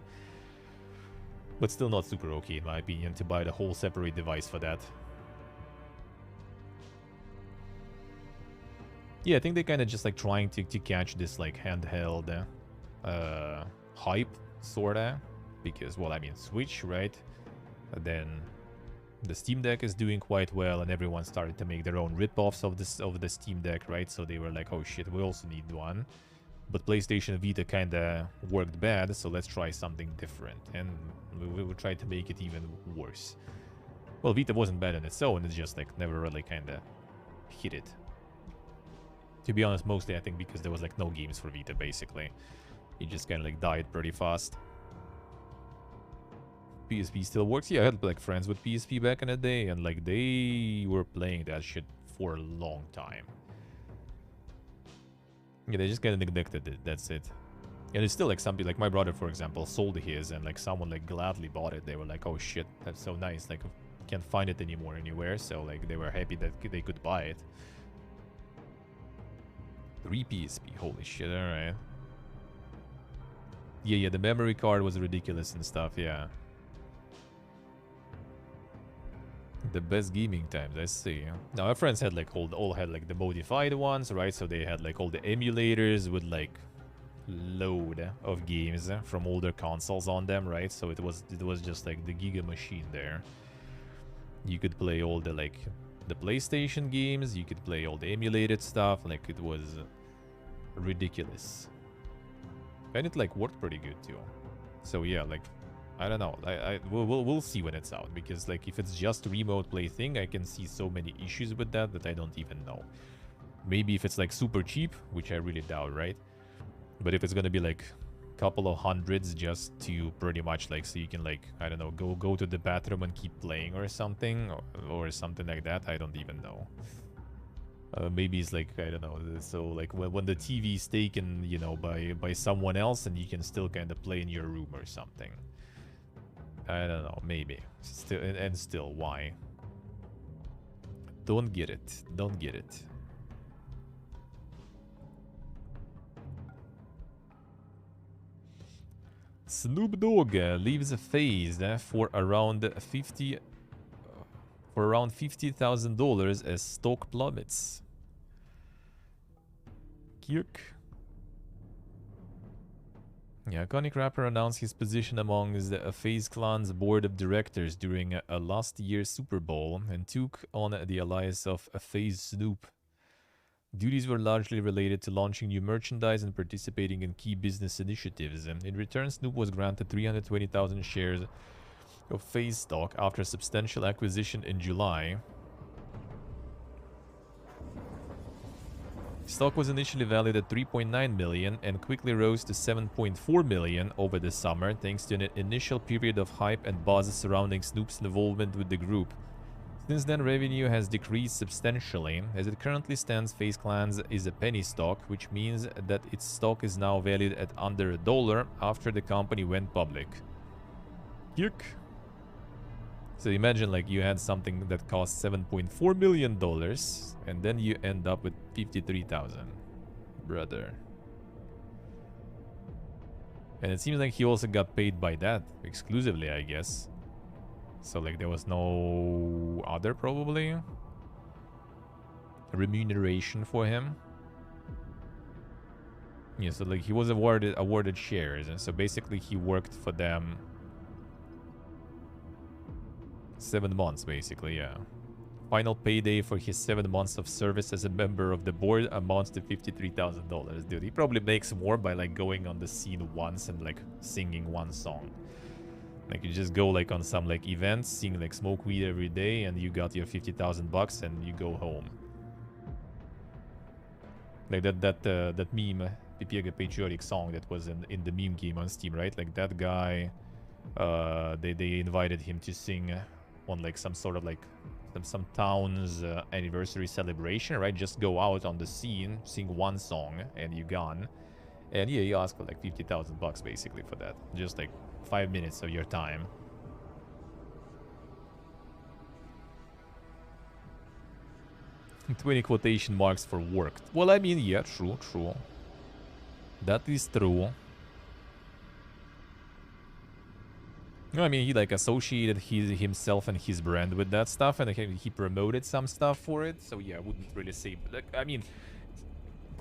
Speaker 1: But still not super okay in my opinion to buy the whole separate device for that. Yeah, I think they kind of just like trying to catch this like handheld hype, sorta, because, well, I mean, Switch, right? And then The Steam Deck is doing quite well, and everyone started to make their own rip-offs of this of the Steam Deck, right? So they were like, oh shit, we also need one. But PlayStation Vita kinda worked bad, so let's try something different. And we will try to make it even worse. Well, Vita wasn't bad on its own, it's just like never really kinda hit it. To be honest, mostly I think because there was like no games for Vita, basically. It just kinda like died pretty fast. PSP still works. Yeah, I had like friends with PSP back in the day, and like they were playing that shit for a long time. Yeah, they just kind of neglected it, that's it. And it's still like something, like my brother, for example, sold his, and like someone like gladly bought it. They were like, oh shit, that's so nice, like can't find it anymore anywhere, so like they were happy that they could buy it. 3 PSP, holy shit, alright. Yeah, the memory card was ridiculous and stuff, yeah. The best gaming times, I see. Now, our friends had like all had like the modified ones, right? So they had like all the emulators with like load of games from older consoles on them, right? So it was just like the giga machine there. You could play all the like the PlayStation games, you could play all the emulated stuff, like it was ridiculous. And it like worked pretty good too. So yeah, like I don't know. We'll see when it's out, because like if it's just a remote play thing, I can see so many issues with that I don't even know. Maybe if it's like super cheap, which I really doubt, right? But if it's gonna be like a couple of hundreds just to pretty much like so you can like I don't know go to the bathroom and keep playing or something or something like that, I don't even know. Maybe it's like I don't know. So like when the TV is taken, you know, by someone else, and you can still kind of play in your room or something. I don't know, maybe. Still, and still, why? Don't get it. Don't get it. Snoop Dogg leaves a phase for around $50,000 as stock plummets. Kirk. Yeah, iconic rapper announced his position among the FaZe Clan's board of directors during last year's Super Bowl and took on the alias of FaZe Snoop. Duties were largely related to launching new merchandise and participating in key business initiatives. In return, Snoop was granted 320,000 shares of FaZe stock after a substantial acquisition in July. Stock was initially valued at 3.9 million and quickly rose to 7.4 million over the summer thanks to an initial period of hype and buzz surrounding Snoop's involvement with the group. Since then, revenue has decreased substantially. As it currently stands, FaZe Clan is a penny stock, which means that its stock is now valued at under $1 after the company went public. Yuck. So imagine like you had something that cost $7.4 million and then you end up with 53,000. Brother. And it seems like he also got paid by that exclusively, I guess. So like there was no other probably remuneration for him. Yeah, so like he was awarded shares, and so basically he worked for them 7 months, basically, yeah. Final payday for his 7 months of service as a member of the board amounts to $53,000. Dude, he probably makes more by like going on the scene once and like singing one song. Like you just go like on some like events, sing like smoke weed every day, and you got your 50,000 bucks and you go home. Like that meme, Pipiega Patriotic song that was in the meme game on Steam, right? Like that guy, they invited him to sing on like some sort of like some town's anniversary celebration, right? Just go out on the scene, sing one song, and you gone. And yeah, he asked for like 50,000 bucks basically for that. Just like 5 minutes of your time. "20 quotation marks for worked." Well, I mean, yeah, true. That is true. No, I mean, he like associated himself and his brand with that stuff, and he promoted some stuff for it. So yeah, I wouldn't really say. Like, I mean,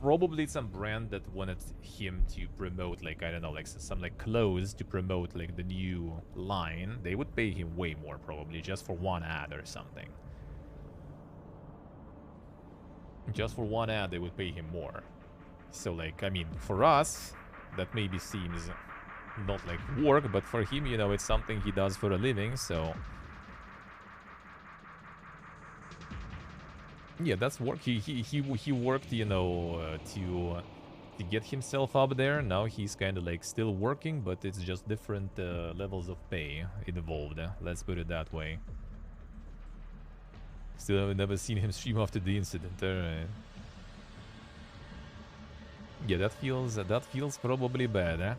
Speaker 1: probably some brand that wanted him to promote, like, I don't know, like some like clothes to promote like the new line. They would pay him way more probably just for one ad or something. Just for one ad they would pay him more. So like, I mean, for us that maybe seems not like work, but for him, you know, it's something he does for a living, so yeah, that's work. He worked, you know, to get himself up there. Now he's kind of like still working, but it's just different levels of pay involved. Let's put it that way. Still have never seen him stream after the incident. Alright. Yeah, that feels probably bad, eh?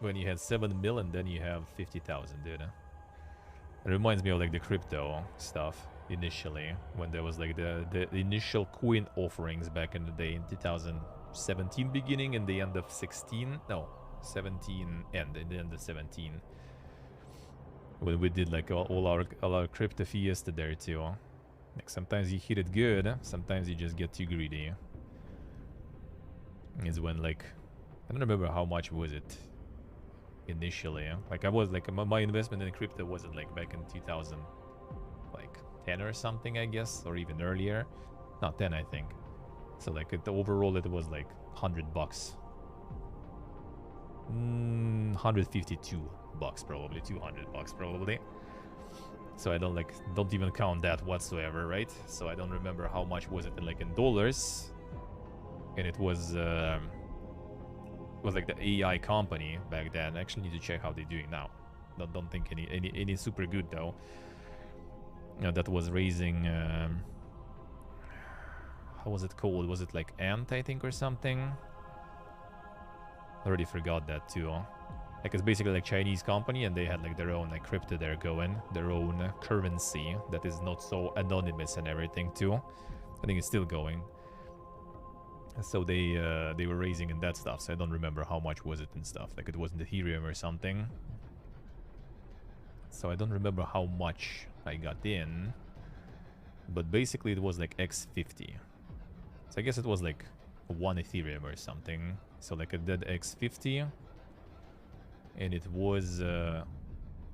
Speaker 1: When you had 7 mil and then you have 50,000, dude. It reminds me of like the crypto stuff initially, when there was like the initial coin offerings back in the day in 2017 beginning and the end of 16. No, 17 end in the end of 17. When we did like all our crypto fiesta there too. Like sometimes you hit it good, sometimes you just get too greedy. It's when like, I don't remember how much was it initially. Like I was like, my investment in crypto wasn't like back in 2000 like 10 or something, I guess, or even earlier. Not 10, I think. So like the overall it was like $100. 152 bucks probably, $200 probably. So I don't even count that whatsoever, right? So I don't remember how much was it in like in dollars. And it was like the AI company back then. I actually need to check how they're doing now. Don't think any super good though. You know, that was raising how was it called? Was it like Ant, I think, or something? I already forgot that too. Like it's basically like Chinese company and they had like their own like crypto there going, their own currency that is not so anonymous and everything too. I think it's still going. So they were raising in that stuff, so I don't remember how much was it and stuff. Like it wasn't Ethereum or something. So I don't remember how much I got in. But basically it was like X50. So I guess it was like 1 Ethereum or something. So like a dead X50. And it was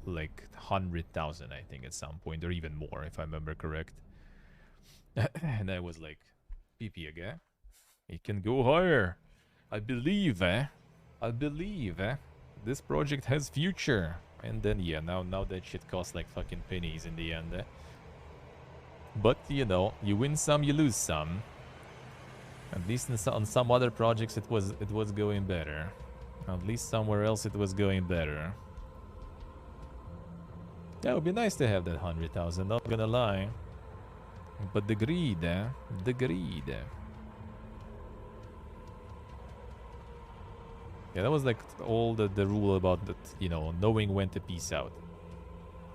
Speaker 1: like 100,000 I think at some point, or even more if I remember correct. And I was like, PP again. It can go higher. I believe, I believe, this project has future. And then, yeah, now that shit costs like fucking pennies in the end. But, you know, you win some, you lose some. At least on some other projects it was going better. At least somewhere else it was going better. Yeah, it would be nice to have that 100,000, not gonna lie. But the greed, the greed. Yeah, that was like all the rule about that, you know, knowing when to peace out.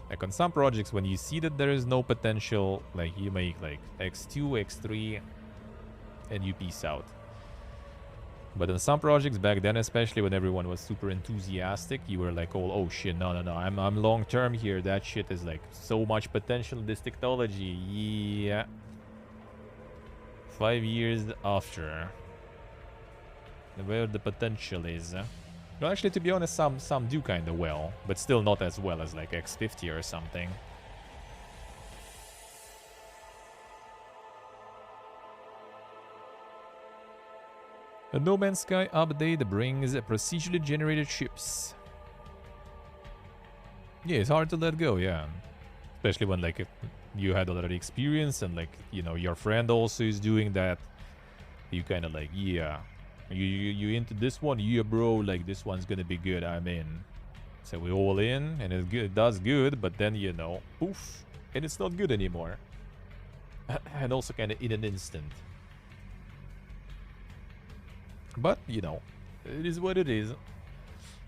Speaker 1: Like on some projects, when you see that there is no potential, like you make like X2, X3, and you peace out. But on some projects back then, especially when everyone was super enthusiastic, you were like, oh shit, no, I'm long term here. That shit is like so much potential in this technology. Yeah. 5 years after. Where the potential is. Well, actually, to be honest, some do kind of well, but still not as well as like X50 or something. A No Man's Sky update brings procedurally generated ships. Yeah, it's hard to let go, yeah. Especially when like you had a lot of experience and like, you know, your friend also is doing that. You kind of like, yeah. You into this one? Yeah, bro, like this one's gonna be good, I'm in. So we all in, and it does good, but then, you know, poof, and it's not good anymore. And also kind of in an instant. But, you know, it is what it is.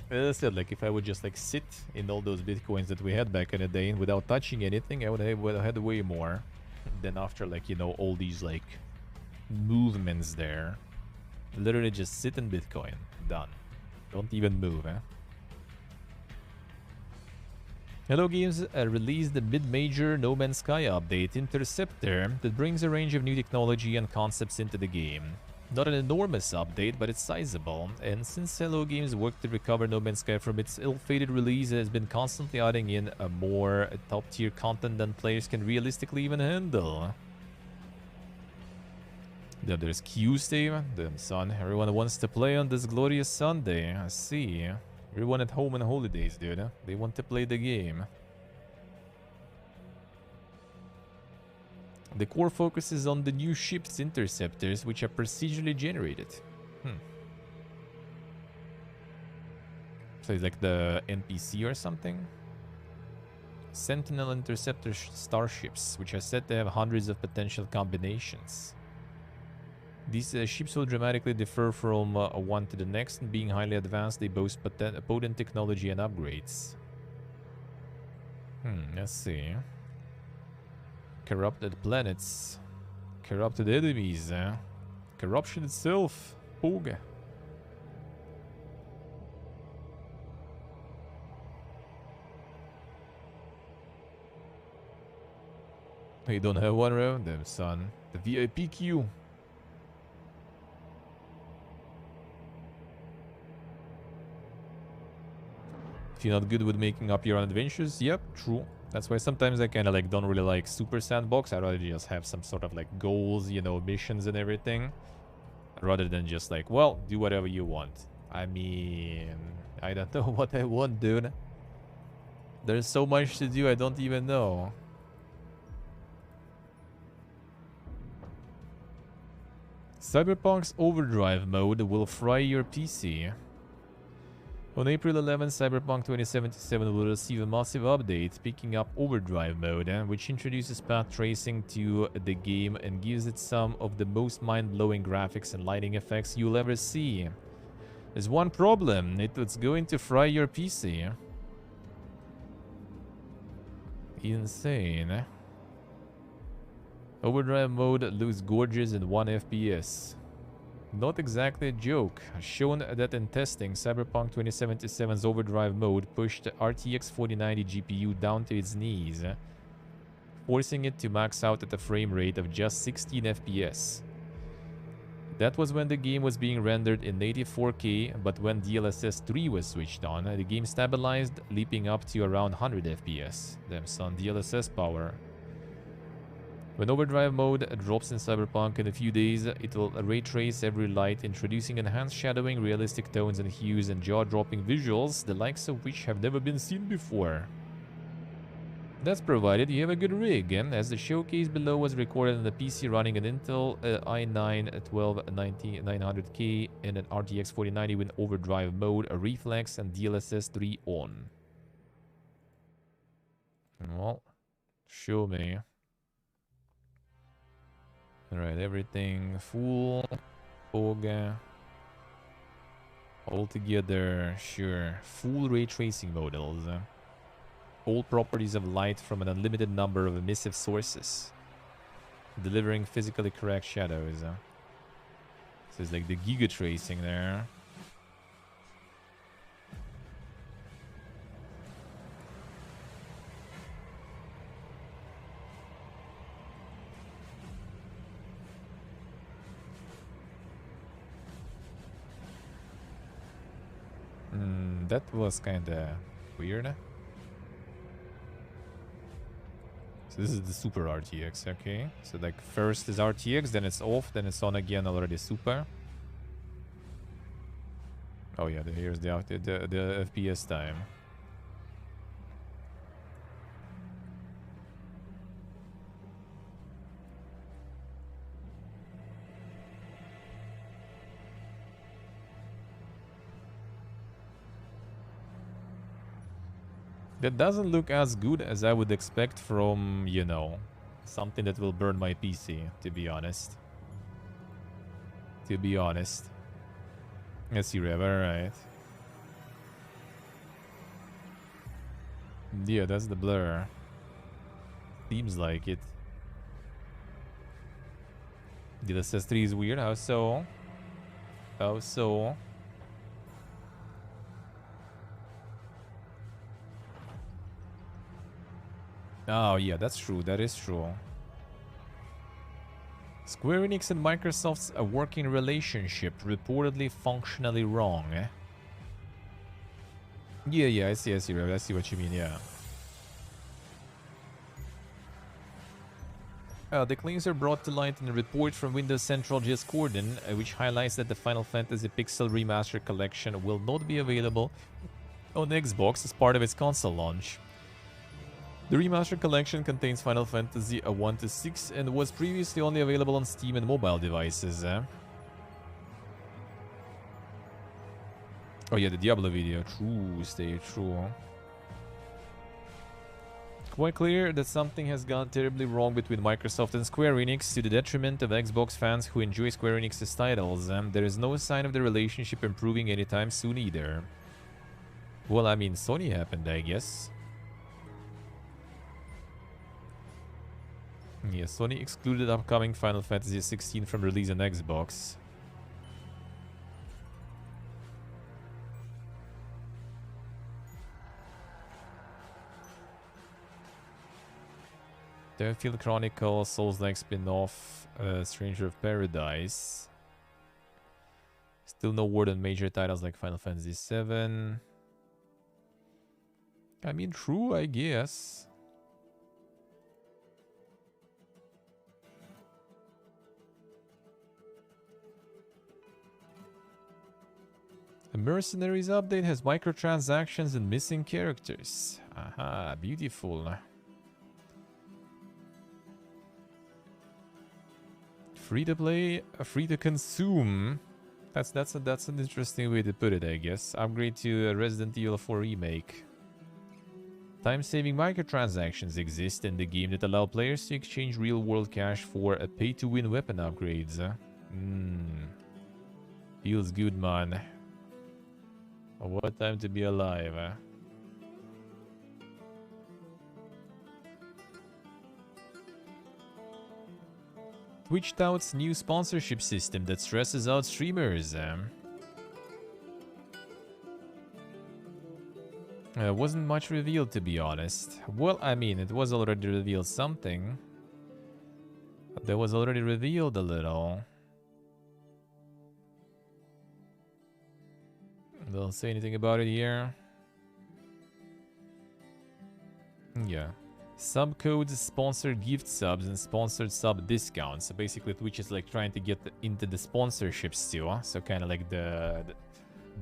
Speaker 1: As I said, like, if I would just, like, sit in all those bitcoins that we had back in the day without touching anything, I would have had way more than after, like, you know, all these, like, movements there. Literally just sit in Bitcoin. Done. Don't even move, Hello Games released the mid-major No Man's Sky update, Interceptor, that brings a range of new technology and concepts into the game. Not an enormous update, but it's sizable, and since Hello Games worked to recover No Man's Sky from its ill-fated release, it has been constantly adding in a more top-tier content than players can realistically even handle. Then there's Q-Stave. Damn son, everyone wants to play on this glorious Sunday. I see. Everyone at home on holidays, dude. They want to play the game. The core focuses on the new ship's interceptors, which are procedurally generated. So it's like the NPC or something? Sentinel interceptor starships, which are said to have hundreds of potential combinations. These ships will dramatically differ from one to the next, and being highly advanced, they boast potent technology and upgrades. Let's see. Corrupted planets. Corrupted enemies. Corruption itself. Pog. You don't have one around them, son. The VIP queue. If you're not good with making up your own adventures, yep, true. That's why sometimes I kind of like don't really like Super Sandbox. I'd rather just have some sort of like goals, you know, missions and everything. Rather than just like, well, do whatever you want. I mean, I don't know what I want, dude. There's so much to do, I don't even know. Cyberpunk's Overdrive mode will fry your PC. On April 11, Cyberpunk 2077 will receive a massive update, picking up Overdrive mode, which introduces path tracing to the game and gives it some of the most mind-blowing graphics and lighting effects you'll ever see. There's one problem, it's going to fry your PC. Insane. Overdrive mode looks gorgeous in 1 FPS. Not exactly a joke. Shown that in testing, Cyberpunk 2077's Overdrive mode pushed RTX 4090 GPU down to its knees, forcing it to max out at a frame rate of just 16 FPS. That was when the game was being rendered in native 4K, but when DLSS 3 was switched on, the game stabilized, leaping up to around 100 FPS. Damn son, DLSS power. When Overdrive mode drops in Cyberpunk in a few days, it will ray trace every light, introducing enhanced shadowing, realistic tones and hues, and jaw-dropping visuals, the likes of which have never been seen before. That's provided you have a good rig, as the showcase below was recorded on a PC running an Intel i9-12900K and an RTX 4090 with Overdrive mode, a reflex, and DLSS 3 on. Well, show me. Alright, everything full. Oga. All together, sure. Full ray tracing models. All properties of light from an unlimited number of emissive sources. Delivering physically correct shadows. So it's like the giga tracing there. That was kinda weird. So this is the super RTX, okay? So like first is RTX, then it's off, then it's on again already super. Oh yeah, here's the FPS time. That doesn't look as good as I would expect from, you know, something that will burn my PC, to be honest. Let's see, Rev, alright. Yeah, that's the blur. Seems like it. DLSS 3 is weird, how so? How so? Oh, yeah, that's true. That is true. Square Enix and Microsoft's a working relationship, reportedly functionally wrong. Yeah, I see, Rav. I see what you mean, yeah. The claims are brought to light in a report from Windows Central Just Gordon, which highlights that the Final Fantasy Pixel Remaster Collection will not be available on Xbox as part of its console launch. The Remaster Collection contains Final Fantasy 1 to 6 and was previously only available on Steam and mobile devices. Oh yeah, the Diablo video. True, stay true. Quite clear that something has gone terribly wrong between Microsoft and Square Enix to the detriment of Xbox fans who enjoy Square Enix's titles. There is no sign of the relationship improving anytime soon either. Well, I mean, Sony happened, I guess. Yeah, Sony excluded upcoming Final Fantasy 16 from release on Xbox. Starfield Chronicles, Souls-like spin-off, Stranger of Paradise. Still no word on major titles like Final Fantasy 7. I mean, true, I guess. The Mercenaries update has microtransactions and missing characters. Aha, beautiful. Free to play, free to consume. That's an interesting way to put it, I guess. Upgrade to Resident Evil 4 Remake. Time-saving microtransactions exist in the game that allow players to exchange real-world cash for a pay-to-win weapon upgrades. Feels good, man. What a time to be alive. Twitch touts new sponsorship system that stresses out streamers. Wasn't much revealed, to be honest. Well, I mean, it was already revealed something. There was already revealed a little. Don't say anything about it here. Yeah. Subcodes sponsor gift subs and sponsored sub discounts. So basically Twitch is like trying to get into the sponsorships too. So kind of like the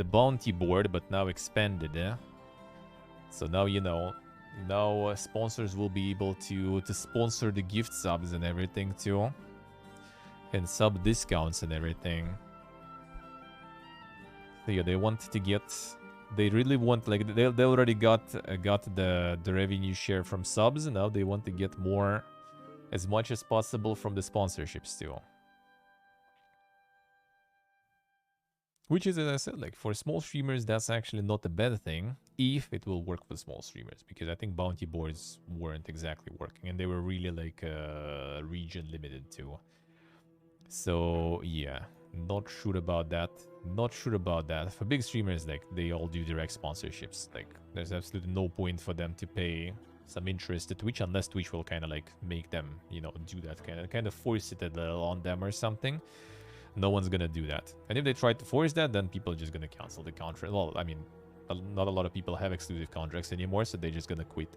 Speaker 1: bounty board, but now expanded. So now, you know, now sponsors will be able to sponsor the gift subs and everything too. And sub discounts and everything. So yeah, they want to get... They really want, like, they already got the revenue share from subs, and now they want to get more, as much as possible from the sponsorships too. Which is, as I said, like, for small streamers, that's actually not a bad thing, if it will work for small streamers, because I think bounty boards weren't exactly working, and they were really, like, region limited too. So, yeah. Not sure about that. Not sure about that. For big streamers, like, they all do direct sponsorships. Like, there's absolutely no point for them to pay some interest to Twitch unless Twitch will kind of, like, make them, you know, do that kind of force it a little on them or something. No one's gonna do that. And if they try to force that, then people are just gonna cancel the contract. Well, I mean, not a lot of people have exclusive contracts anymore, so they're just gonna quit.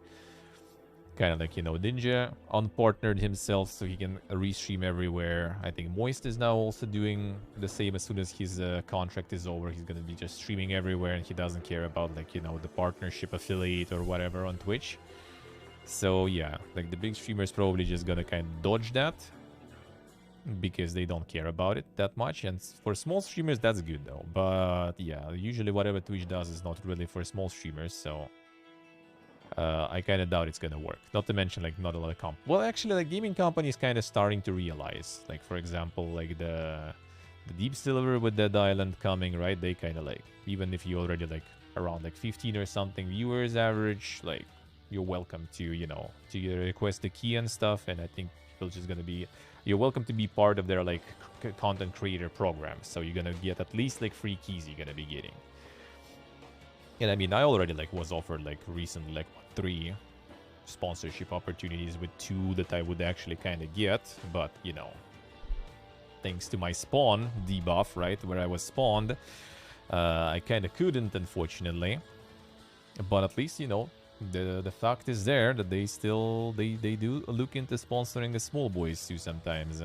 Speaker 1: Kind of like, you know, Ninja unpartnered himself so he can restream everywhere. I think Moist is now also doing the same. As soon as his contract is over, he's going to be just streaming everywhere, and he doesn't care about, like, you know, the partnership affiliate or whatever on Twitch. So, yeah, like, the big streamers probably just going to kind of dodge that because they don't care about it that much. And for small streamers, that's good, though. But, yeah, usually whatever Twitch does is not really for small streamers, so... I kind of doubt it's gonna work. Not to mention, like, not a lot of well, actually, like, gaming companies kind of starting to realize, like, for example, like the Deep Silver with Dead Island coming, right? They kind of, like, even if you already, like, around like 15 or something viewers average, like, you're welcome to, you know, to request the key and stuff. And I think people just gonna be, you're welcome to be part of their, like, content creator program. So you're gonna get at least, like, free keys you're gonna be getting. And I mean, I already, like, was offered, like, recently, like, 3 sponsorship opportunities with 2 that I would actually kind of get, but, you know, thanks to my spawn debuff, right, where I was spawned, I kind of couldn't, unfortunately. But at least, you know, the fact is there that they still, they do look into sponsoring the small boys too sometimes.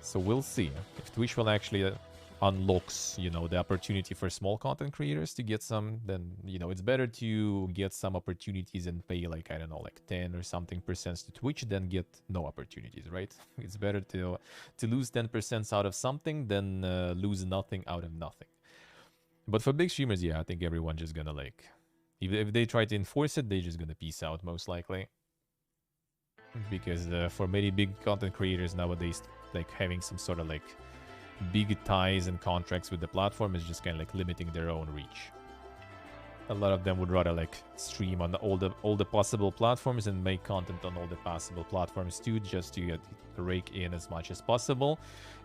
Speaker 1: So we'll see if Twitch will actually unlocks, you know, the opportunity for small content creators to get some, then, you know, it's better to get some opportunities and pay like, I don't know, like 10 or something percent to Twitch than get no opportunities, right? It's better to lose 10% out of something than lose nothing out of nothing. But for big streamers, yeah, I think everyone just gonna like, if they try to enforce it, they're just gonna peace out most likely. Because for many big content creators nowadays, like having some sort of like big ties and contracts with the platform is just kind of like limiting their own reach. A lot of them would rather like stream on all the possible platforms and make content on all the possible platforms too, just to get rake in as much as possible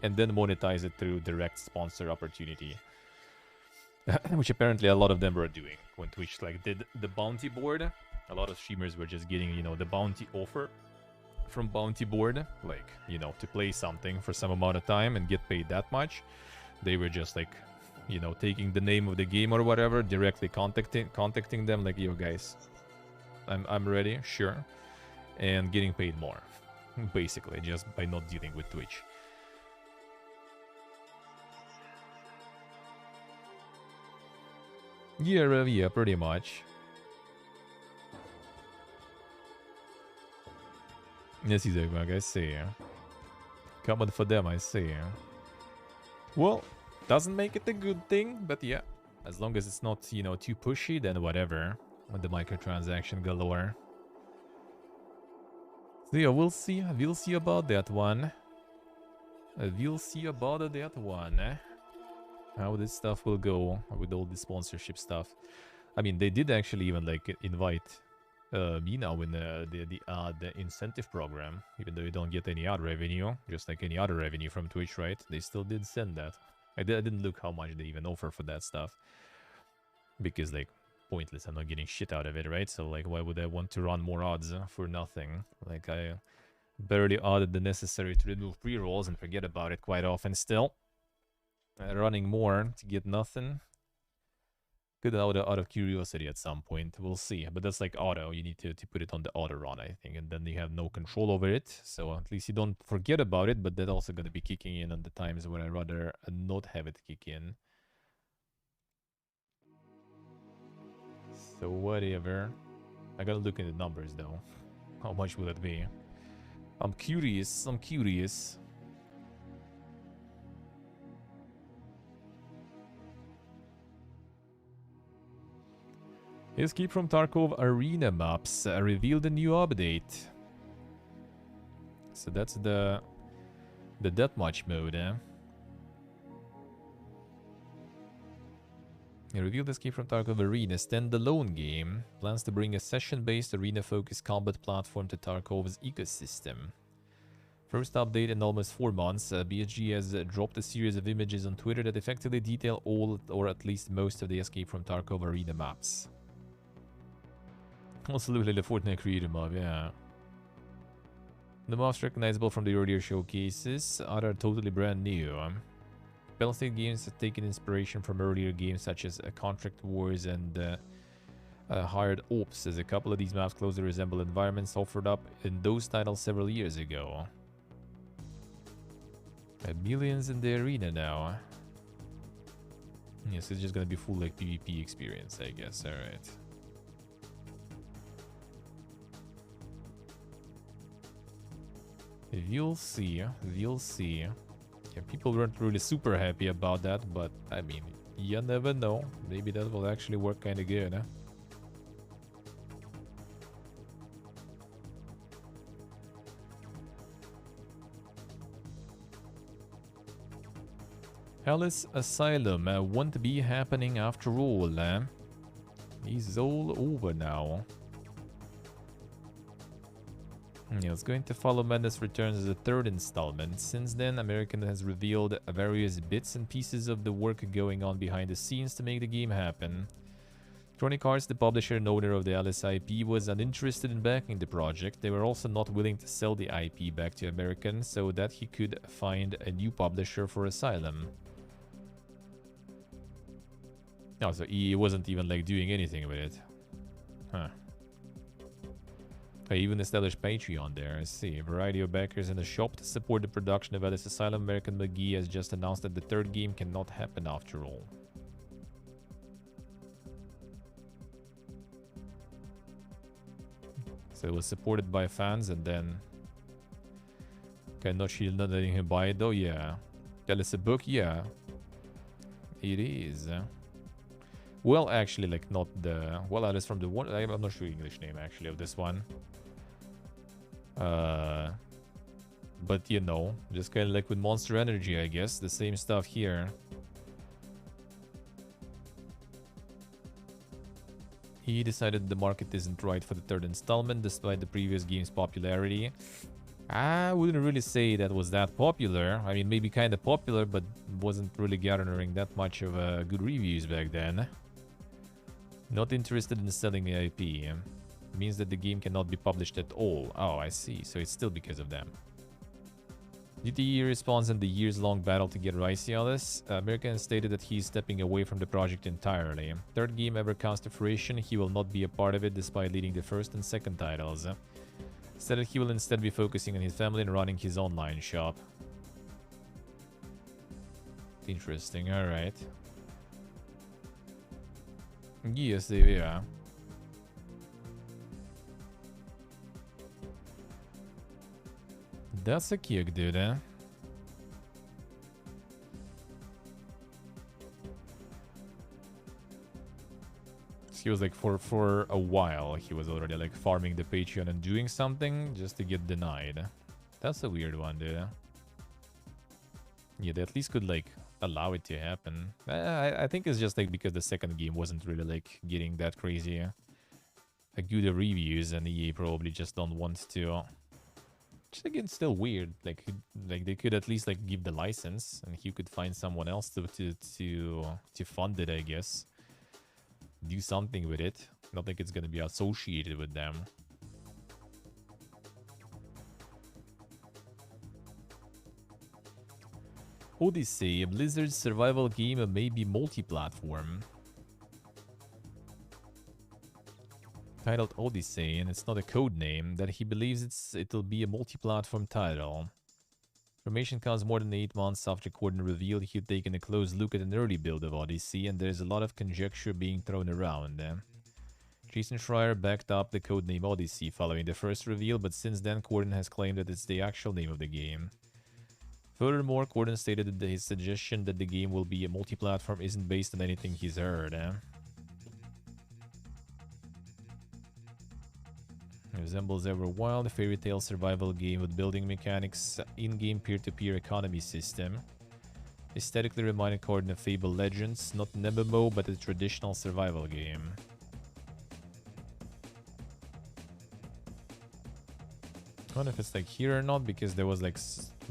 Speaker 1: and then monetize it through direct sponsor opportunity. Which apparently a lot of them were doing when Twitch like did the bounty board. A lot of streamers were just getting, you know, the bounty offer from bounty board, like, you know, to play something for some amount of time and get paid that much. They were just like, you know, taking the name of the game or whatever, directly contacting them like, yo guys, I'm ready, sure, and getting paid more, basically, just by not dealing with Twitch. Yeah, pretty much. Yes, exactly, I see. Coming for them, I see. Well, doesn't make it a good thing, but yeah. As long as it's not, you know, too pushy, then whatever. With the microtransaction galore. So yeah, we'll see. We'll see about that one. We'll see about that one. How this stuff will go with all the sponsorship stuff. I mean, they did actually even, like, invite me now in the ad incentive program, even though you don't get any ad revenue, just like any other revenue from Twitch, right? They still did send that. I didn't look how much they even offer for that stuff, because like pointless. I'm not getting shit out of it, right? So like, why would I want to run more ads for nothing? Like, I barely added the necessary to remove pre-rolls and forget about it quite often still. Running more to get nothing. Good out of curiosity at some point. We'll see. But that's like auto. You need to put it on the auto run, I think. And then you have no control over it. So at least you don't forget about it. But that's also going to be kicking in on the times where I'd rather not have it kick in. So whatever. I gotta look at the numbers though. How much will it be? I'm curious. I'm curious. Escape from Tarkov Arena maps revealed a new update. So that's the deathmatch mode, eh? It revealed Escape from Tarkov Arena standalone game. Plans to bring a session-based arena-focused combat platform to Tarkov's ecosystem. First update in almost 4 months, BSG has dropped a series of images on Twitter that effectively detail all or at least most of the Escape from Tarkov Arena maps. Also look like the Fortnite creator mob, yeah. The maps recognizable from the earlier showcases are totally brand new. Battlestate Games have taken inspiration from earlier games such as Contract Wars and Hired Ops, as a couple of these maps closely resemble environments offered up in those titles several years ago. Millions in the arena now. Yes, it's just gonna be full like PvP experience, I guess. Alright. We'll see. We'll see. Yeah, people weren't really super happy about that, but I mean, you never know. Maybe that will actually work kind of good, huh? Hellas Asylum won't be happening after all. It's all over now. Yeah, it's going to follow Madness Returns as a third installment. Since then, American has revealed various bits and pieces of the work going on behind the scenes to make the game happen. Electronic Arts, the publisher and owner of the Alice IP, was uninterested in backing the project. They were also not willing to sell the IP back to Americans so that he could find a new publisher for Asylum. No, so he wasn't even like doing anything with it. Huh. I even established Patreon there. I see. A variety of backers in the shop to support the production of Alice Asylum. American McGee has just announced that the third game cannot happen after all. So it was supported by fans and then... Okay, not letting him buy it though, yeah. Tell us a book, yeah. It is. Well, actually, like not the... Well, Alice from the one... I'm not sure the English name actually of this one. But you know, just kind of like with Monster Energy, I guess. The same stuff here. He decided the market isn't right for the third installment, despite the previous game's popularity. I wouldn't really say that was that popular. I mean, maybe kind of popular, but wasn't really garnering that much of good reviews back then. Not interested in selling the IP. Means that the game cannot be published at all. Oh, I see. So it's still because of them. DTE responds in the years-long battle to get Rycialis. American stated that he's stepping away from the project entirely. Third game ever comes to fruition, he will not be a part of it despite leading the first and second titles. Said that he will instead be focusing on his family and running his online shop. Interesting, alright. Yes, there we are. That's a kick, dude, eh? He was like for a while he was already like farming the Patreon and doing something just to get denied. That's a weird one, dude. Yeah, they at least could like allow it to happen. I think it's just like because the second game wasn't really like getting that crazy good reviews, and EA probably just don't want to. Which again, still weird. Like they could at least like give the license, and he could find someone else to fund it, I guess. Do something with it. Not think it's gonna be associated with them. Odyssey, a Blizzard survival game, maybe multi-platform. Titled Odyssey, and it's not a code name, that he believes it'll be a multi-platform title. Information comes more than 8 months after Corden revealed he'd taken a close look at an early build of Odyssey, and there's a lot of conjecture being thrown around. Jason Schreier backed up the codename Odyssey following the first reveal, but since then Corden has claimed that it's the actual name of the game. Furthermore, Corden stated that his suggestion that the game will be a multi-platform isn't based on anything he's heard. Resembles Everwild, a fairy tale survival game with building mechanics, in-game peer-to-peer economy system. Aesthetically reminded Corden of Fable Legends, not an MMO, but a traditional survival game. I don't know if it's like here or not, because there was like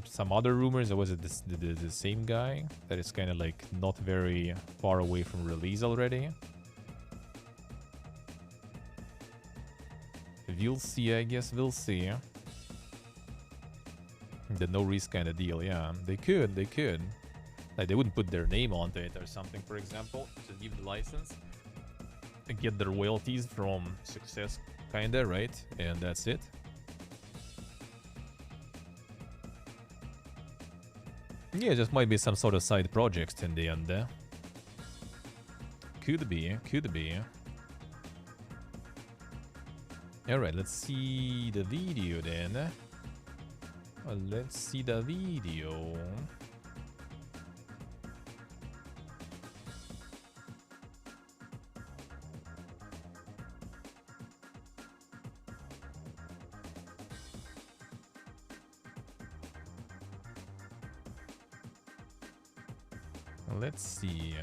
Speaker 1: some other rumors, or was it the same guy? That is kind of like not very far away from release already. We'll see, I guess we'll see. The no risk kind of deal, yeah. They could. Like, they wouldn't put their name onto it or something, for example. Just give the license. And get their royalties from success, kinda, right? And that's it. Yeah, just might be some sort of side project in the end. Could be. Alright, let's see the video then. Let's see the video. Let's see.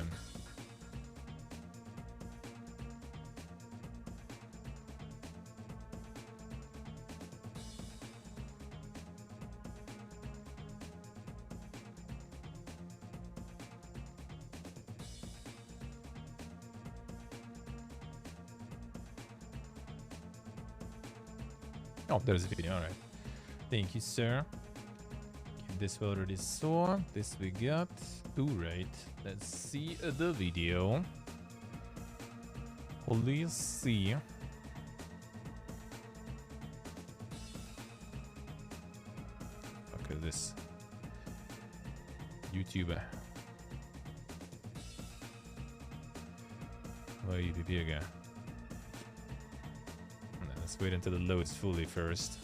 Speaker 1: Oh, there's a video. All right. Thank you, sir. Okay, this we already saw. This we got. All right. Let's see the video. Please see. Look at this YouTuber. Where you be? Let's wait until it loads fully first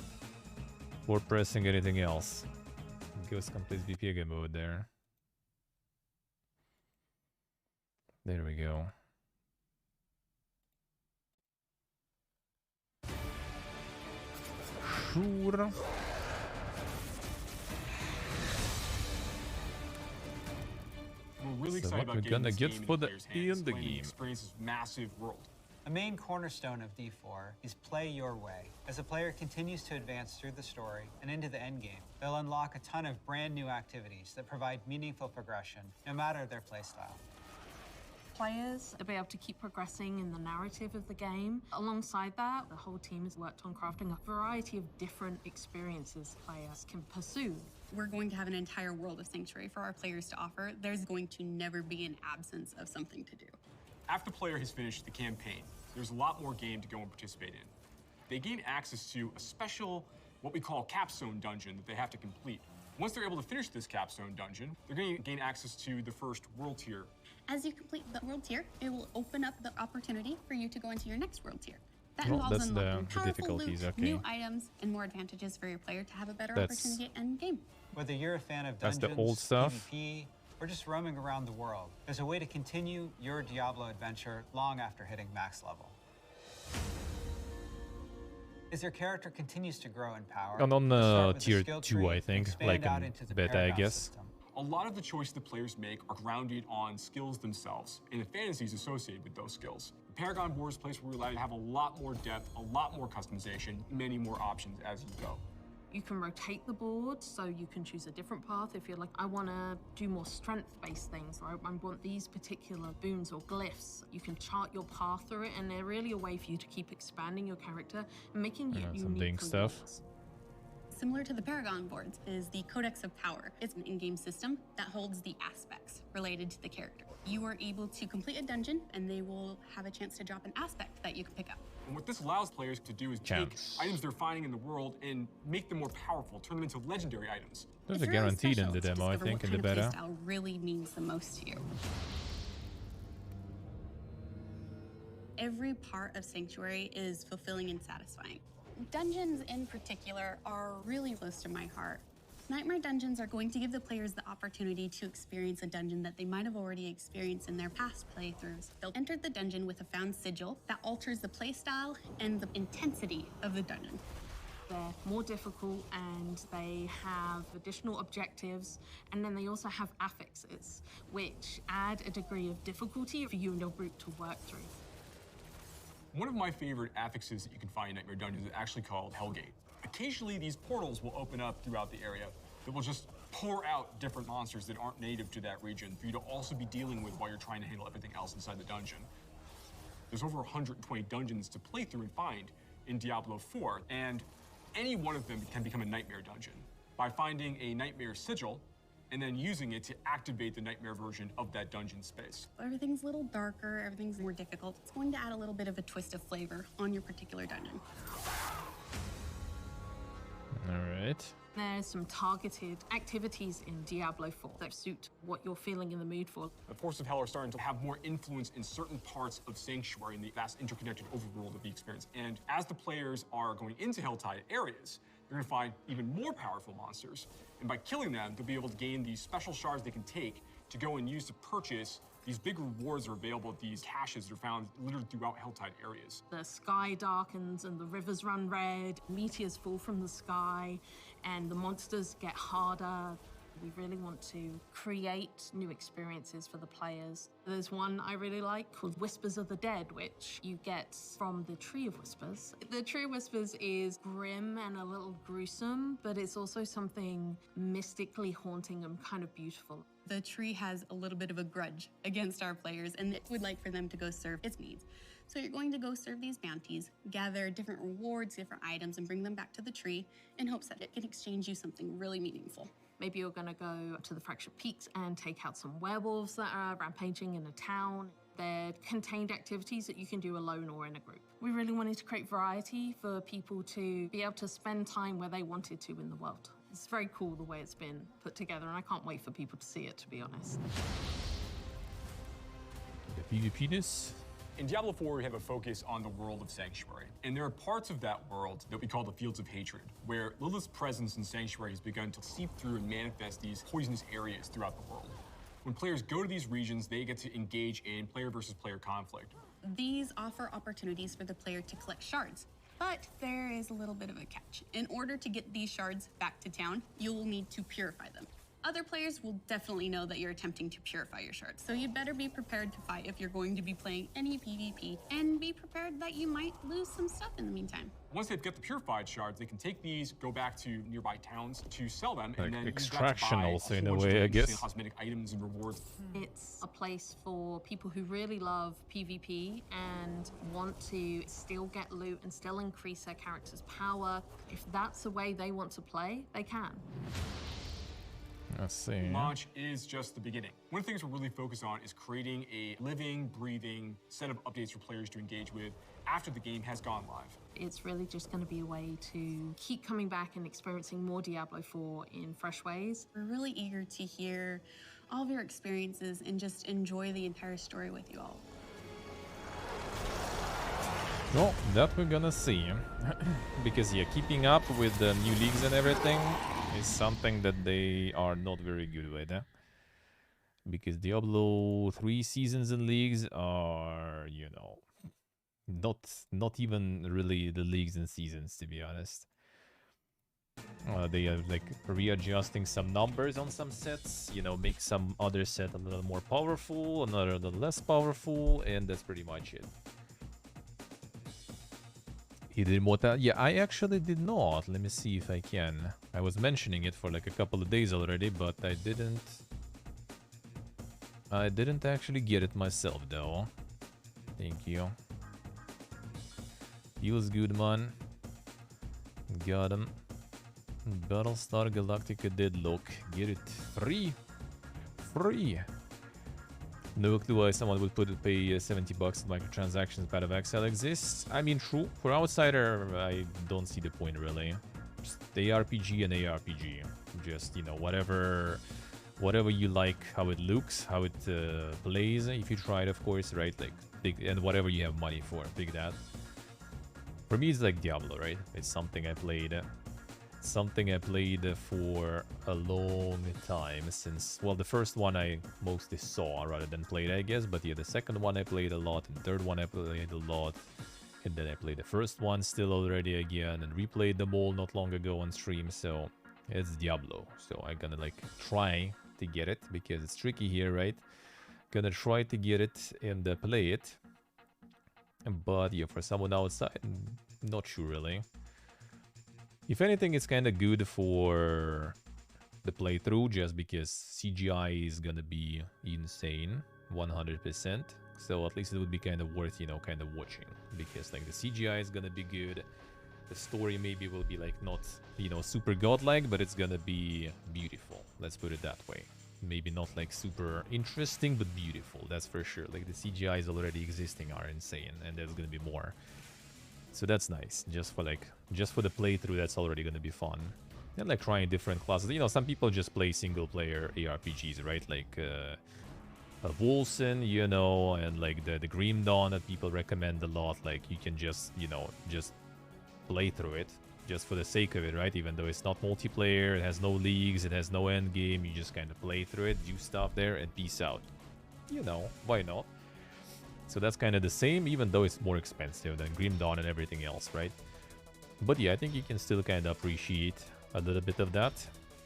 Speaker 1: before pressing anything else. Ghost complete VPG mode there. There we go. Sure.
Speaker 2: We're really
Speaker 1: So
Speaker 2: excited
Speaker 1: what
Speaker 2: about
Speaker 1: we're gonna
Speaker 2: getting
Speaker 1: get
Speaker 2: this
Speaker 1: for
Speaker 2: game
Speaker 1: the
Speaker 2: in players' hands.
Speaker 1: in the
Speaker 2: Letting them
Speaker 1: game.
Speaker 2: experience this massive world.
Speaker 3: A main cornerstone of D4 is play your way. As a player continues to advance through the story and into the endgame, they'll unlock a ton of brand new activities that provide meaningful progression, no matter their playstyle.
Speaker 4: Players to be able to keep progressing in the narrative of the game. Alongside that, the whole team has worked on crafting a variety of different experiences players can pursue.
Speaker 5: We're going to have an entire world of Sanctuary for our players to offer. There's going to never be an absence of something to do.
Speaker 2: After the player has finished the campaign, there's a lot more game to go and participate in. They gain access to a special, what we call capstone dungeon that they have to complete. Once they're able to finish this capstone dungeon, they're going to gain access to the first world tier.
Speaker 5: As you complete the world tier, it will open up the opportunity for you to go into your next world tier. That
Speaker 1: Well,
Speaker 5: involves
Speaker 1: that's
Speaker 5: unlocking
Speaker 1: the
Speaker 5: powerful
Speaker 1: difficulties,
Speaker 5: loot,
Speaker 1: okay.
Speaker 5: new items, and more advantages for your player to have a better
Speaker 1: That's-
Speaker 5: opportunity at end game.
Speaker 3: Whether you're a fan of
Speaker 1: That's
Speaker 3: dungeons,
Speaker 1: the old stuff.
Speaker 3: PvP, or just roaming around the world, there's a way to continue your Diablo adventure long after hitting max level. As your character continues to grow in power,
Speaker 1: And on
Speaker 3: you'll start with the
Speaker 1: tier
Speaker 3: skill
Speaker 1: 2,
Speaker 3: tree
Speaker 1: I
Speaker 3: and
Speaker 1: think,
Speaker 3: expand
Speaker 1: like
Speaker 3: out
Speaker 1: in
Speaker 3: into the
Speaker 1: beta, I
Speaker 3: Paragon
Speaker 1: guess.
Speaker 3: system.
Speaker 2: A lot of the choices the players make are grounded on skills themselves and the fantasies associated with those skills. The Paragon board is a place where we're allowed to have a lot more depth, a lot more customization, many more options as you go.
Speaker 4: You can rotate the board, so you can choose a different path if you're like, I want to do more strength-based things, or I want these particular boons or glyphs. You can chart your path through it, and they're really a way for you to keep expanding your character and making it
Speaker 1: some
Speaker 4: unique
Speaker 1: ding
Speaker 4: for
Speaker 1: stuff.
Speaker 4: yours.
Speaker 5: Similar to the Paragon boards is the Codex of Power. It's an in-game system that holds the aspects related to the character. You are able to complete a dungeon, and they will have a chance to drop an aspect that you can pick up.
Speaker 2: And what this allows players to do is
Speaker 1: Chance.
Speaker 2: take items they're finding in the world and make them more powerful, turn them into legendary items.
Speaker 1: Those
Speaker 5: It's
Speaker 1: are
Speaker 5: really
Speaker 1: guaranteed in
Speaker 5: special
Speaker 1: the
Speaker 5: to
Speaker 1: demo, I
Speaker 5: discover
Speaker 1: think,
Speaker 5: what
Speaker 1: in the
Speaker 5: kind of
Speaker 1: beta.
Speaker 5: playstyle really means the most to you. Every part of Sanctuary is fulfilling and satisfying. Dungeons in particular are really close to my heart. Nightmare dungeons are going to give the players the opportunity to experience a dungeon that they might have already experienced in their past playthroughs. They'll enter the dungeon with a found sigil that alters the playstyle and the intensity of the dungeon.
Speaker 4: They're more difficult, and they have additional objectives, and then they also have affixes, which add a degree of difficulty for you and your group to work through.
Speaker 2: One of my favorite affixes that you can find in Nightmare Dungeons is actually called Hellgate. Occasionally, these portals will open up throughout the area that will just pour out different monsters that aren't native to that region for you to also be dealing with while you're trying to handle everything else inside the dungeon. There's over 120 dungeons to play through and find in Diablo 4, and any one of them can become a Nightmare Dungeon by finding a Nightmare Sigil and then using it to activate the Nightmare version of that dungeon space.
Speaker 5: Everything's a little darker, everything's more difficult. It's going to add a little bit of a twist of flavor on your particular dungeon.
Speaker 1: All right.
Speaker 4: There's some targeted activities in Diablo 4 that suit what you're feeling in the mood for.
Speaker 2: The Forces of Hell are starting to have more influence in certain parts of Sanctuary in the vast interconnected overworld of the experience. And as the players are going into Helltide areas, they're going to find even more powerful monsters. And by killing them, they'll be able to gain these special shards they can take to go and use to purchase these big rewards are available at these caches that are found littered throughout Helltide areas.
Speaker 4: The sky darkens and the rivers run red, meteors fall from the sky, and the monsters get harder. We really want to create new experiences for the players. There's one I really like called Whispers of the Dead, which you get from the Tree of Whispers. The Tree of Whispers is grim and a little gruesome, but it's also something mystically haunting and kind of beautiful.
Speaker 5: The tree has a little bit of a grudge against our players and it would like for them to go serve its needs. So you're going to go serve these bounties, gather different rewards, different items, and bring them back to the tree in hopes that it can exchange you something really meaningful.
Speaker 4: Maybe you're going to go to the Fractured Peaks and take out some werewolves that are rampaging in a town. They're contained activities that you can do alone or in a group. We really wanted to create variety for people to be able to spend time where they wanted to in the world. It's very cool the way it's been put together, and I can't wait for people to see it, to be honest.
Speaker 1: The PvP-ness.
Speaker 2: In Diablo 4, we have a focus on the world of Sanctuary. And there are parts of that world that we call the Fields of Hatred, where Lilith's presence in Sanctuary has begun to seep through and manifest these poisonous areas throughout the world. When players go to these regions, they get to engage in player versus player conflict.
Speaker 5: These offer opportunities for the player to collect shards. But there is a little bit of a catch. In order to get these shards back to town, you will need to purify them. Other players will definitely know that you're attempting to purify your shards, so you'd better be prepared to fight if you're going to be playing any PvP, and be prepared that you might lose some stuff in the meantime.
Speaker 2: Once they've got the purified shards, they can take these, go back to nearby towns to sell them,
Speaker 1: Like
Speaker 2: and then
Speaker 1: extraction
Speaker 2: use that to buy
Speaker 1: also
Speaker 2: a
Speaker 1: in a
Speaker 2: whole bunch of
Speaker 1: way, I
Speaker 2: interesting
Speaker 1: guess.
Speaker 2: cosmetic items and rewards.
Speaker 4: It's a place for people who really love PvP and want to still get loot and still increase their character's power. If that's the way they want to play, they can.
Speaker 1: Let's see.
Speaker 2: Launch is just the beginning. One of the things we're really focused on is creating a living, breathing set of updates for players to engage with after the game has gone live.
Speaker 4: It's really just going to be a way to keep coming back and experiencing more Diablo 4 in fresh ways.
Speaker 5: We're really eager to hear all of your experiences and just enjoy the entire story with you all.
Speaker 1: Well, that we're gonna see. Because, yeah, keeping up with the new leagues and everything is something that they are not very good with. Because Diablo 3 seasons and leagues are, you know, not even really the leagues and seasons, to be honest. They are like readjusting some numbers on some sets, you know, make some other set a little more powerful, another a little less powerful, and that's pretty much it. He did more that? Yeah, I actually did not. Let me see if I can. I was mentioning it for like a couple of days already, but I didn't actually get it myself though. Thank you. Feels good, man. Got him. Battlestar Galactica Deadlock. Get it free. Free. No clue why someone would pay $70 in microtransactions. Path of Exile exists. I mean, true. For outsider, I don't see the point really. Just ARPG and ARPG. Just, you know, whatever you like, how it looks, how it plays. If you try it, of course, right? Like big, and whatever you have money for, big that. For me, it's like Diablo, right? It's something I played. Something I played for a long time since, well, the first one I mostly saw rather than played, I guess, but yeah, the second one I played a lot, and the third one I played a lot, and then I played the first one still already again, and replayed them all not long ago on stream, so it's Diablo. So I'm gonna like try to get it, because it's tricky here, right? Gonna try to get it and play it, but yeah, for someone outside, not sure really. If anything, it's kind of good for the playthrough, just because CGI is gonna be insane, 100%. So at least it would be kind of worth, you know, kind of watching, because like the CGI is gonna be good. The story maybe will be like not, you know, super godlike, but it's gonna be beautiful. Let's put it that way. Maybe not like super interesting, but beautiful. That's for sure. Like the CGI is already existing are insane, and there's gonna be more. So that's nice. Just for the playthrough, that's already gonna be fun. And like trying different classes. You know, some people just play single player ARPGs, right? Like Wolsen, you know, and like the Grim Dawn that people recommend a lot. Like you can just, you know, just play through it just for the sake of it, right? Even though it's not multiplayer, it has no leagues, it has no end game. You just kind of play through it, do stuff there, and peace out. You know, why not? So that's kind of the same, even though it's more expensive than Grim Dawn and everything else, right? But yeah, I think you can still kind of appreciate a little bit of that.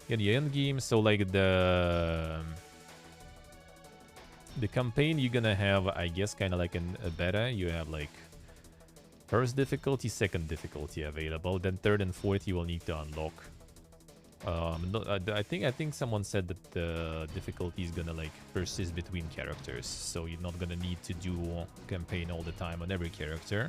Speaker 1: In the end game, so like the campaign you're gonna have, I guess, kind of like in a beta. You have like first difficulty, second difficulty available. Then third and fourth you will need to unlock. I think someone said that the difficulty is gonna like persist between characters, so you're not gonna need to do campaign all the time on every character.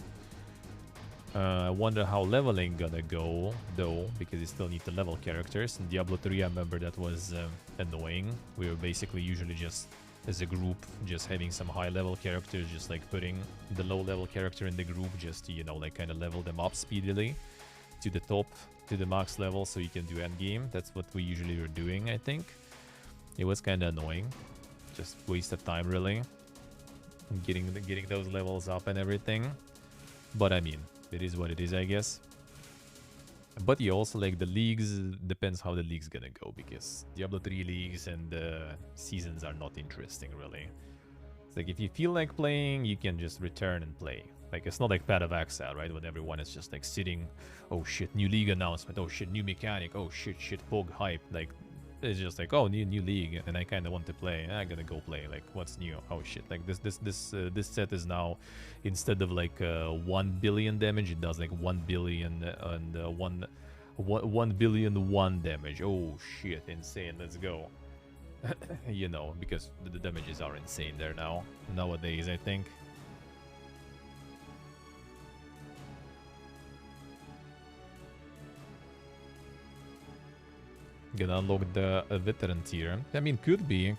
Speaker 1: I wonder how leveling gonna go though, because you still need to level characters. In Diablo 3, I remember that was annoying. We were basically usually just as a group just having some high level characters, just like putting the low level character in the group just to, you know, like kind of level them up speedily to the top, to the max level, so you can do end game. That's what we usually were doing, I think. It was kind of annoying, just waste of time really, getting those levels up and everything. But I mean, it is what it is, I guess. But yeah, also like the leagues, depends how the league's gonna go, because Diablo 3 leagues and seasons are not interesting really. It's like if you feel like playing, you can just return and play. Like it's not like Path of Exile, right? When everyone is just like sitting, oh shit, new league announcement, oh shit, new mechanic, oh shit, POG hype. Like it's just like, oh, new league, and I kind of want to play. I gotta go play. Like what's new? Oh shit! Like this set is now, instead of like 1 billion damage, it does like 1 billion and 1 billion 1 damage. Oh shit! Insane. Let's go. You know, because the damages are insane there now nowadays, I think. Gonna unlock the veteran tier. I mean, could be.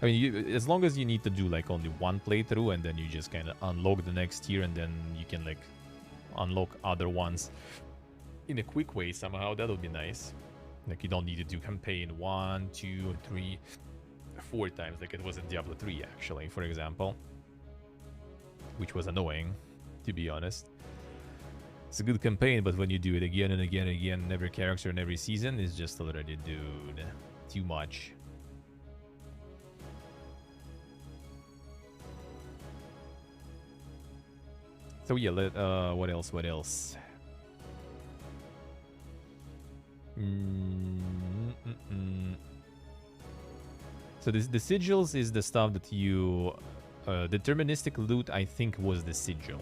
Speaker 1: I mean, as long as you need to do like only one playthrough, and then you just kind of unlock the next tier, and then you can like unlock other ones in a quick way somehow. That would be nice. Like you don't need to do campaign 1, 2, 3, 4 times like it was in Diablo 3 actually, for example, which was annoying, to be honest. It's a good campaign, but when you do it again and again and again, every character in every season, is just already, dude, too much. So yeah, what else? So the sigils is the stuff that you... deterministic loot, I think, was the sigil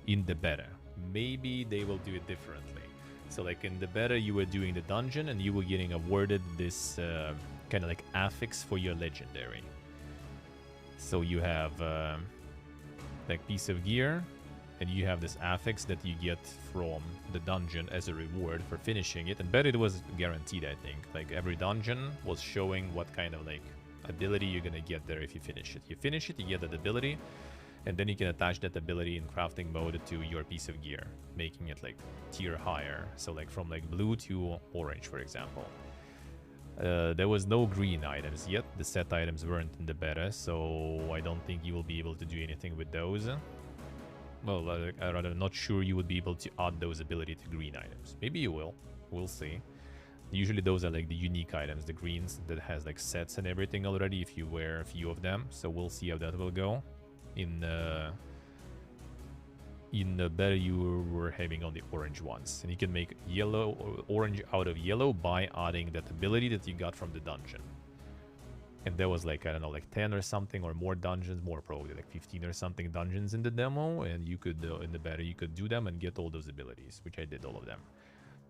Speaker 1: in the beta. Maybe they will do it differently. So like in the beta, you were doing the dungeon and you were getting awarded this kind of like affix for your legendary. So you have like piece of gear, and you have this affix that you get from the dungeon as a reward for finishing it. And beta it was guaranteed, I think. Like every dungeon was showing what kind of like ability you're gonna get there if you finish it. You finish it, you get that ability. And then you can attach that ability in crafting mode to your piece of gear, making it like tier higher. So like from like blue to orange, for example. There was no green items yet. The set items weren't in the beta, so I don't think you will be able to do anything with those. Well, I'm rather not sure you would be able to add those ability to green items. Maybe you will. We'll see. Usually those are like the unique items, the greens that has like sets and everything already if you wear a few of them. So we'll see how that will go. In the beta you were having on the orange ones, and you can make yellow or orange out of yellow by adding that ability that you got from the dungeon. And there was like, I don't know, like 10 or something, or more dungeons, more probably like 15 or something dungeons in the demo, and you could in the beta you could do them and get all those abilities, which I did all of them.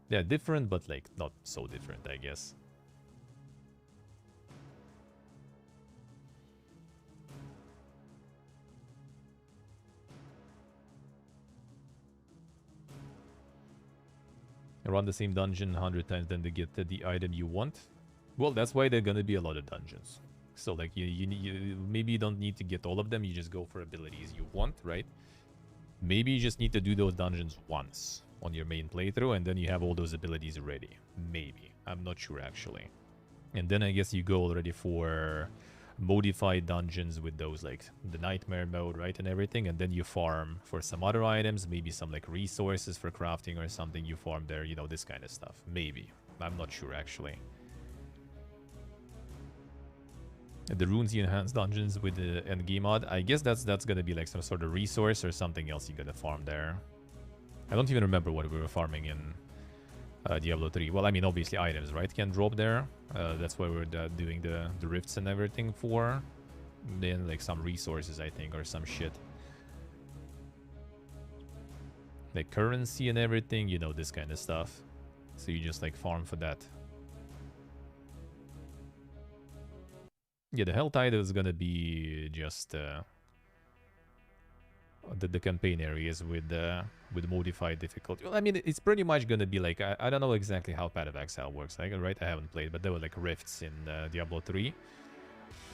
Speaker 1: Yeah, different, but like not so different, I guess. Run the same dungeon 100 times, then to get the item you want. Well, that's why there are gonna be a lot of dungeons. So like you maybe you don't need to get all of them, you just go for abilities you want, right? Maybe you just need to do those dungeons once on your main playthrough, and then you have all those abilities ready. Maybe. I'm not sure actually. And then I guess you go already for modified dungeons with those like the nightmare mode, right, and everything, and then you farm for some other items, maybe some like resources for crafting or something you farm there, you know, this kind of stuff. Maybe. I'm not sure actually. The runes you enhance dungeons with the end game mod, I guess that's gonna be like some sort of resource or something else you gotta farm there. I don't even remember what we were farming in Diablo 3. Well, I mean, obviously items, right, can drop there. That's why we're doing the rifts and everything for. Then, like, some resources, I think, or some shit. Like, currency and everything, you know, this kind of stuff. So you just, like, farm for that. Yeah, the Hell Tide is gonna be just... the campaign areas with modified difficulty. Well, I mean, it's pretty much gonna be like I don't know exactly how Path of Exile works. Like, right, I haven't played, but there were like rifts in Diablo 3,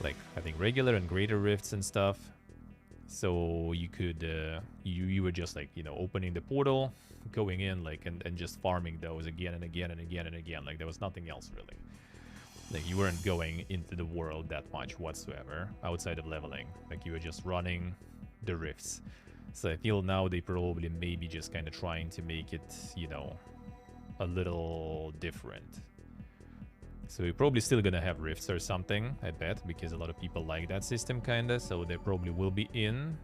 Speaker 1: like I think regular and greater rifts and stuff. So you could you were just like, you know, opening the portal, going in like and just farming those again and again and again and again. Like there was nothing else really. Like you weren't going into the world that much whatsoever outside of leveling. Like you were just running the rifts. So I feel now they probably maybe just kind of trying to make it, you know, a little different. So we're probably still gonna have rifts or something, I bet, because a lot of people like that system kinda, so they probably will be in.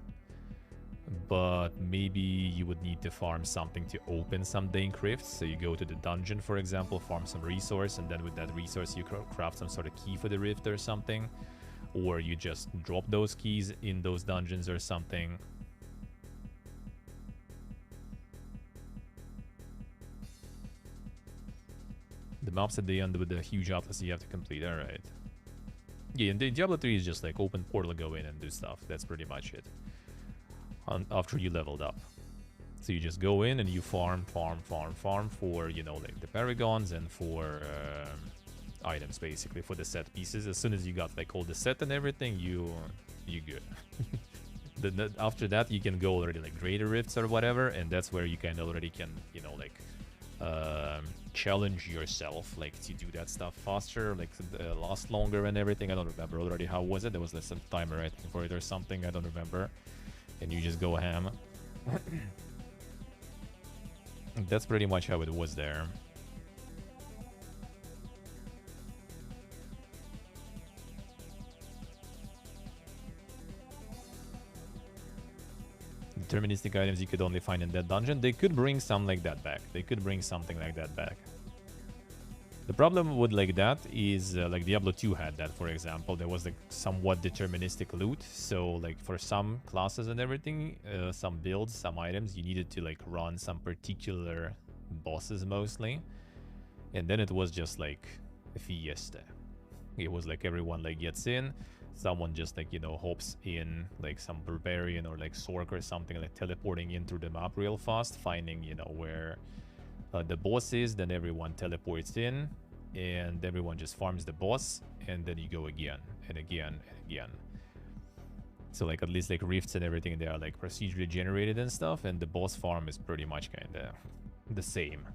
Speaker 1: But maybe you would need to farm something to open some dank rifts. So you go to the dungeon, for example, farm some resource, and then with that resource you craft some sort of key for the rift or something. Or you just drop those keys in those dungeons or something. The maps at the end with the huge atlas you have to complete, alright. Yeah, and the Diablo 3 is just like open portal, go in and do stuff. That's pretty much it. After you leveled up. So you just go in and you farm for, you know, like the paragons and for items, basically, for the set pieces. As soon as you got like all the set and everything, you good. After that, you can go already like greater rifts or whatever, and that's where you kind of already can, you know, like challenge yourself, like to do that stuff faster, like last longer and everything. I don't remember already how was it. There was some timer I think for it or something. I don't remember. And you just go ham. That's pretty much how it was there. Deterministic items you could only find in that dungeon. They could bring some like that back. They could bring something like that back. The problem with like that is like Diablo 2 had that, for example. There was like somewhat deterministic loot. So like for some classes and everything, some builds, some items, you needed to like run some particular bosses mostly. And then it was just like a fiesta. It was like everyone like gets in. Someone just like, you know, hops in like some barbarian or like Sork or something, like teleporting in through the map real fast, finding, you know, where the boss is. Then everyone teleports in and everyone just farms the boss, and then you go again and again and again. So like at least like rifts and everything, they are like procedurally generated and stuff, and the boss farm is pretty much kind of the same.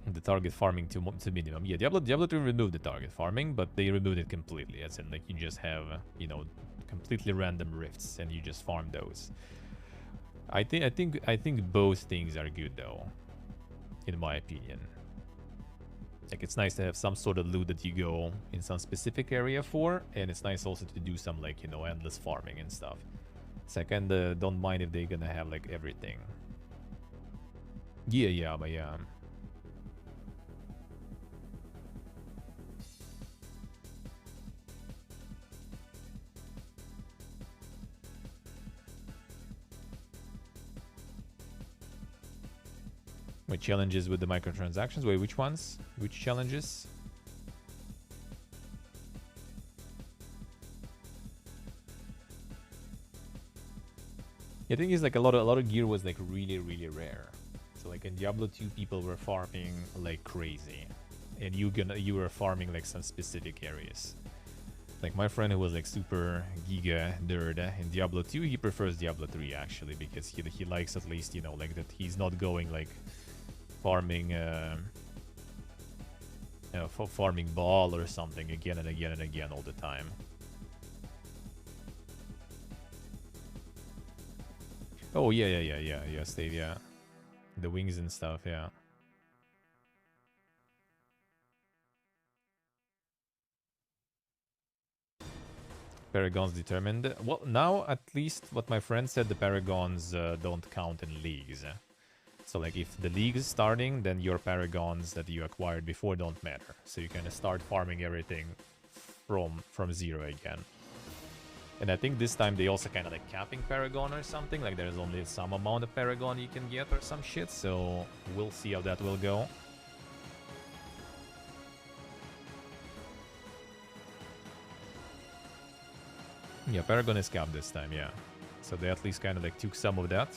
Speaker 1: The target farming to minimum. Yeah, Diablo 2 removed the target farming, but they removed it completely. As in, like, you just have, you know, completely random rifts, and you just farm those. I think both things are good, though, in my opinion. Like, it's nice to have some sort of loot that you go in some specific area for, and it's nice also to do some, like, you know, endless farming and stuff. So I kinda don't mind if they're gonna have, like, everything. Yeah, but yeah. Wait, challenges with the microtransactions? Wait, which ones? Which challenges? Yeah, I think it's like a lot of gear was like really rare. So like in Diablo 2, people were farming like crazy, and you were farming like some specific areas. Like my friend who was like super giga nerd in Diablo 2, he prefers Diablo 3 actually, because he likes at least, you know, like that he's not going like farming farming ball or something again and again and again all the time. Oh yeah, Steve, yeah. The wings and stuff, yeah. Paragons determined. Well, now at least what my friend said, the Paragons don't count in leagues. So like if the league is starting, then your paragons that you acquired before don't matter. So you kind of start farming everything from zero again. And I think this time they also kind of like capping paragon or something. Like there's only some amount of paragon you can get or some shit. So we'll see how that will go. Yeah, paragon is capped this time, yeah. So they at least kind of like took some of that.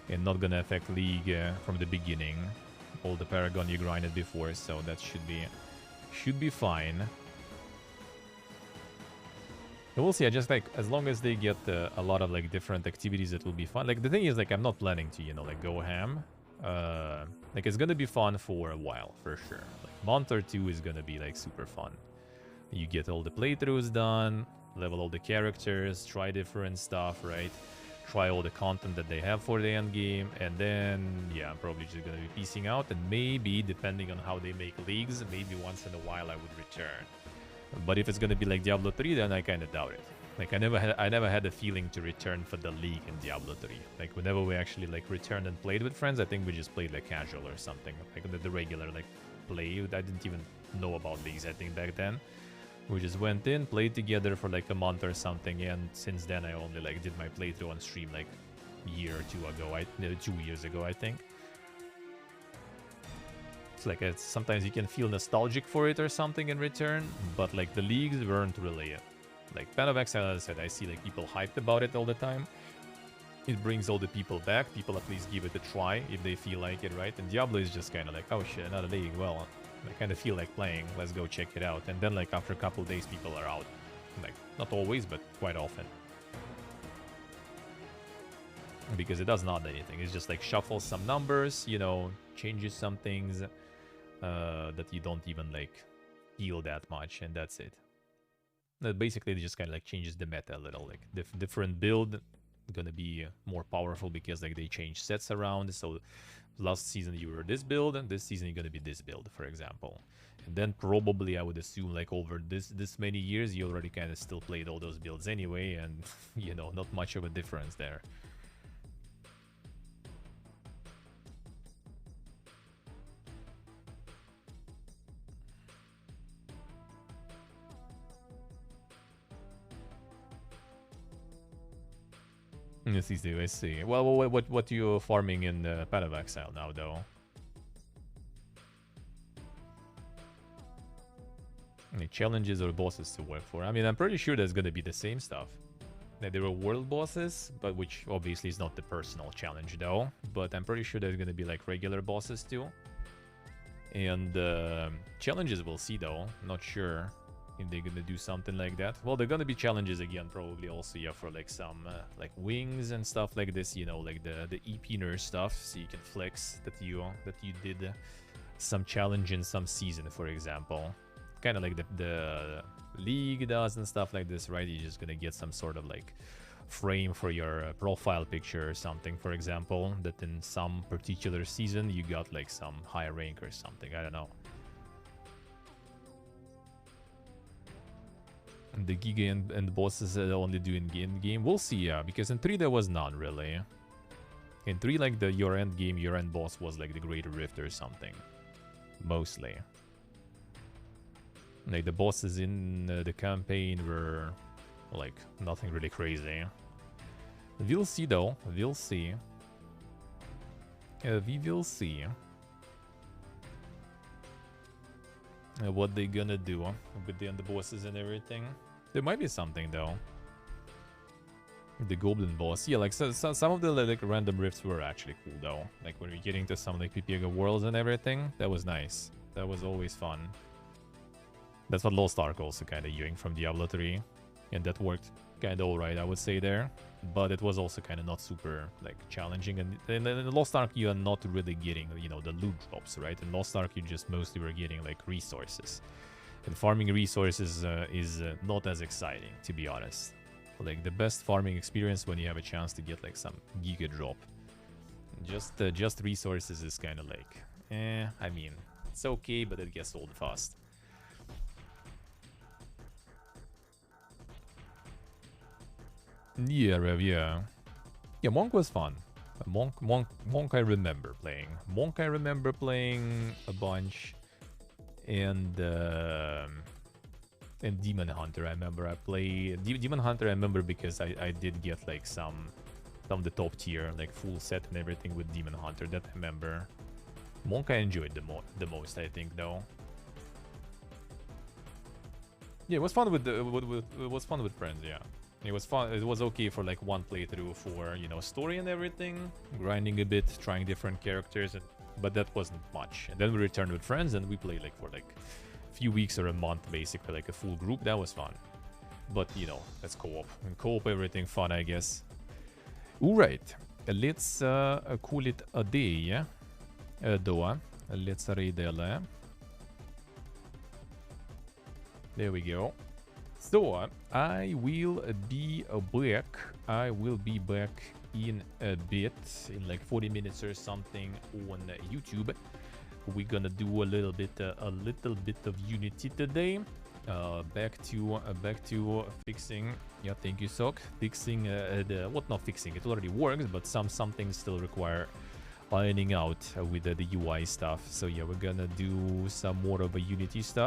Speaker 1: And not gonna affect league from the beginning. All the paragon you grinded before, so that should be fine. And we'll see. I just like, as long as they get a lot of like different activities, it will be fun. Like the thing is, like I'm not planning to, you know, like go ham. Like it's gonna be fun for a while for sure. Like month or two is gonna be like super fun. You get all the playthroughs done, level all the characters, try different stuff, right? Try all the content that they have for the end game, and then yeah, I'm probably just gonna be piecing out, and maybe depending on how they make leagues, maybe once in a while I would return. But if it's gonna be like Diablo 3, then I kind of doubt it. Like I never had a feeling to return for the league in Diablo 3. Like whenever we actually like returned and played with friends, I think we just played like casual or something, like the regular like play. I didn't even know about leagues, I think, back then. We just went in, played together for like a month or something, and since then I only like did my playthrough on stream like a year or two ago, 2 years ago, I think. It's like sometimes you can feel nostalgic for it or something in return, but like the leagues weren't really like Path of Exile. As I said, I see like people hyped about it all the time. It brings all the people back. People at least give it a try if they feel like it, right? And Diablo is just kind of like, oh shit, another league. Well, I kind of feel like playing. Let's go check it out. And then like after a couple days, people are out. Like not always, but quite often. Because it does not anything. It's just like shuffles some numbers, you know, changes some things that you don't even like feel that much, and that's it. Basically, it just kind of like changes the meta a little. Like different build gonna be more powerful because like they change sets around. So last season you were this build, and this season you're gonna be this build, for example. And then probably I would assume like over this many years you already kind of still played all those builds anyway, and you know, not much of a difference there. I see. Well, what you farming in Path of Exile now, though? Any challenges or bosses to work for? I mean, I'm pretty sure there's gonna be the same stuff. Like, there are world bosses, but which obviously is not the personal challenge, though. But I'm pretty sure there's gonna be like regular bosses too. And challenges we'll see, though. Not sure if they're gonna do something like that. Well, they're gonna be challenges again, probably also, yeah, for like some like wings and stuff like this, you know, like the EP nurse stuff, so you can flex that you did some challenge in some season, for example. Kind of like the league does and stuff like this, right? You're just gonna get some sort of like frame for your profile picture or something, for example, that in some particular season you got like some high rank or something. I don't know. The Giga and bosses only do in game. We'll see, yeah, because in 3 there was none really. In 3, like your end game, your end boss was like the Greater Rift or something, mostly. Like the bosses in the campaign were like nothing really crazy. We'll see, though. We'll see. We will see what they gonna do with the bosses and everything. There might be something, though. The Goblin boss. Yeah, like so some of the like random rifts were actually cool, though. Like when we're getting to some like PPG worlds and everything, that was nice. That was always fun. That's what Lost Ark also kind of using from Diablo 3. And that worked kind of alright, I would say, there. But it was also kind of not super like challenging. And in Lost Ark, you are not really getting, you know, the loot drops, right? In Lost Ark, you just mostly were getting like resources. And farming resources is not as exciting, to be honest. Like the best farming experience when you have a chance to get like some giga drop. Just resources is kind of like, I mean, it's okay, but it gets old fast. Yeah, Rev, yeah. Yeah, Monk was fun. Monk I remember playing. Monk I remember playing a bunch. And Demon Hunter, I remember I played Demon Hunter. I remember because I did get like some of the top tier, like full set and everything with Demon Hunter. That I remember. Monk I enjoyed the most, I think, though. Yeah, it was fun with it was fun with friends. Yeah, it was fun. It was okay for like one playthrough for, you know, story and everything, grinding a bit, trying different characters, but that wasn't much. And then we returned with friends and we played like for like a few weeks or a month, basically, like a full group. That was fun. But you know, that's co-op. And co-op, everything fun, I guess. All right, let's call it a day. Då. Let's read det. There we go. So I will be back. I will be back in a bit, in like 40 minutes or something on YouTube. We're gonna do a little bit of Unity today. Back to fixing. Yeah, thank you, Sok. Fixing not fixing. It already works, but some things still require ironing out with the UI stuff. So yeah, we're gonna do some more of a Unity stuff.